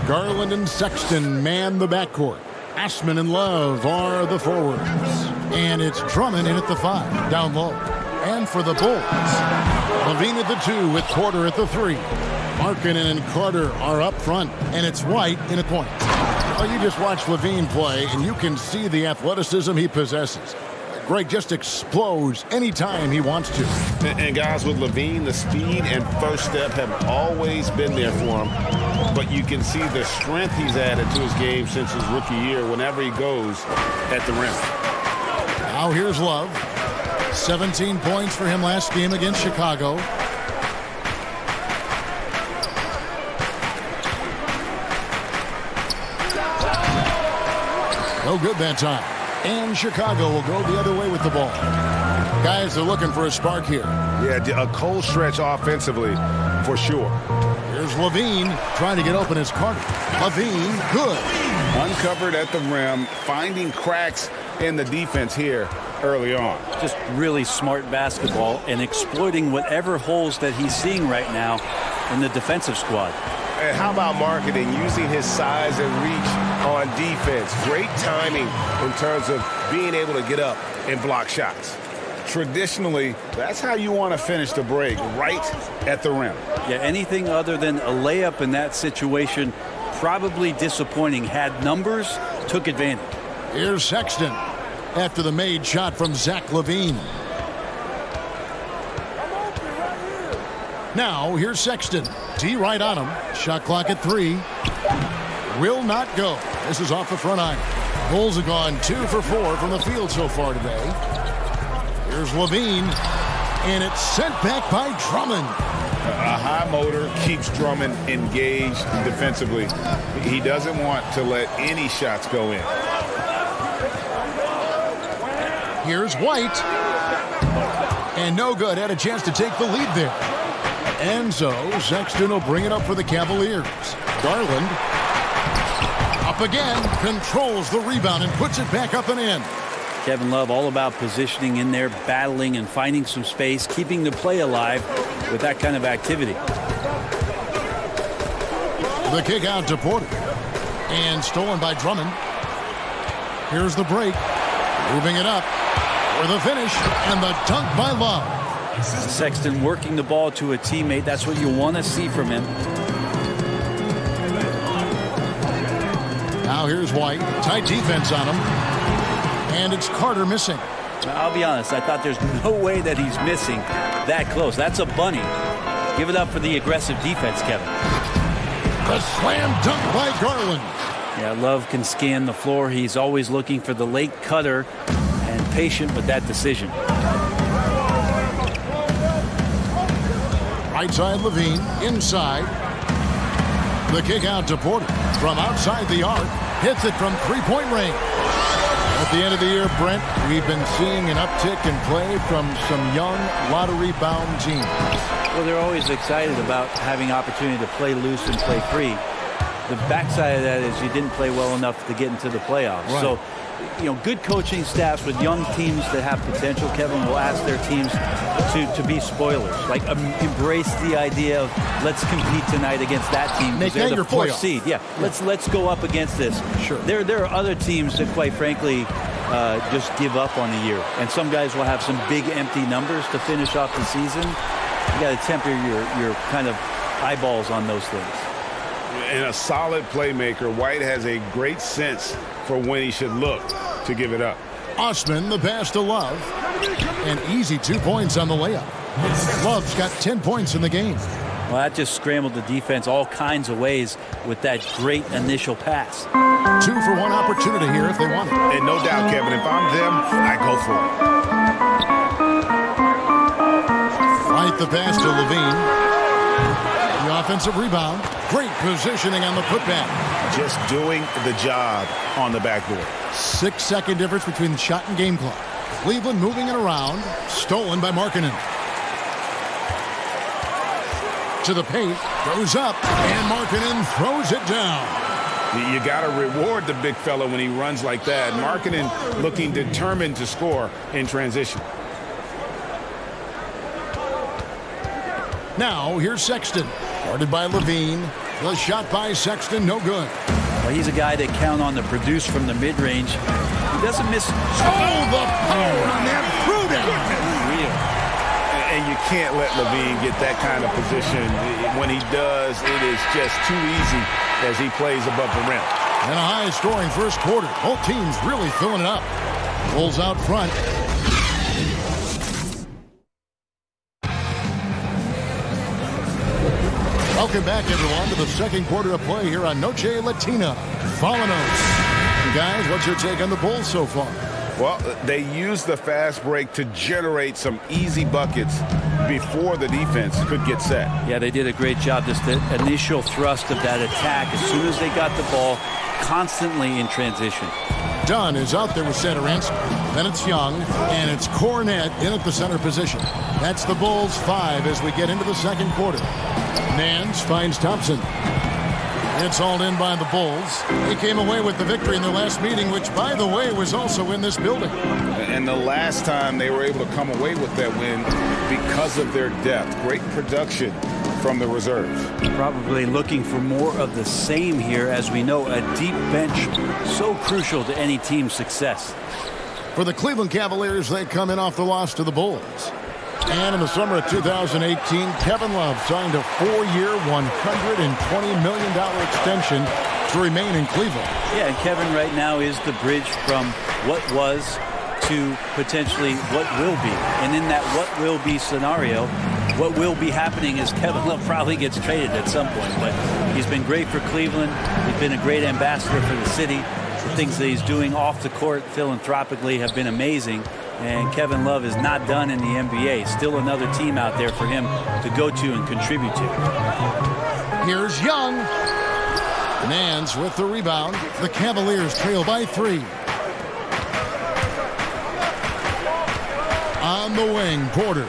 B: Garland and Sexton man the backcourt. Ashman and Love are the forwards. And it's Drummond in at the 5, down low. And for the Bulls, Levine at the 2 with Porter at the 3. Markkanen and Carter are up front, and it's White in at point. Well, you just watch Levine play, and you can see the athleticism he possesses. Greg just explodes anytime he wants to.
H: And guys, with Levine, the speed and first step have always been there for him. But you can see the strength he's added to his game since his rookie year whenever he goes at the rim.
B: Now here's Love. 17 points for him last game against Chicago. No good that time. And Chicago will go the other way with the ball. Guys, they're looking for a spark here.
H: Yeah, a cold stretch offensively for sure.
B: Here's Levine trying to get open as Carter. Levine, good.
H: Uncovered at the rim, finding cracks in the defense here early on.
G: Just really smart basketball and exploiting whatever holes that he's seeing right now in the defensive squad.
H: And how about marketing, using his size and reach on defense? Great timing in terms of being able to get up and block shots. Traditionally, that's how you want to finish the break, right at the rim.
G: Yeah, anything other than a layup in that situation, probably disappointing. Had numbers, took advantage.
B: Here's Sexton after the made shot from Zach LaVine. Now here's Sexton. T right on him. Shot clock at 3. Will not go. This is off the front iron. Bulls have gone 2 for 4 from the field so far today. Here's LaVine. And it's sent back by Drummond.
H: A high motor keeps Drummond engaged defensively. He doesn't want to let any shots go in.
B: Here's White. And no good. Had a chance to take the lead there. And so Sexton will bring it up for the Cavaliers. Garland up again, controls the rebound and puts it back up and in.
G: Kevin Love all about positioning in there, battling and finding some space, keeping the play alive with that kind of activity.
B: The kick out to Porter. And stolen by Drummond. Here's the break. Moving it up for the finish and the dunk by Love.
G: Sexton working the ball to a teammate. That's what you want to see from him.
B: Now here's White. Tight defense on him. And it's Carter missing.
G: I'll be honest. I thought there's no way that he's missing that close. That's a bunny. Give it up for the aggressive defense, Kevin.
B: The slam dunk by Garland.
G: Yeah, Love can scan the floor. He's always looking for the late cutter and patient with that decision.
B: Right side Levine, inside. The kick out to Porter. From outside the arc, hits it from three-point range. At the end of the year, Brent, we've been seeing an uptick in play from some young, lottery-bound teams.
G: Well, they're always excited about having opportunity to play loose and play free. The backside of that is you didn't play well enough to get into the playoffs.
B: Right.
G: So, you know, good coaching staffs with young teams that have potential, Kevin, will ask their teams to be spoilers. Like, embrace the idea of let's compete tonight against that team.
B: Make
G: they're
B: that
G: the
B: your
G: fourth
B: playoff.
G: seed. Yeah, let's go up against this.
B: Sure.
G: There are other teams that, quite frankly, just give up on the year. And some guys will have some big empty numbers to finish off the season. You got to temper your kind of eyeballs on those things.
H: And a solid playmaker, White has a great sense for when he should look to give it up.
B: Osman, the pass to Love. An easy 2 points on the layup. Love's got 10 points in the game.
G: Well, that just scrambled the defense all kinds of ways with that great initial pass.
B: 2-for-1 opportunity here if they want it.
N: And no doubt, Kevin, if I'm them, I go for it.
B: Right the pass to Levine. The offensive rebound. Great positioning on the putback.
N: Just doing the job on the backboard.
B: 6-second difference between the shot and game clock. Cleveland moving it around. Stolen by Markkanen. To the paint. Goes up. And Markkanen throws it down.
N: You got to reward the big fella when he runs like that. Markkanen looking determined to score in transition.
B: Now, here's Sexton. Guarded by Levine. The shot by Sexton, no good.
G: Well, he's a guy they count on to produce from the mid-range. He doesn't miss.
B: Oh, the power on that throwdown.
G: Unreal.
N: And you can't let Levine get that kind of position. When he does, it is just too easy as he plays above the rim.
B: And a high-scoring first quarter. Both teams really filling it up. Bulls out front. Welcome back, everyone, to the second quarter of play here on Noche Latina. Falanos. Guys, what's your take on the Bulls so far?
N: Well, they used the fast break to generate some easy buckets before the defense could get set.
G: Yeah, they did a great job. Just the initial thrust of that attack, as soon as they got the ball, constantly in transition.
B: Dunn is out there with Satoransky. Then it's Young, and it's Cornette in at the center position. That's the Bulls 5 as we get into the second quarter. Nance finds Thompson. It's hauled in by the Bulls. They came away with the victory in their last meeting, which, by the way, was also in this building.
N: And the last time they were able to come away with that win because of their depth. Great production from the reserves.
G: Probably looking for more of the same here. As we know, a deep bench so crucial to any team's success.
B: For the Cleveland Cavaliers, they come in off the loss to the Bulls. And in the summer of 2018, Kevin Love signed a 4-year, $120 million extension to remain in Cleveland.
G: Yeah, and Kevin right now is the bridge from what was to potentially what will be. And in that what will be scenario, what will be happening is Kevin Love probably gets traded at some point. But he's been great for Cleveland. He's been a great ambassador for the city. The things that he's doing off the court philanthropically have been amazing. And Kevin Love is not done in the NBA. Still another team out there for him to go to and contribute to.
B: Here's Young. Nance with the rebound. The Cavaliers trail by 3. On the wing, Porter.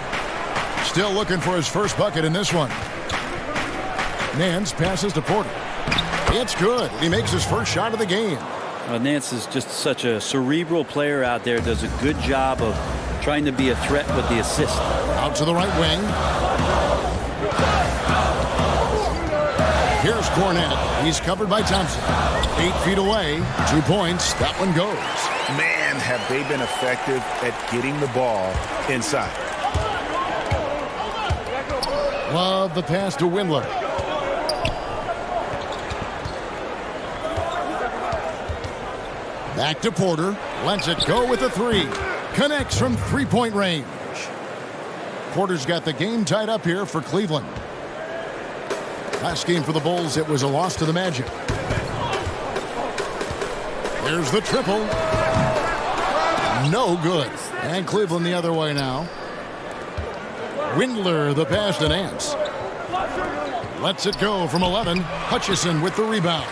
B: Still looking for his first bucket in this one. Nance passes to Porter. It's good. He makes his first shot of the game.
G: Nance is just such a cerebral player out there. Does a good job of trying to be a threat with the assist.
B: Out to the right wing. Here's Cornette. He's covered by Thompson. 8 feet away. 2 points. That one goes.
N: Man, have they been effective at getting the ball inside.
B: Love the pass to Windler. Back to Porter. Lets it go with a 3. Connects from 3-point range. Porter's got the game tied up here for Cleveland. Last game for the Bulls, it was a loss to the Magic. There's the triple. No good. And Cleveland the other way now. Windler, the pass to Nance. Lets it go from 11. Hutchison with the rebound.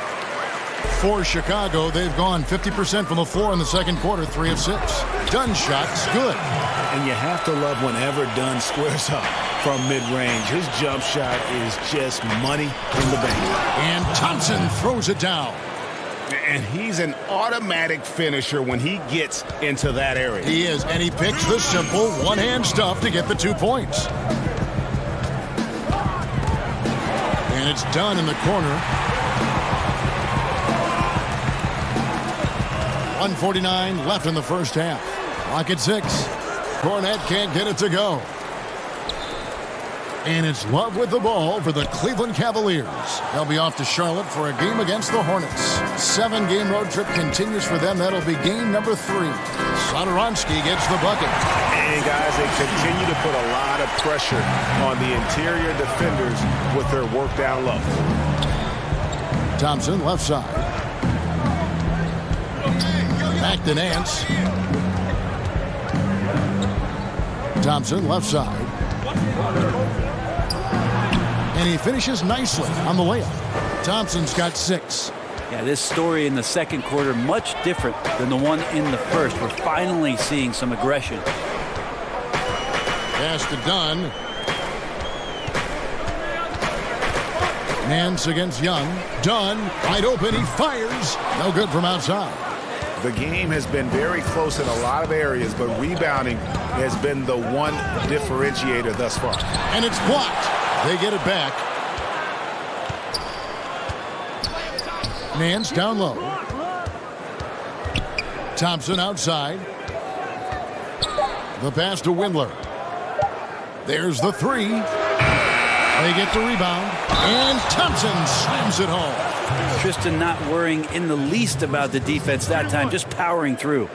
B: For Chicago, they've gone 50% from the floor in the second quarter, 3 of 6. Dunn shot's good.
N: And you have to love whenever Dunn squares up from mid-range. His jump shot is just money in the bank.
B: And Thompson throws it down.
N: And he's an automatic finisher when he gets into that area.
B: He is, and he picks the simple one-hand stuff to get the 2 points. And it's Dunn in the corner. 1:49 left in the first half. Clock at 6. Cornette can't get it to go. And it's Love with the ball for the Cleveland Cavaliers. They'll be off to Charlotte for a game against the Hornets. 7-game road trip continues for them. That'll be game number 3. Satoransky gets the bucket.
N: And guys, they continue to put a lot of pressure on the interior defenders with their work down low.
B: Thompson left side. Back to Nance. Thompson left side. And he finishes nicely on the layup. Thompson's got 6.
G: Yeah, this story in the second quarter much different than the one in the first. We're finally seeing some aggression.
B: Pass to Dunn. Nance against Young. Dunn wide open. He fires. No good from outside.
N: The game has been very close in a lot of areas, but rebounding has been the one differentiator thus far.
B: And it's blocked. They get it back. Nance down low. Thompson outside. The pass to Windler. There's the 3. They get the rebound. And Thompson slams it home.
G: Tristan not worrying in the least about the defense that time, just powering through.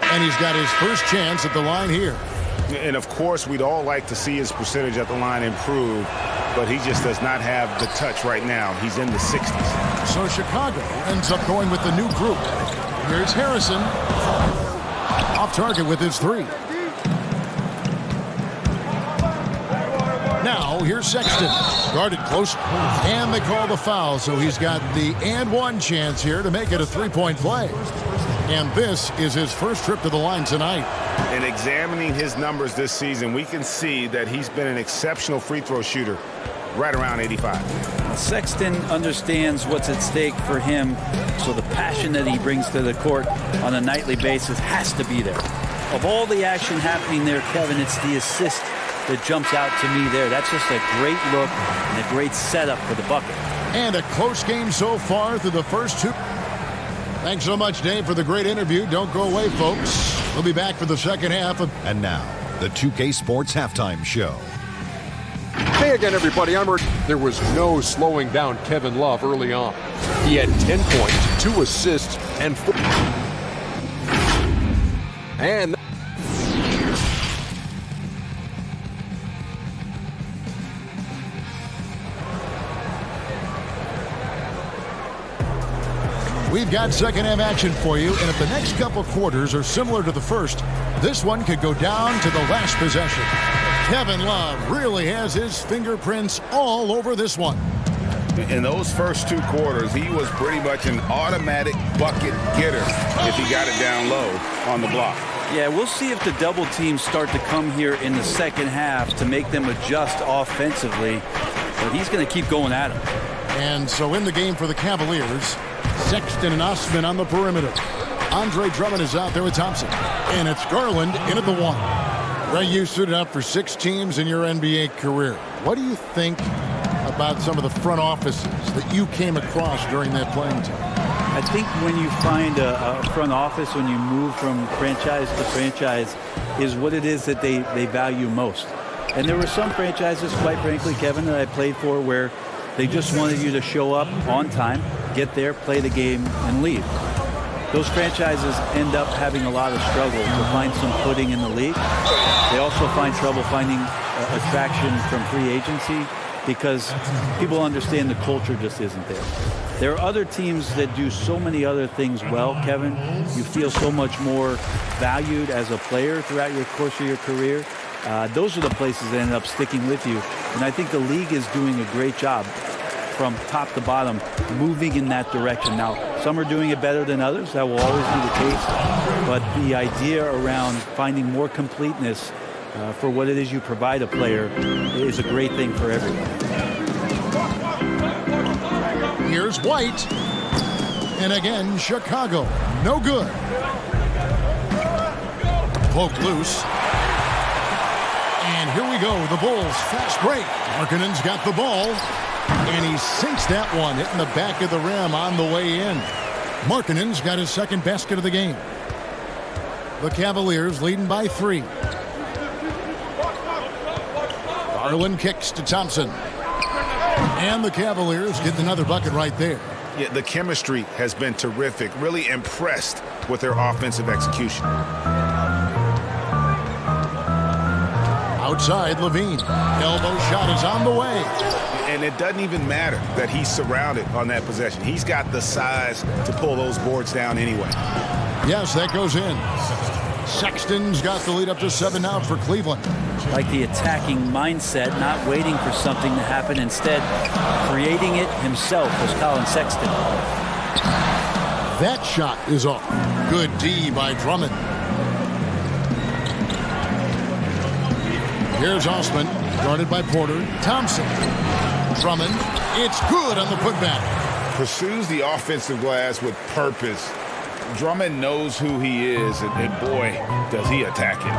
B: And he's got his first chance at the line here.
N: And of course, we'd all like to see his percentage at the line improve, but he just does not have the touch right now. He's in the 60s.
B: So Chicago ends up going with the new group. Here's Harrison. Off target with his 3. Now, here's Sexton. Guarded close. And they call the foul, so he's got the and one chance here to make it a 3-point play. And this is his first trip to the line tonight.
N: And examining his numbers this season, we can see that he's been an exceptional free throw shooter, right around 85.
G: Sexton understands what's at stake for him, so the passion that he brings to the court on a nightly basis has to be there. Of all the action happening there, Kevin, it's the assist that jumps out to me there. That's just a great look and a great setup for the bucket.
B: And a close game so far through the first 2. Thanks so much, Dave, for the great interview. Don't go away, folks. We'll be back for the second half of...
I: And now, the 2K Sports Halftime Show.
A: Hey again, everybody. There was no slowing down Kevin Love early on. He had 10 points, 2 assists, and 4. And...
B: We've got second half action for you, and if the next couple quarters are similar to the first, this one could go down to the last possession. Kevin Love really has his fingerprints all over this one.
N: In those first 2 quarters, he was pretty much an automatic bucket getter if he got it down low on the block.
G: Yeah, we'll see if the double teams start to come here in the second half to make them adjust offensively, but he's going to keep going at him.
B: And so in the game for the Cavaliers, Sexton and Osman on the perimeter. Andre Drummond is out there with Thompson. And it's Garland in at the 1. Ray, you suited up for 6 teams in your NBA career. What do you think about some of the front offices that you came across during that playing time?
G: I think when you find a front office, when you move from franchise to franchise, is what it is that they value most. And there were some franchises, quite frankly, Kevin, that I played for where they just wanted you to show up on time, get there, play the game, and leave. Those franchises end up having a lot of struggle to find some footing in the league. They also find trouble finding attraction from free agency because people understand the culture just isn't there. There are other teams that do so many other things well, Kevin. You feel so much more valued as a player throughout your course of your career. Those are the places that end up sticking with you. And I think the league is doing a great job from top to bottom, moving in that direction. Now, some are doing it better than others. That will always be the case. But the idea around finding more completeness for what it is you provide a player is a great thing for everyone.
B: Here's White. And again, Chicago. No good. Poked loose. And here we go. The Bulls fast break. Markkanen's got the ball. And he sinks that one, hitting the back of the rim on the way in. Markkanen's got his second basket of the game. The Cavaliers leading by 3. Garland kicks to Thompson. And the Cavaliers get another bucket right there.
N: Yeah, the chemistry has been terrific. Really impressed with their offensive execution.
B: Outside, Levine. Elbow shot is on the way.
N: And it doesn't even matter that he's surrounded on that possession. He's got the size to pull those boards down anyway.
B: Yes, that goes in. Sexton's got the lead up to 7 now for Cleveland.
G: Like the attacking mindset, not waiting for something to happen, instead creating it himself was Colin Sexton.
B: That shot is off. Good D by Drummond. Here's Osman, guarded by Porter. Thompson. Drummond. It's good on the putback.
N: Pursues the offensive glass with purpose. Drummond knows who he is, and boy, does he attack it.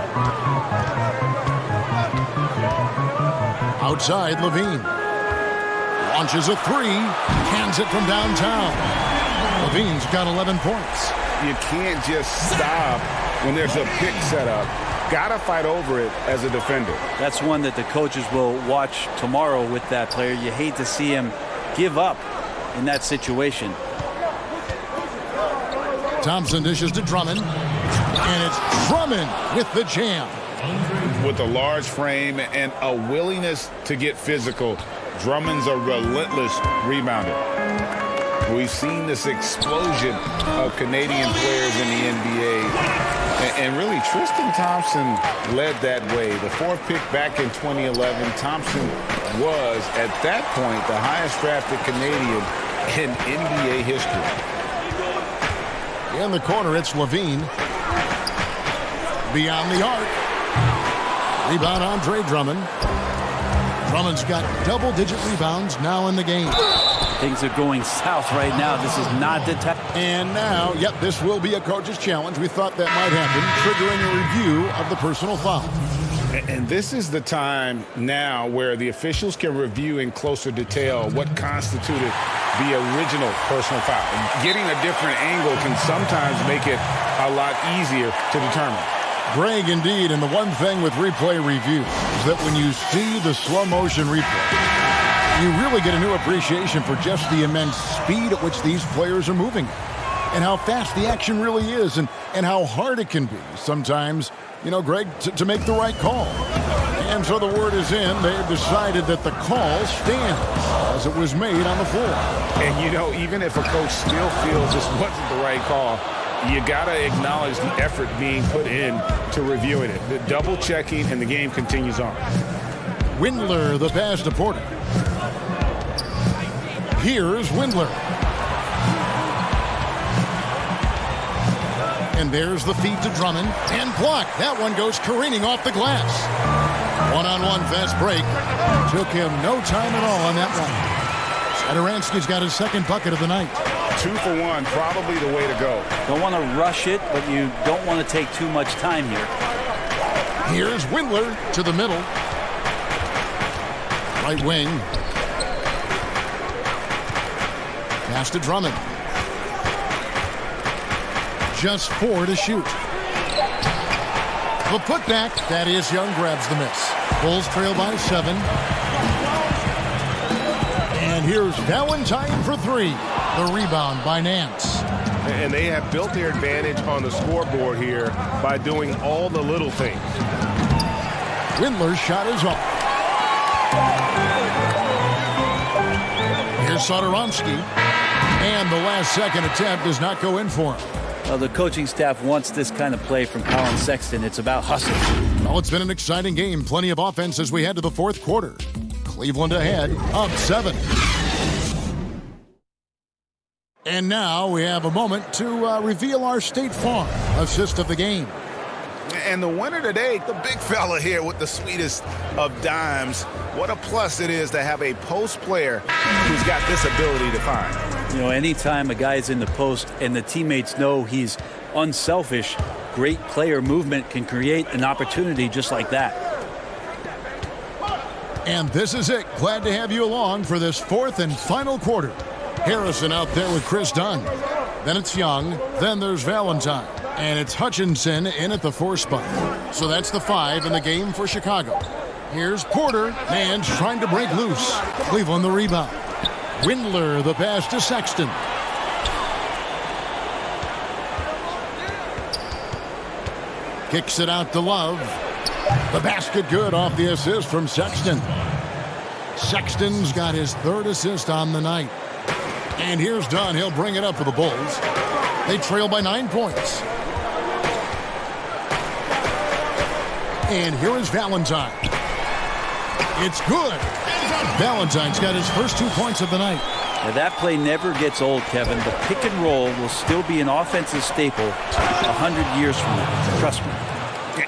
B: Outside, Levine. Launches a 3. Cans it from downtown. Levine's got 11 points.
N: You can't just stop when there's a pick set up. Gotta fight over it as a defender.
G: That's one that the coaches will watch tomorrow with that player. You hate to see him give up in that situation.
B: Thompson dishes to Drummond. And it's Drummond with the jam.
N: With a large frame and a willingness to get physical, Drummond's a relentless rebounder. We've seen this explosion of Canadian players in the NBA. And really, Tristan Thompson led that way. The 4th pick back in 2011, Thompson was, at that point, the highest drafted Canadian in NBA history.
B: In the corner, it's Levine. Beyond the arc. Rebound, Andre Drummond. Drummond's got double-digit rebounds now in the game.
G: Things are going south right now. This is not the time.
B: And now, yep, this will be a coach's challenge. We thought that might happen, triggering a review of the personal foul.
N: And this is the time now where the officials can review in closer detail what constituted the original personal foul. Getting a different angle can sometimes make it a lot easier to determine.
B: Greg, indeed, and the one thing with replay review is that when you see the slow motion replay, you really get a new appreciation for just the immense speed at which these players are moving and how fast the action really is and how hard it can be sometimes, Greg, to make the right call. And so the word is in. They've decided that the call stands as it was made on the floor.
N: And, even if a coach still feels this wasn't the right call, you got to acknowledge the effort being put in to reviewing it. The double checking, and the game continues on.
B: Windler, the pass to Porter. Here's Windler. And there's the feed to Drummond. And blocked. That one goes careening off the glass. One-on-one fast break. Took him no time at all on that one. Satoransky's got his 2nd bucket of the night.
N: 2 for 1, probably the way to go.
G: Don't want to rush it, but you don't want to take too much time here.
B: Here's Windler to the middle. Right wing. Pass to Drummond. Just 4 to shoot. The putback. Thaddeus Young grabs the miss. Bulls trail by 7. And here's Valentine for 3. The rebound by Nance.
H: And they have built their advantage on the scoreboard here by doing all the little things.
B: Windler's shot is off. Here's Satoransky. And the last second attempt does not go in for him.
G: Well, the coaching staff wants this kind of play from Colin Sexton. It's about hustle.
B: Well, it's been an exciting game. Plenty of offense as we head to the 4th quarter. Cleveland ahead, up 7. And now we have a moment to reveal our State Farm assist of the game.
N: And the winner today, the big fella here with the sweetest of dimes. What a plus it is to have a post player who's got this ability to find.
G: Anytime a guy's in the post and the teammates know he's unselfish, great player movement can create an opportunity just like that.
B: And this is it. Glad to have you along for this 4th and final quarter. Harrison out there with Chris Dunn. Then it's Young. Then there's Valentine. And it's Hutchinson in at the 4 spot. So that's the 5 in the game for Chicago. Here's Porter. Man's trying to break loose. Cleveland the rebound. Windler, the pass to Sexton. Kicks it out to Love. The basket good off the assist from Sexton. Sexton's got his 3rd assist on the night. And here's Dunn. He'll bring it up for the Bulls. They trail by 9 points. And here is Valentine. It's good. Valentine's got his first 2 points of the night.
G: Now that play never gets old, Kevin. The pick and roll will still be an offensive staple 100 years from now. Trust me.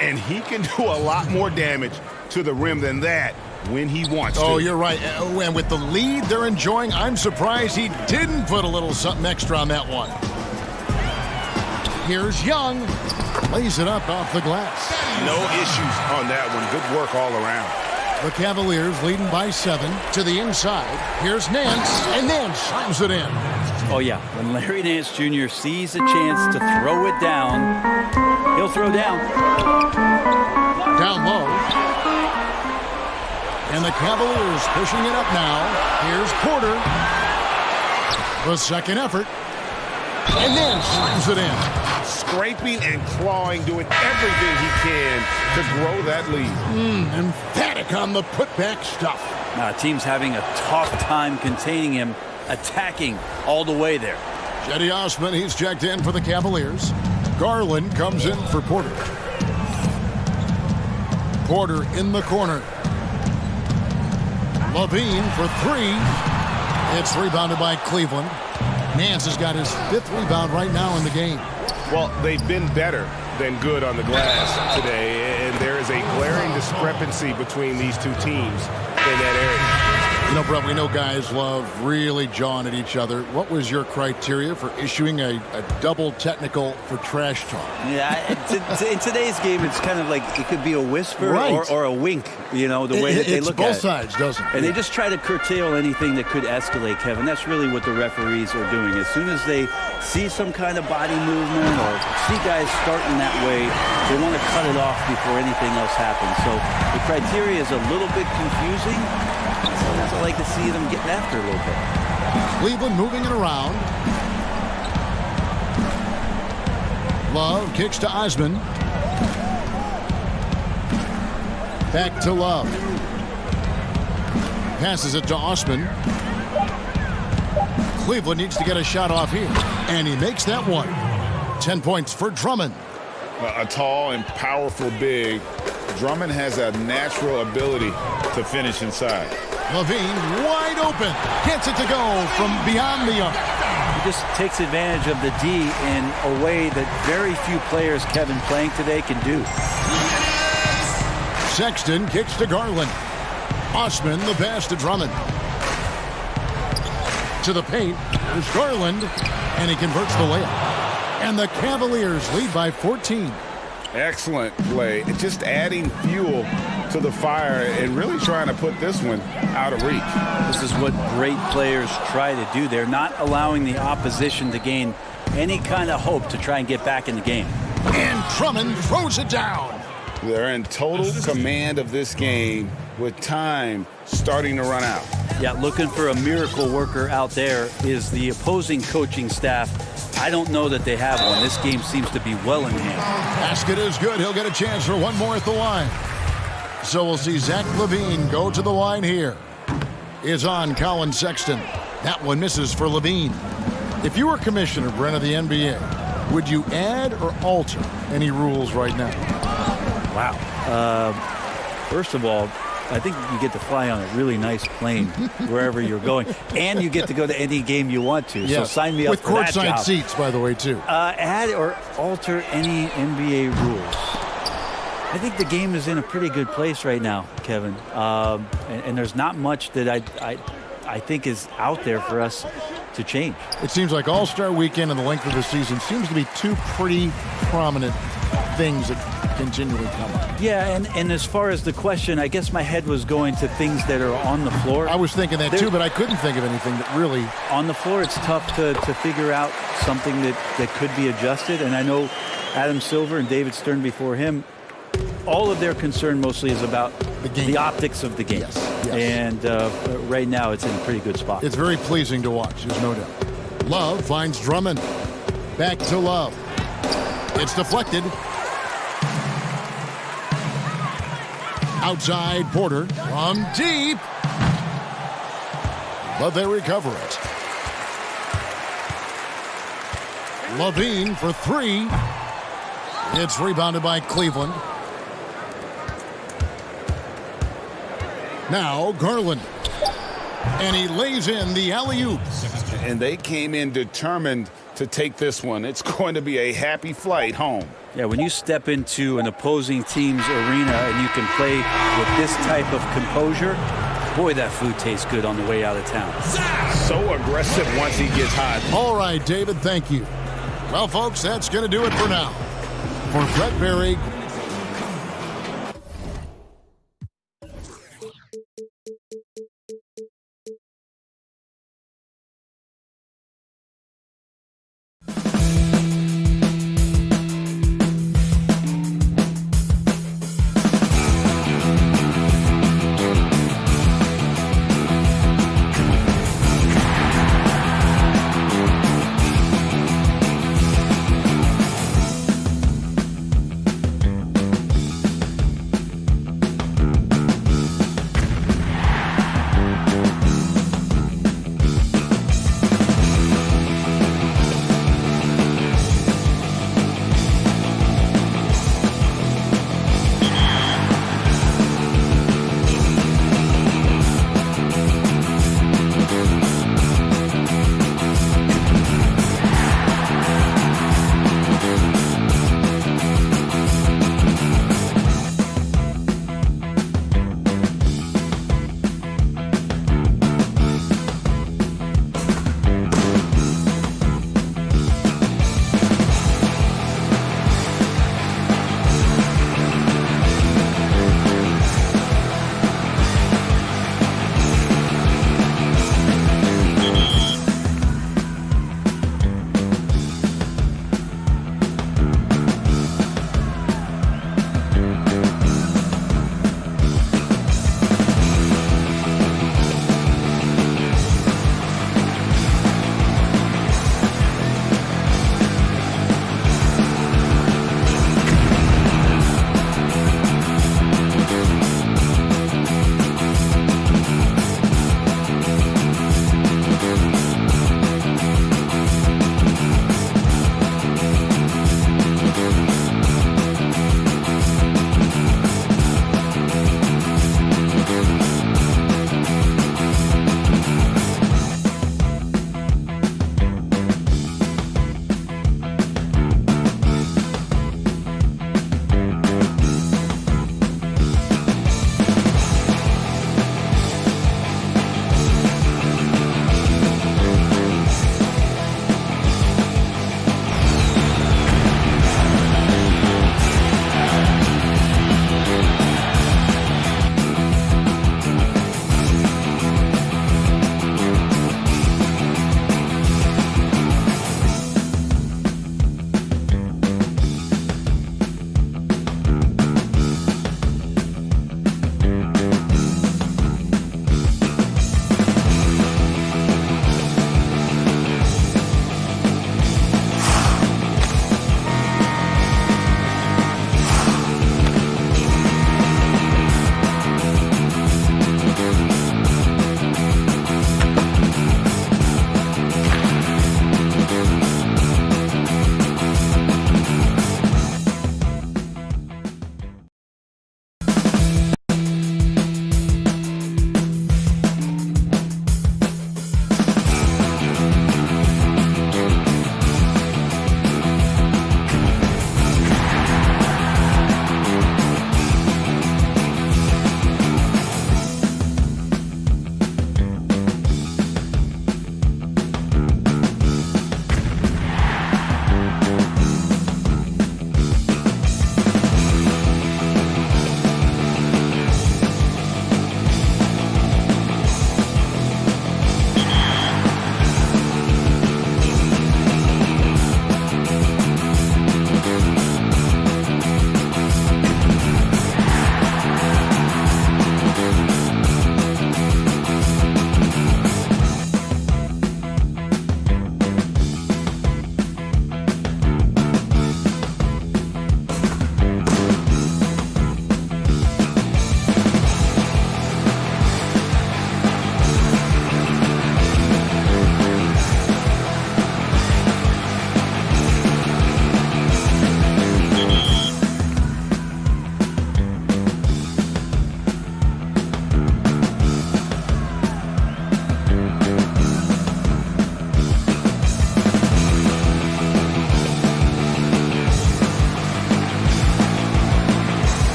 N: And he can do a lot more damage to the rim than that when he wants to.
B: Oh, you're right. And with the lead they're enjoying, I'm surprised he didn't put a little something extra on that one. Here's Young. Lays it up off the glass.
N: No issues on that one. Good work all around.
B: The Cavaliers leading by 7 to the inside. Here's Nance, and Nance slams it in.
G: Oh, yeah. When Larry Nance Jr. sees a chance to throw it down, he'll throw down.
B: Down low. And the Cavaliers pushing it up now. Here's Porter. The second effort. And then slams it in.
N: Scraping and clawing, doing everything he can to grow that lead.
B: Emphatic on the putback stuff.
G: Team's having a tough time containing him, attacking all the way there.
B: Cedi Osman, he's checked in for the Cavaliers. Garland comes in for Porter. Porter in the corner. Levine for 3. It's rebounded by Cleveland. Nance has got his 5th rebound right now in the game.
N: Well, they've been better than good on the glass today, and there is a glaring discrepancy between these two teams in that area.
B: You know, Brett, we know guys love really jawing at each other. What was your criteria for issuing a double technical for trash talk?
G: Yeah, in today's game, it's kind of like it could be a whisper or a wink, you know, the way that they look at it.
B: It's both sides, doesn't it?
G: And they just try to curtail anything that could escalate, Kevin. That's really what the referees are doing. As soon as they see some kind of body movement or see guys starting that way, they want to cut it off before anything else happens. So the criteria is a little bit confusing. Sometimes I like to see them getting after a little bit.
B: Cleveland moving it around. Love kicks to Osman. Back to Love. Passes it to Osman. Cleveland needs to get a shot off here. And he makes that one. 10 points for Drummond.
N: A tall and powerful big. Drummond has a natural ability to finish inside.
B: Levine wide open. Gets it to go from beyond the arc.
G: He just takes advantage of the D in a way that very few players, Kevin, playing today can do.
B: Sexton kicks to Garland. Osman the pass to Drummond. To the paint. There's Garland. And he converts the layup. And the Cavaliers lead by 14.
N: Excellent play. Just adding fuel to the fire and really trying to put this one out of reach.
G: This is what great players try to do. They're not allowing the opposition to gain any kind of hope to try and get back in the game.
B: And Drummond throws it down.
N: They're in total command of this game with time starting to run out.
G: Yeah, looking for a miracle worker out there is the opposing coaching staff. I don't know that they have one. This game seems to be well in hand.
B: Basket is good. He'll get a chance for one more at the line. So we'll see Zach LaVine go to the line here. Is on Colin Sexton. That one misses for LaVine. If you were commissioner, Brent, of the NBA, would you add or alter any rules right now?
G: Wow. First of all, I think you get to fly on a really nice plane wherever you're going. And you get to go to any game you want to.
B: Yes.
G: So sign me up for that job.
B: With courtside seats, by the way, too.
G: Add or alter any NBA rules. I think the game is in a pretty good place right now, Kevin. And there's not much that I think is out there for us to change.
B: It seems like All-Star Weekend and the length of the season seems to be two pretty prominent things that continually come up.
G: Yeah, and as far as the question, I guess my head was going to things that are on the floor.
B: I was thinking that too, but I couldn't think of anything that really...
G: On the floor, it's tough to figure out something that could be adjusted. And I know Adam Silver and David Stern before him all of their concern mostly is about the optics of the game.
B: Yes.
G: And right now it's in a pretty good spot.
B: It's very pleasing to watch, there's no doubt. Love finds Drummond. Back to Love. It's deflected. Outside Porter from deep. But they recover it. Levine for three. It's rebounded by Cleveland. Now Garland. And he lays in the alley-oop.
N: And they came in determined to take this one. It's going to be a happy flight home.
G: Yeah, when you step into an opposing team's arena and you can play with this type of composure, boy, that food tastes good on the way out of town.
N: So aggressive once he gets hot.
B: All right, David, thank you. Well, folks, that's going to do it for now. For Brett Berry.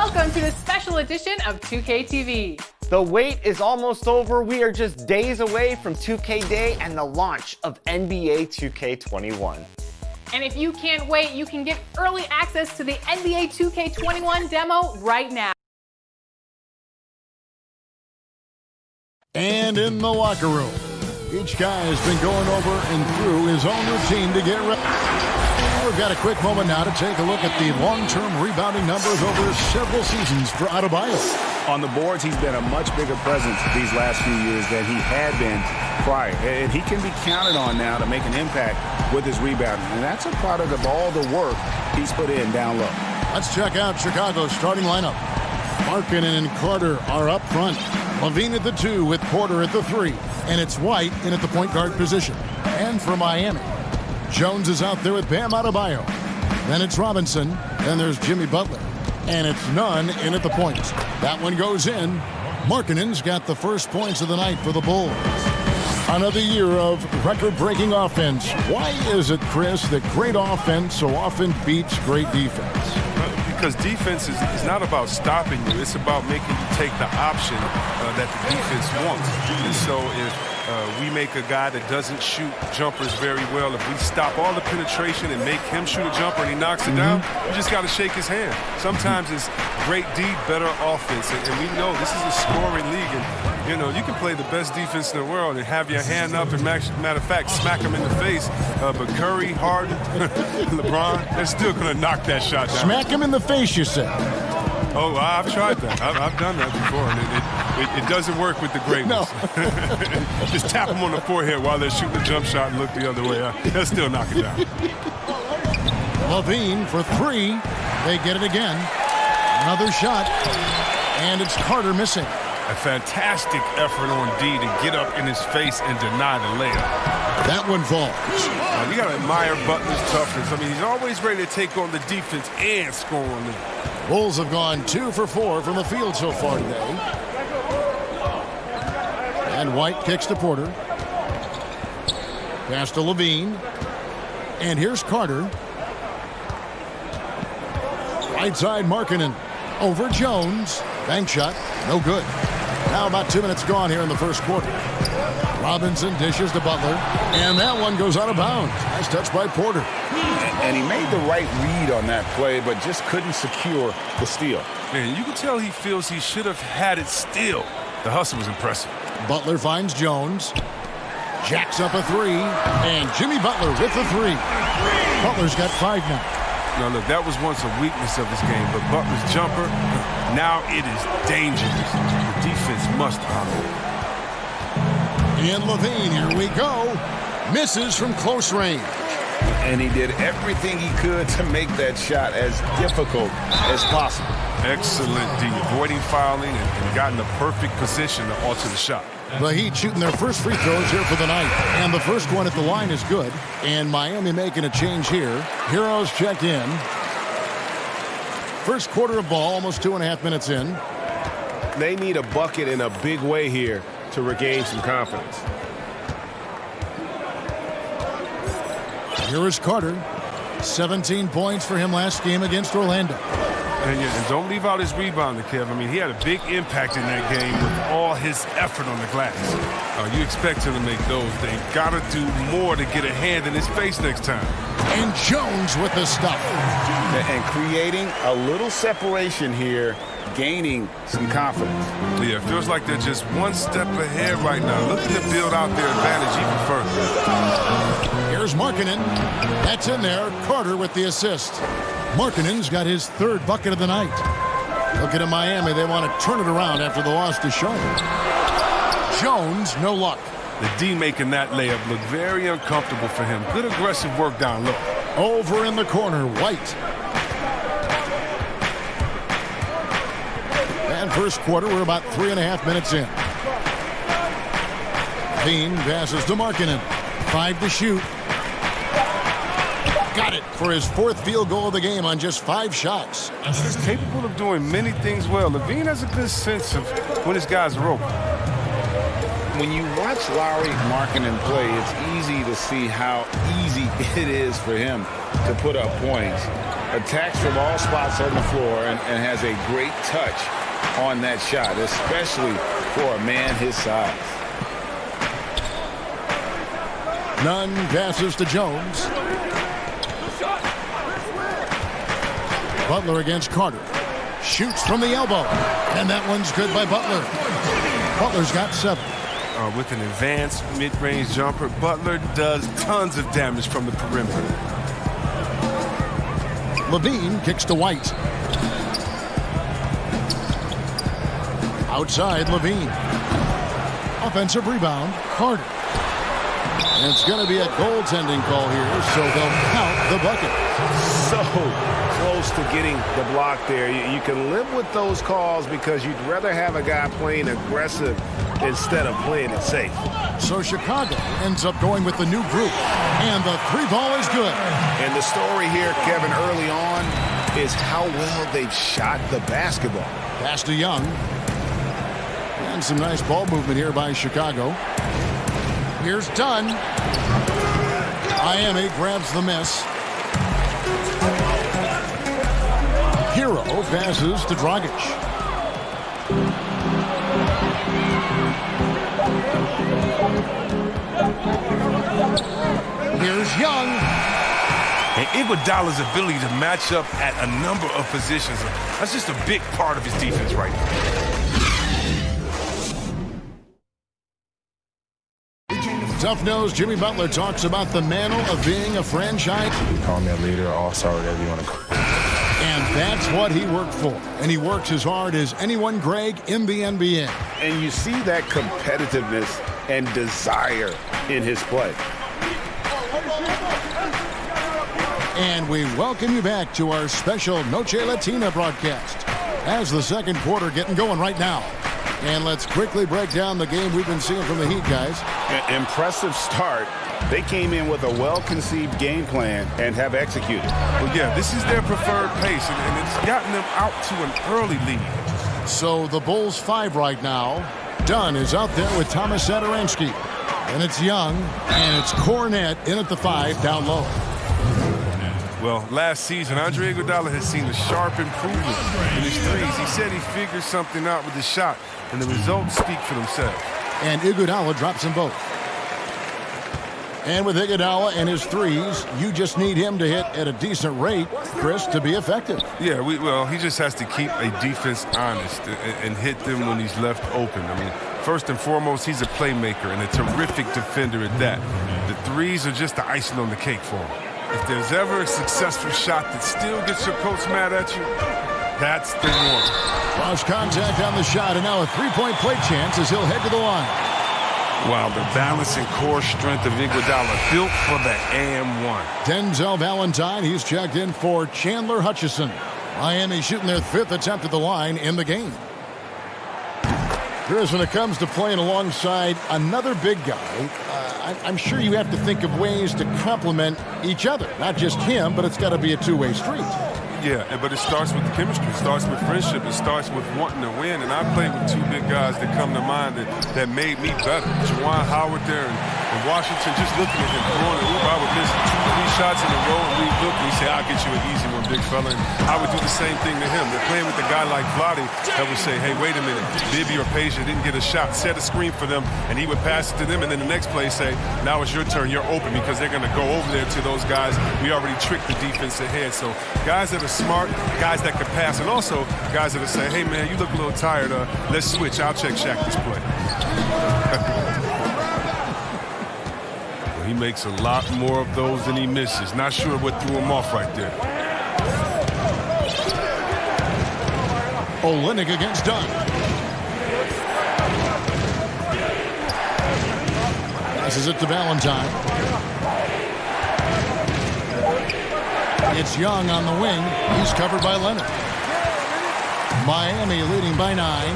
D: Welcome to this special edition of 2K TV.
K: The wait is almost over. We are just days away from 2K Day and the launch of NBA 2K21.
D: And if you can't wait, you can get early access to the NBA 2K21 demo right now.
B: And in the locker room, each guy has been going over and through his own routine to get ready. We've got a quick moment now to take a look at the long-term rebounding numbers over several seasons for Adebayo.
N: On the boards, he's been a much bigger presence these last few years than he had been prior. And he can be counted on now to make an impact with his rebounding. And that's a product of all the work he's put in down low.
B: Let's check out Chicago's starting lineup. Markkanen and Carter are up front. Levine at the 2 with Porter at the 3. And it's White in at the point guard position. And for Miami, Jones is out there with Bam Adebayo. Then it's Robinson. Then there's Jimmy Butler. And it's Nunn in at the point. That one goes in. Markkanen's got the first points of the night for the Bulls. Another year of record-breaking offense. Why is it, Chris, that great offense so often beats great defense?
M: Because defense is not about stopping you. It's about making you take the option that the defense wants. And so if we make a guy that doesn't shoot jumpers very well, if we stop all the penetration and make him shoot a jumper and he knocks it down, you just got to shake his hand. Sometimes it's great D, better offense. And we know this is a scoring league. And, you know, you can play the best defense in the world and have your hand up and, matter of fact, smack him in the face. But Curry, Harden, LeBron, they're still going to knock that shot down.
B: Smack him in the face, you said.
M: Oh, I've tried that. I've done that before, and it doesn't work with the great ones. No. Just tap them on the forehead while they're shooting a jump shot and look the other way. They'll still knock it down.
B: Levine for 3. They get it again. Another shot, and it's Carter missing.
M: A fantastic effort on D to get up in his face and deny the layup.
B: That one falls.
M: You got to admire Butler's toughness. I mean, he's always ready to take on the defense and score on them.
B: Bulls have gone 2 for 4 from the field so far today. And White kicks to Porter. Pass to Levine. And here's Carter. Right side Markkanen. Over Jones. Bank shot. No good. Now about 2 minutes gone here in the first quarter. Robinson dishes to Butler. And that one goes out of bounds. Nice touch by Porter.
N: And he made the right read on that play, but just couldn't secure the steal.
M: Man, you can tell he feels he should have had it still. The hustle was impressive.
B: Butler finds Jones. Jacks up a 3. And Jimmy Butler with the 3. Butler's got 5 now.
M: Now, look, that was once a weakness of his game, but Butler's jumper, now it is dangerous. The defense must honor it.
B: And Levine, here we go. Misses from close range.
N: And he did everything he could to make that shot as difficult as possible.
M: Excellent D, avoiding fouling and got in the perfect position to alter the shot.
B: The Heat shooting their first free throws here for the night. And the first one at the line is good. And Miami making a change here. Heroes check in. First quarter of ball, almost 2.5 minutes in.
H: They need a bucket in a big way here to regain some confidence.
B: Here is Carter. 17 points for him last game against Orlando.
M: And don't leave out his rebounding, Kev. I mean, he had a big impact in that game with all his effort on the glass. You expect him to make those. They got to do more to get a hand in his face next time.
B: And Jones with the stuff.
N: And creating a little separation here, gaining some confidence.
M: Yeah, it feels like they're just one step ahead right now, looking to build out their advantage even further.
B: Here's Markkanen. That's in there. Carter with the assist. Markkanen's got his 3rd bucket of the night. Looking at Miami, they want to turn it around after the loss to Charlotte. Jones, no luck.
M: The D making that layup look very uncomfortable for him. Good aggressive work down low.
B: Over in the corner, White. And first quarter, we're about 3.5 minutes in. Bean passes to Markkanen. 5 to shoot. Got it for his 4th field goal of the game on just 5 shots.
M: He's capable of doing many things well. Levine has a good sense of when his guys are open.
H: when you watch Lowry marking and play, it's easy to see how easy it is for him to put up points. Attacks from all spots on the floor and has a great touch on that shot, especially for a man his size.
B: Nunn passes to Jones. Butler against Carter. Shoots from the elbow. And that one's good by Butler. Butler's got 7.
M: With an advanced mid-range jumper, Butler does tons of damage from the perimeter.
B: Levine kicks to White. Outside, Levine. Offensive rebound, Carter. And it's going to be a goaltending call here, so they'll count the bucket.
H: So close to getting the block there. You can live with those calls because you'd rather have a guy playing aggressive instead of playing it safe.
B: So Chicago ends up going with the new group, and the 3 ball is good.
N: And the story here, Kevin, early on is how well they've shot the basketball.
B: Pass to Young. And some nice ball movement here by Chicago. Here's Dunn. Miami grabs the miss. Hero passes to Dragic. Here's Young.
M: And Iguodala's ability to match up at a number of positions, that's just a big part of his defense right now.
B: Tough-nosed Jimmy Butler talks about the mantle of being a franchise.
C: Call me a leader, all-star, whatever you want to call it.
B: And that's what he worked for. And he works as hard as anyone, Greg, in the NBA.
H: And you see that competitiveness and desire in his play.
B: And we welcome you back to our special Noche Latina broadcast as the second quarter getting going right now. And let's quickly break down the game we've been seeing from the Heat, guys.
H: Impressive start. They came in with a well-conceived game plan and have executed.
M: Well, yeah, this is their preferred pace, and it's gotten them out to an early lead.
B: So the Bulls 5 right now. Dunn is out there with Thomas Satoransky. And it's Young, and it's Cornette in at the 5 down low.
M: Well, last season, Andre Iguodala has seen a sharp improvement in his threes. He said he figured something out with his shot, and the results speak for themselves.
B: And Iguodala drops them both. And with Iguodala and his threes, you just need him to hit at a decent rate, Chris, to be effective.
M: Yeah, well, he just has to keep a defense honest and hit them when he's left open. I mean, first and foremost, he's a playmaker and a terrific defender at that. The threes are just the icing on the cake for him. If there's ever a successful shot that still gets your coach mad at you, that's the one.
B: Cross contact on the shot, and now a three-point play chance as he'll head to the line.
M: Wow, the balance and core strength of Iguodala built for the and-one.
B: Denzel Valentine, he's checked in for Chandler Hutchison. Miami shooting their 5th attempt at the line in the game. Chris, when it comes to playing alongside another big guy, I'm sure you have to think of ways to complement each other. Not just him, but it's got to be a two-way street.
M: Yeah, but it starts with the chemistry. It starts with friendship. It starts with wanting to win. And I played with 2 big guys that come to mind that made me better. Juwan Howard there and Washington, just looking at him throwing it. I would miss 2-3 shots in a row and we'd look and he'd say, I'll get you an easy one, big fella. And I would do the same thing to him. They're playing with a guy like Vlade that would say, hey, wait a minute. Bibby or Peja didn't get a shot. Set a screen for them, and he would pass it to them. And then the next play say, now it's your turn. You're open, because they're going to go over there to those guys. We already tricked the defense ahead. So guys that are smart, guys that can pass, and also guys that are saying, hey, man, you look a little tired. Let's switch. I'll check Shaq this play. Well, he makes a lot more of those than he misses. Not sure what threw him off right there.
B: Olynyk against Dunn. Passes it to Valentine. It's Young on the wing. He's covered by Leonard. Miami leading by 9.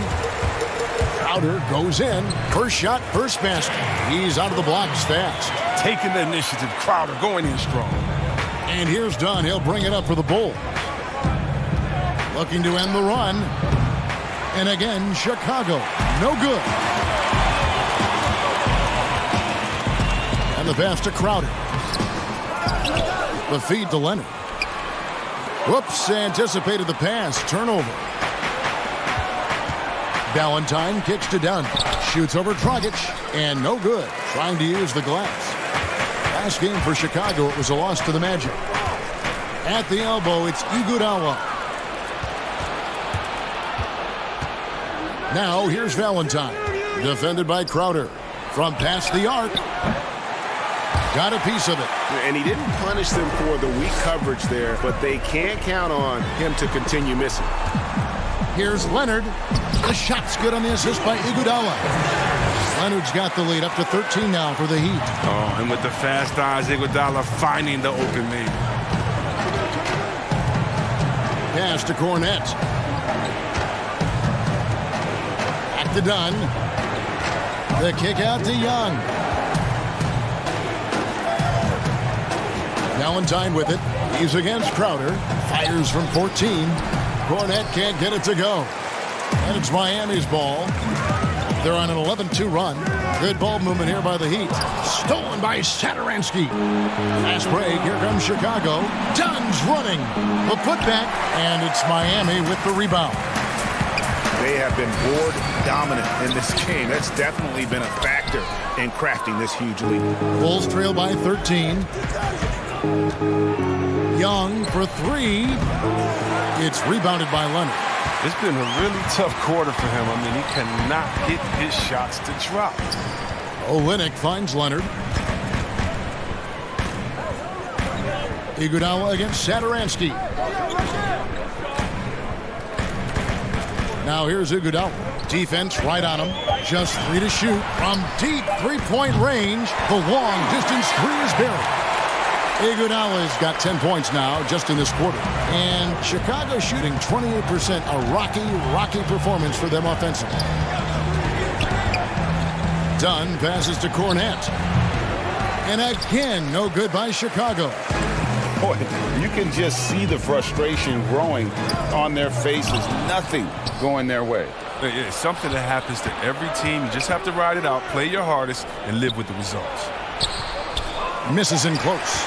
B: Crowder goes in. First shot, first basket. He's out of the blocks fast.
M: Taking the initiative. Crowder going in strong.
B: And here's Dunn. He'll bring it up for the Bulls. Looking to end the run. And again, Chicago. No good. And the pass to Crowder. The feed to Leonard. Whoops, anticipated the pass. Turnover. Valentine kicks to Dunn. Shoots over Dragic. And no good. Trying to use the glass. Last game for Chicago, it was a loss to the Magic. At the elbow, it's Iguodala. Now, here's Valentine. Defended by Crowder. From past the arc. Got a piece of it.
H: And he didn't punish them for the weak coverage there, but they can't count on him to continue missing.
B: Here's Leonard. The shot's good on the assist by Iguodala. Leonard's got the lead up to 13 now for the Heat.
M: Oh, and with the fast eyes, Iguodala finding the open man.
B: Pass to Cornette. Back to Dunn. The kick out to Young. Valentine with it. He's against Crowder. Fires from 14. Cornette can't get it to go. And it's Miami's ball. They're on an 11-2 run. Good ball movement here by the Heat. Stolen by Satoransky. Fast break. Here comes Chicago. Dunn's running. The putback. And it's Miami with the rebound.
N: They have been board dominant in this game. That's definitely been a factor in crafting this huge lead.
B: Bulls trail by 13. Young for three. It's rebounded by Leonard.
M: It's been a really tough quarter for him. I mean, he cannot get his shots to drop.
B: Olynyk finds Leonard. Iguodala against Satoransky. Now here's Iguodala. Defense right on him. Just 3 to shoot. From deep three-point range, the long-distance three is buried. Iguodala's got 10 points now just in this quarter. And Chicago shooting 28%. A rocky performance for them offensively. Dunn passes to Cornette. And again, no good by Chicago.
N: Boy, you can just see the frustration growing on their faces. Nothing going their way.
M: It's something that happens to every team. You just have to ride it out, play your hardest, and live with the results.
B: Misses in close.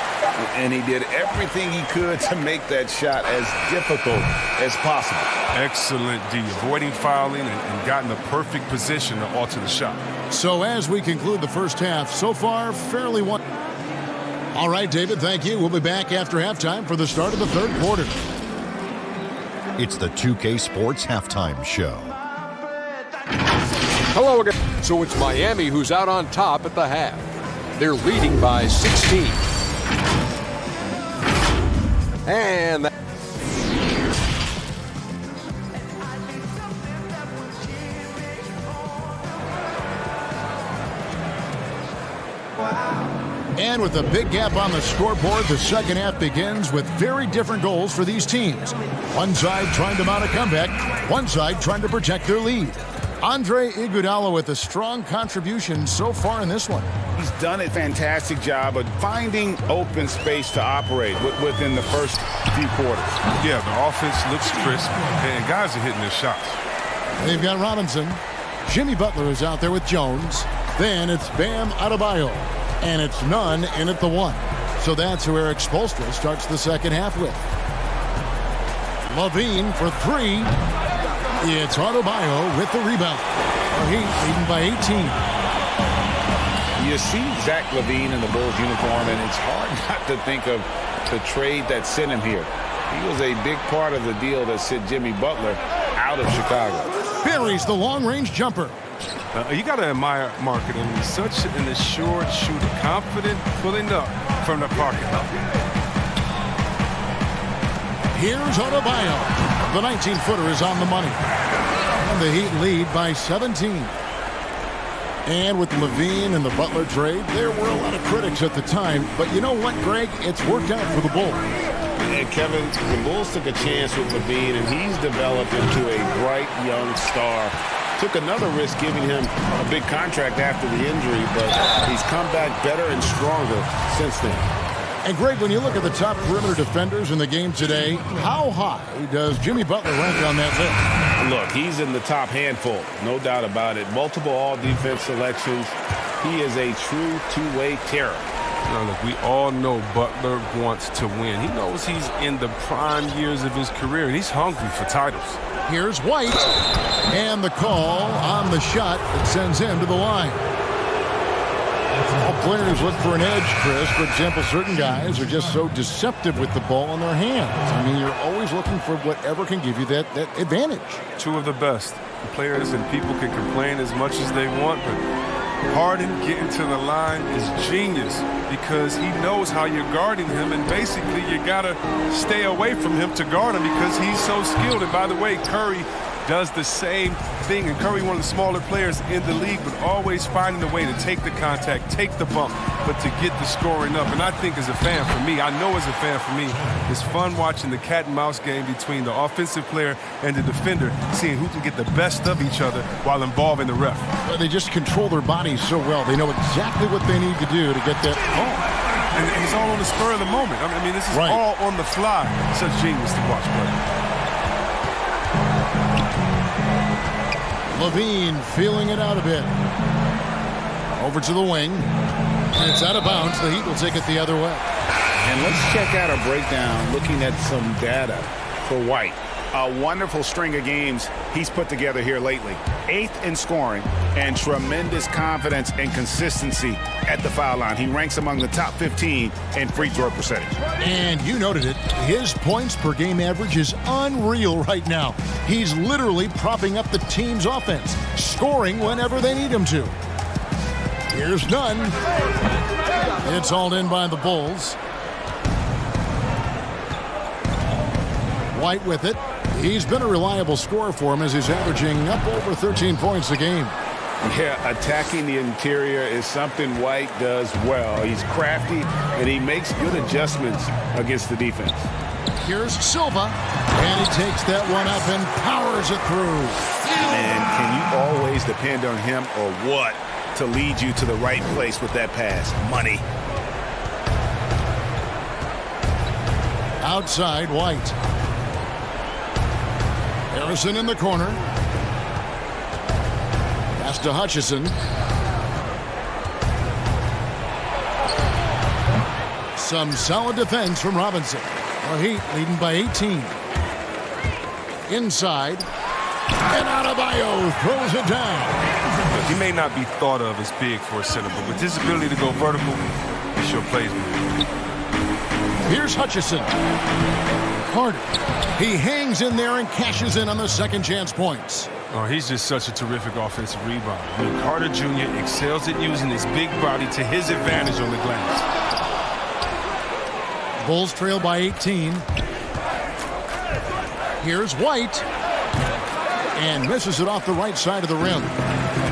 N: And he did everything he could to make that shot as difficult as possible.
M: Excellent D, avoiding fouling and gotten the perfect position to alter the shot.
B: So as we conclude the first half, so far, fairly one. All right, David, thank you. We'll be back after halftime for the start of the third quarter.
I: It's the 2K Sports Halftime Show.
A: Hello again. So it's Miami who's out on top at the half. They're leading by 16. And
B: And with a big gap on the scoreboard, the second half begins with very different goals for these teams. One side trying to mount a comeback, one side trying to protect their lead. Andre Iguodala with a strong contribution so far in this one.
N: He's done a fantastic job of finding open space to operate within the first few quarters.
M: Yeah, the offense looks crisp, and guys are hitting their shots.
B: They've got Robinson. Jimmy Butler is out there with Jones. Then it's Bam Adebayo. And it's Nunn in at the one. So that's who Eric Spoelstra starts the second half with. Levine for three. It's Adebayo with the rebound. Heat leading by 18.
N: You see Zach LaVine in the Bulls uniform, and it's hard not to think of the trade that sent him here. He was a big part of the deal that sent Jimmy Butler out of Chicago.
B: Buries the long-range jumper.
M: You got to admire marketing. He's such an assured shooter, confident, pulling up from the parking lot.
B: Here's Adebayo. The 19-footer is on the money. And the Heat lead by 17. And with Levine and the Butler trade, there were a lot of critics at the time. But you know what, Greg? It's worked out for the Bulls.
H: And Kevin, the Bulls took a chance with Levine, and he's developed into a bright young star. Took another risk giving him a big contract after the injury, but he's come back better and stronger since then.
B: And Greg, when you look at the top perimeter defenders in the game today, how high does Jimmy Butler rank on that list?
H: Look, he's in the top handful, no doubt about it. Multiple all-defense selections. He is a true two-way terror.
M: Now, look, we all know Butler wants to win. He knows he's in the prime years of his career, and he's hungry for titles.
B: Here's White, and the call on the shot that sends him to the line. All players look for an edge, Chris. For example, certain guys are just so deceptive with the ball in their hands. I mean, you're always looking for whatever can give you that advantage.
M: Two of the best. Players and people can complain as much as they want, but Harden getting to the line is genius because he knows how you're guarding him, and basically you got to stay away from him to guard him because he's so skilled. And by the way, Curry does the same thing, and Curry, one of the smaller players in the league, but always finding a way to take the contact, take the bump, but to get the scoring up. And I think as a fan for me, I know as a fan for me, it's fun watching the cat and mouse game between the offensive player and the defender, seeing who can get the best of each other while involving the ref.
B: Well, they just control their bodies so well. They know exactly what they need to do to get that ball.
M: And it's all on the spur of the moment. I mean, this is all on the fly. Such genius to watch play.
B: Levine feeling it out a bit. Over to the wing. And it's out of bounds. The Heat will take it the other way.
N: And let's check out a breakdown looking at some data for White. A wonderful string of games he's put together here lately. 8th in scoring and tremendous confidence and consistency at the foul line. He ranks among the top 15 in free throw percentage.
B: And you noted it. His points per game average is unreal right now. He's literally propping up the team's offense, scoring whenever they need him to. Here's none. It's hauled in by the Bulls. White with it. He's been a reliable scorer for him as he's averaging up over 13 points a game.
H: Yeah, attacking the interior is something White does well. He's crafty, and he makes good adjustments against the defense.
B: Here's Silva, and he takes that one up and powers it through.
N: And can you always depend on him or what to lead you to the right place with that pass? Money.
B: Outside, White. Harrison in the corner. Pass to Hutchison. Some solid defense from Robinson. The Heat leading by 18. Inside. And Adebayo throws it down.
M: Look, he may not be thought of as big for a center, but with his ability to go vertical, he sure plays with it.
B: Here's Hutchison. Carter. He hangs in there and cashes in on the second chance points.
M: Oh, he's just such a terrific offensive rebounder. I mean, Carter Jr. excels at using his big body to his advantage on the glass.
B: Bulls trail by 18. Here's White. And misses it off the right side of the rim.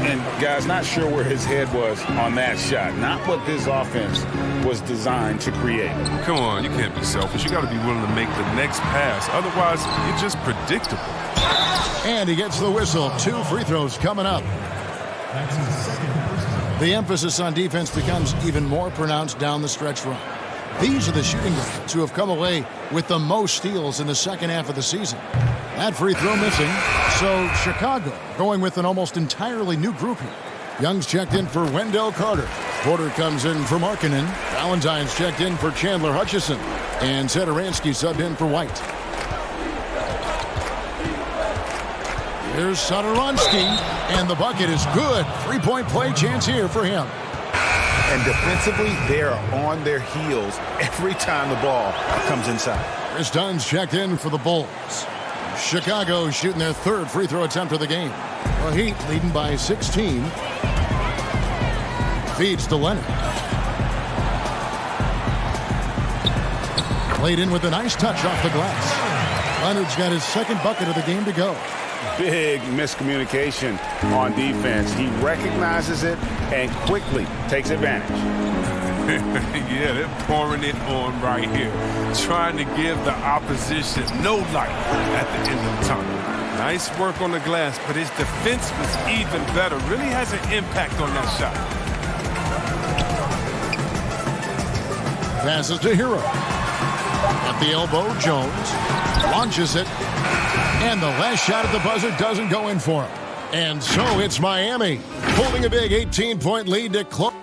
N: And, guys, not sure where his head was on that shot. Not what this offense was designed to create.
M: Come on, you can't be selfish. You got to be willing to make the next pass. Otherwise, you're just predictable.
B: And he gets the whistle. 2 free throws coming up. The emphasis on defense becomes even more pronounced down the stretch run. These are the shooting guards who have come away with the most steals in the second half of the season. That free throw missing. So Chicago going with an almost entirely new group here. Young's checked in for Wendell Carter. Porter comes in for Markkanen. Valentine's checked in for Chandler Hutchison. And Satoransky subbed in for White. Here's Satoransky. And the bucket is good. 3-point play chance here for him.
N: And defensively, they are on their heels every time the ball comes inside.
B: Chris Dunn's checked in for the Bulls. Chicago shooting their 3rd free throw attempt of the game. The Heat leading by 16. Feeds to Leonard. Played in with a nice touch off the glass. Leonard's got his 2nd bucket of the game to go.
N: Big miscommunication on defense. He recognizes it and quickly takes advantage.
M: Yeah, they're pouring it on right here. Trying to give the opposition no light at the end of the tunnel. Nice work on the glass, but his defense was even better. Really has an impact on that shot.
B: Passes to Hero. At the elbow, Jones launches it. And the last shot at the buzzer doesn't go in for him. And so it's Miami holding a big 18-point lead to close.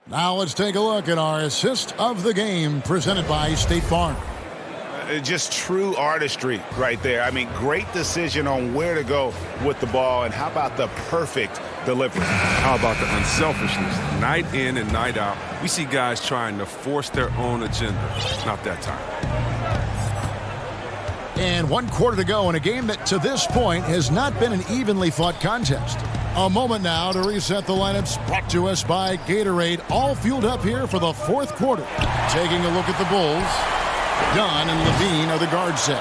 B: Now let's take a look at our assist of the game presented by State Farm.
N: Just true artistry right there. I mean, great decision on where to go with the ball, and how about the perfect delivery?
M: How about the unselfishness? Night in and night out, we see guys trying to force their own agenda. Not that time.
B: And 1 quarter to go in a game that to this point has not been an evenly fought contest. A moment now to reset the lineups, brought to us by Gatorade, all fueled up here for the 4th quarter. Taking a look at the Bulls. Dunn and Levine are the guard set.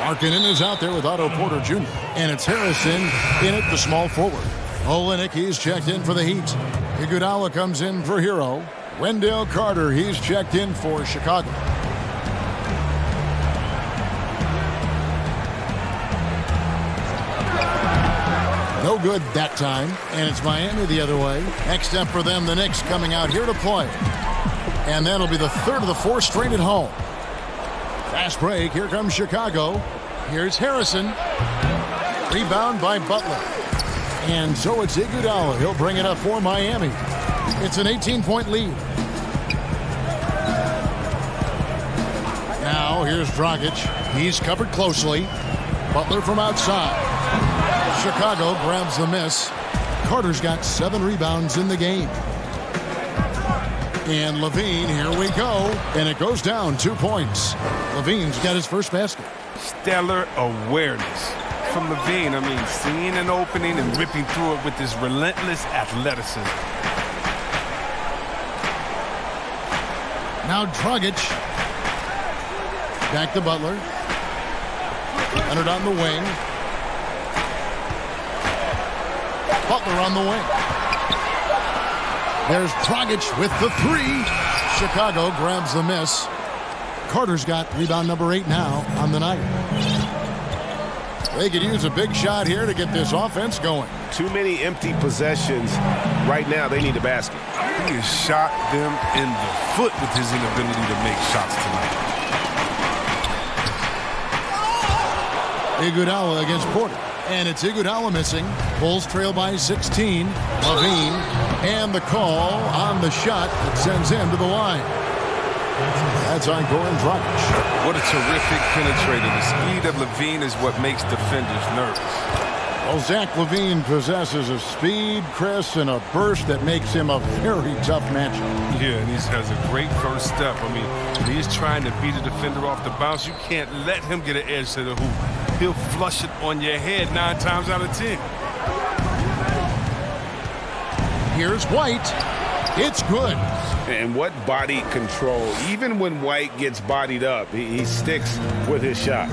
B: Markkanen is out there with Otto Porter Jr. And it's Harrison in at the small forward. Olynyk, he's checked in for the Heat. Iguodala comes in for Hero. Wendell Carter, he's checked in for Chicago. No good that time, and it's Miami the other way. Next up for them, the Knicks coming out here to play. And that'll be the 3rd of the 4 straight at home. Fast break, here comes Chicago. Here's Harrison. Rebound by Butler. And so it's Iguodala. He'll bring it up for Miami. It's an 18-point lead. Now here's Dragic. He's covered closely. Butler from outside. Chicago grabs the miss. Carter's got 7 rebounds in the game. And Levine, here we go. And it goes down 2 points. Levine's got his first basket.
M: Stellar awareness from Levine. I mean, seeing an opening and ripping through it with this relentless athleticism.
B: Now Dragic. Back to Butler. Leonard on the wing. Butler on the wing. There's Dragic with the 3. Chicago grabs the miss. Carter's got rebound number 8 now on the night. They could use a big shot here to get this offense going.
H: Too many empty possessions. Right now, they need a basket.
M: He has shot them in the foot with his inability to make shots tonight.
B: Iguodala against Porter. And it's Iguodala missing. Bulls trail by 16. Levine. And the call on the shot that sends him to the line. That's on Goran Dragic.
M: What a terrific penetrator. The speed of Levine is what makes defenders nervous.
B: Well, Zach LaVine possesses a speed, Chris, and a burst that makes him a very tough matchup.
M: Yeah, and he has a great first step. I mean, when he's trying to beat a defender off the bounce, you can't let him get an edge to the hoop. He'll flush it on your head 9 times out of 10.
B: Here's White. It's good.
H: And what body control. Even when White gets bodied up, he sticks with his shot.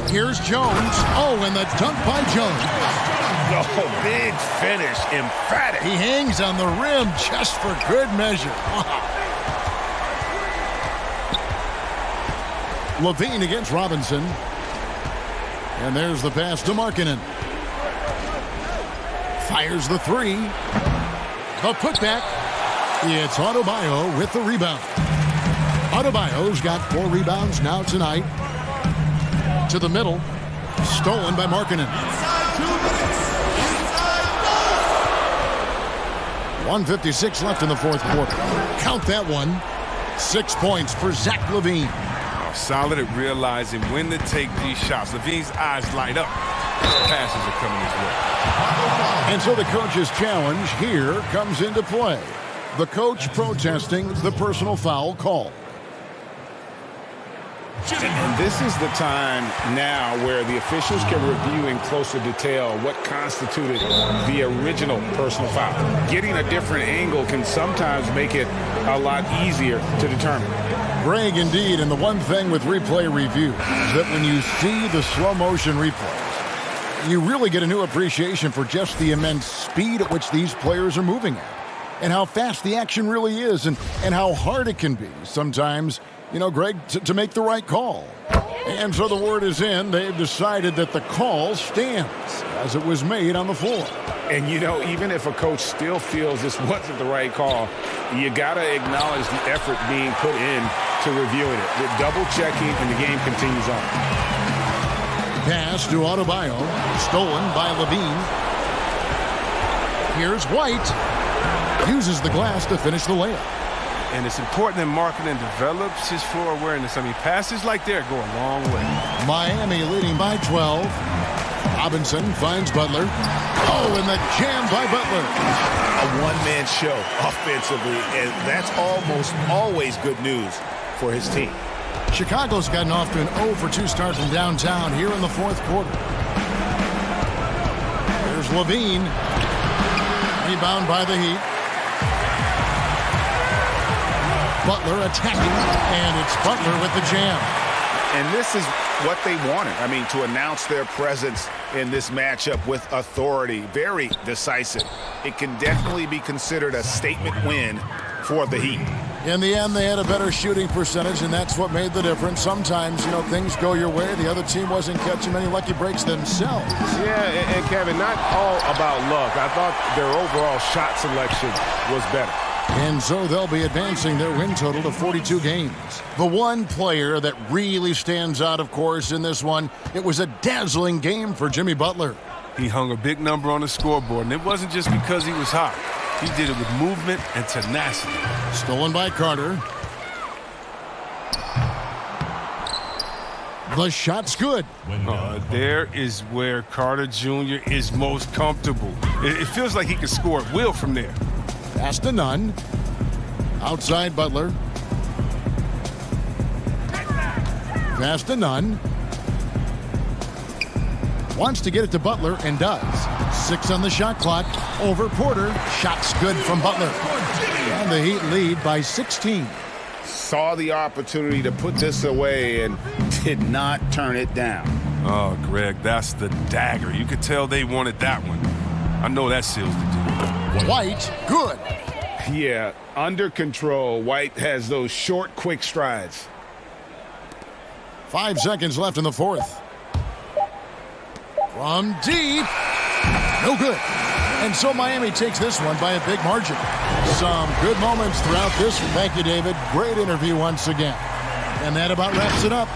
B: Here's Jones. Oh, and the dunk by Jones.
H: Oh, big finish. Emphatic.
B: He hangs on the rim just for good measure. Levine against Robinson. And there's the pass to Markkanen. Fires the 3. The putback. It's Adebayo with the rebound. Adebayo's got 4 rebounds now tonight. To the middle. Stolen by Markkanen. 1:56 left in the 4th quarter. Count that one. 6 points for Zach LaVine.
M: Solid at realizing when to take these shots. Levine's eyes light up. Passes are coming his way.
B: And so the coach's challenge here comes into play. The coach protesting the personal foul call.
H: And this is the time now where the officials can review in closer detail what constituted the original personal foul. Getting a different angle can sometimes make it a lot easier to determine.
B: Greg, indeed, and the one thing with replay review is that when you see the slow motion replays, you really get a new appreciation for just the immense speed at which these players are moving at, and how fast the action really is, and how hard it can be sometimes, you know, Greg, to make the right call. And so the word is in. They've decided that the call stands as it was made on the floor.
H: And, you know, even if a coach still feels this wasn't the right call, you got to acknowledge the effort being put in to reviewing it. With double-checking, and the game continues on.
B: Pass to Adebayo. Stolen by Levine. Here's White. Uses the glass to finish the layup.
M: And it's important that Markkanen develops his floor awareness. I mean, passes like that go a long way.
B: Miami leading by 12. Robinson finds Butler. Oh, and the jam by Butler.
N: A one-man show offensively, and that's almost always good news for his team.
B: Chicago's gotten off to an 0-for-2 start from downtown here in the fourth quarter. There's Levine. Rebound by the Heat. Butler attacking, and it's Butler with the jam.
N: And this is what they wanted. I mean, to announce their presence in this matchup with authority. Very decisive. It can definitely be considered a statement win for the Heat.
B: In the end, they had a better shooting percentage, and that's what made the difference. Sometimes, you know, things go your way. The other team wasn't catching many lucky breaks themselves.
H: Yeah, and Kevin, not all about luck. I thought their overall shot selection was better.
B: And so they'll be advancing their win total to 42 games. The one player that really stands out, of course, in this one, it was a dazzling game for Jimmy Butler.
M: He hung a big number on the scoreboard, and it wasn't just because he was hot. He did it with movement and tenacity.
B: Stolen by Carter. The shot's good.
M: There is where Carter Jr. is most comfortable. It feels like he can score at will from there.
B: Pass to Nunn. Outside Butler. Pass to Nunn. Wants to get it to Butler and does. 6 on the shot clock. Over Porter. Shot's good from Butler. And the Heat lead by 16.
N: Saw the opportunity to put this away and did not turn it down.
M: Oh, Greg, that's the dagger. You could tell they wanted that one. I know that seals the deal.
B: White, good.
H: Yeah, under control. White has those short, quick strides.
B: 5 seconds left in the fourth. From deep. No good. And so Miami takes this one by a big margin. Some good moments throughout this one. Thank you, David. Great interview once again. And that about wraps it up.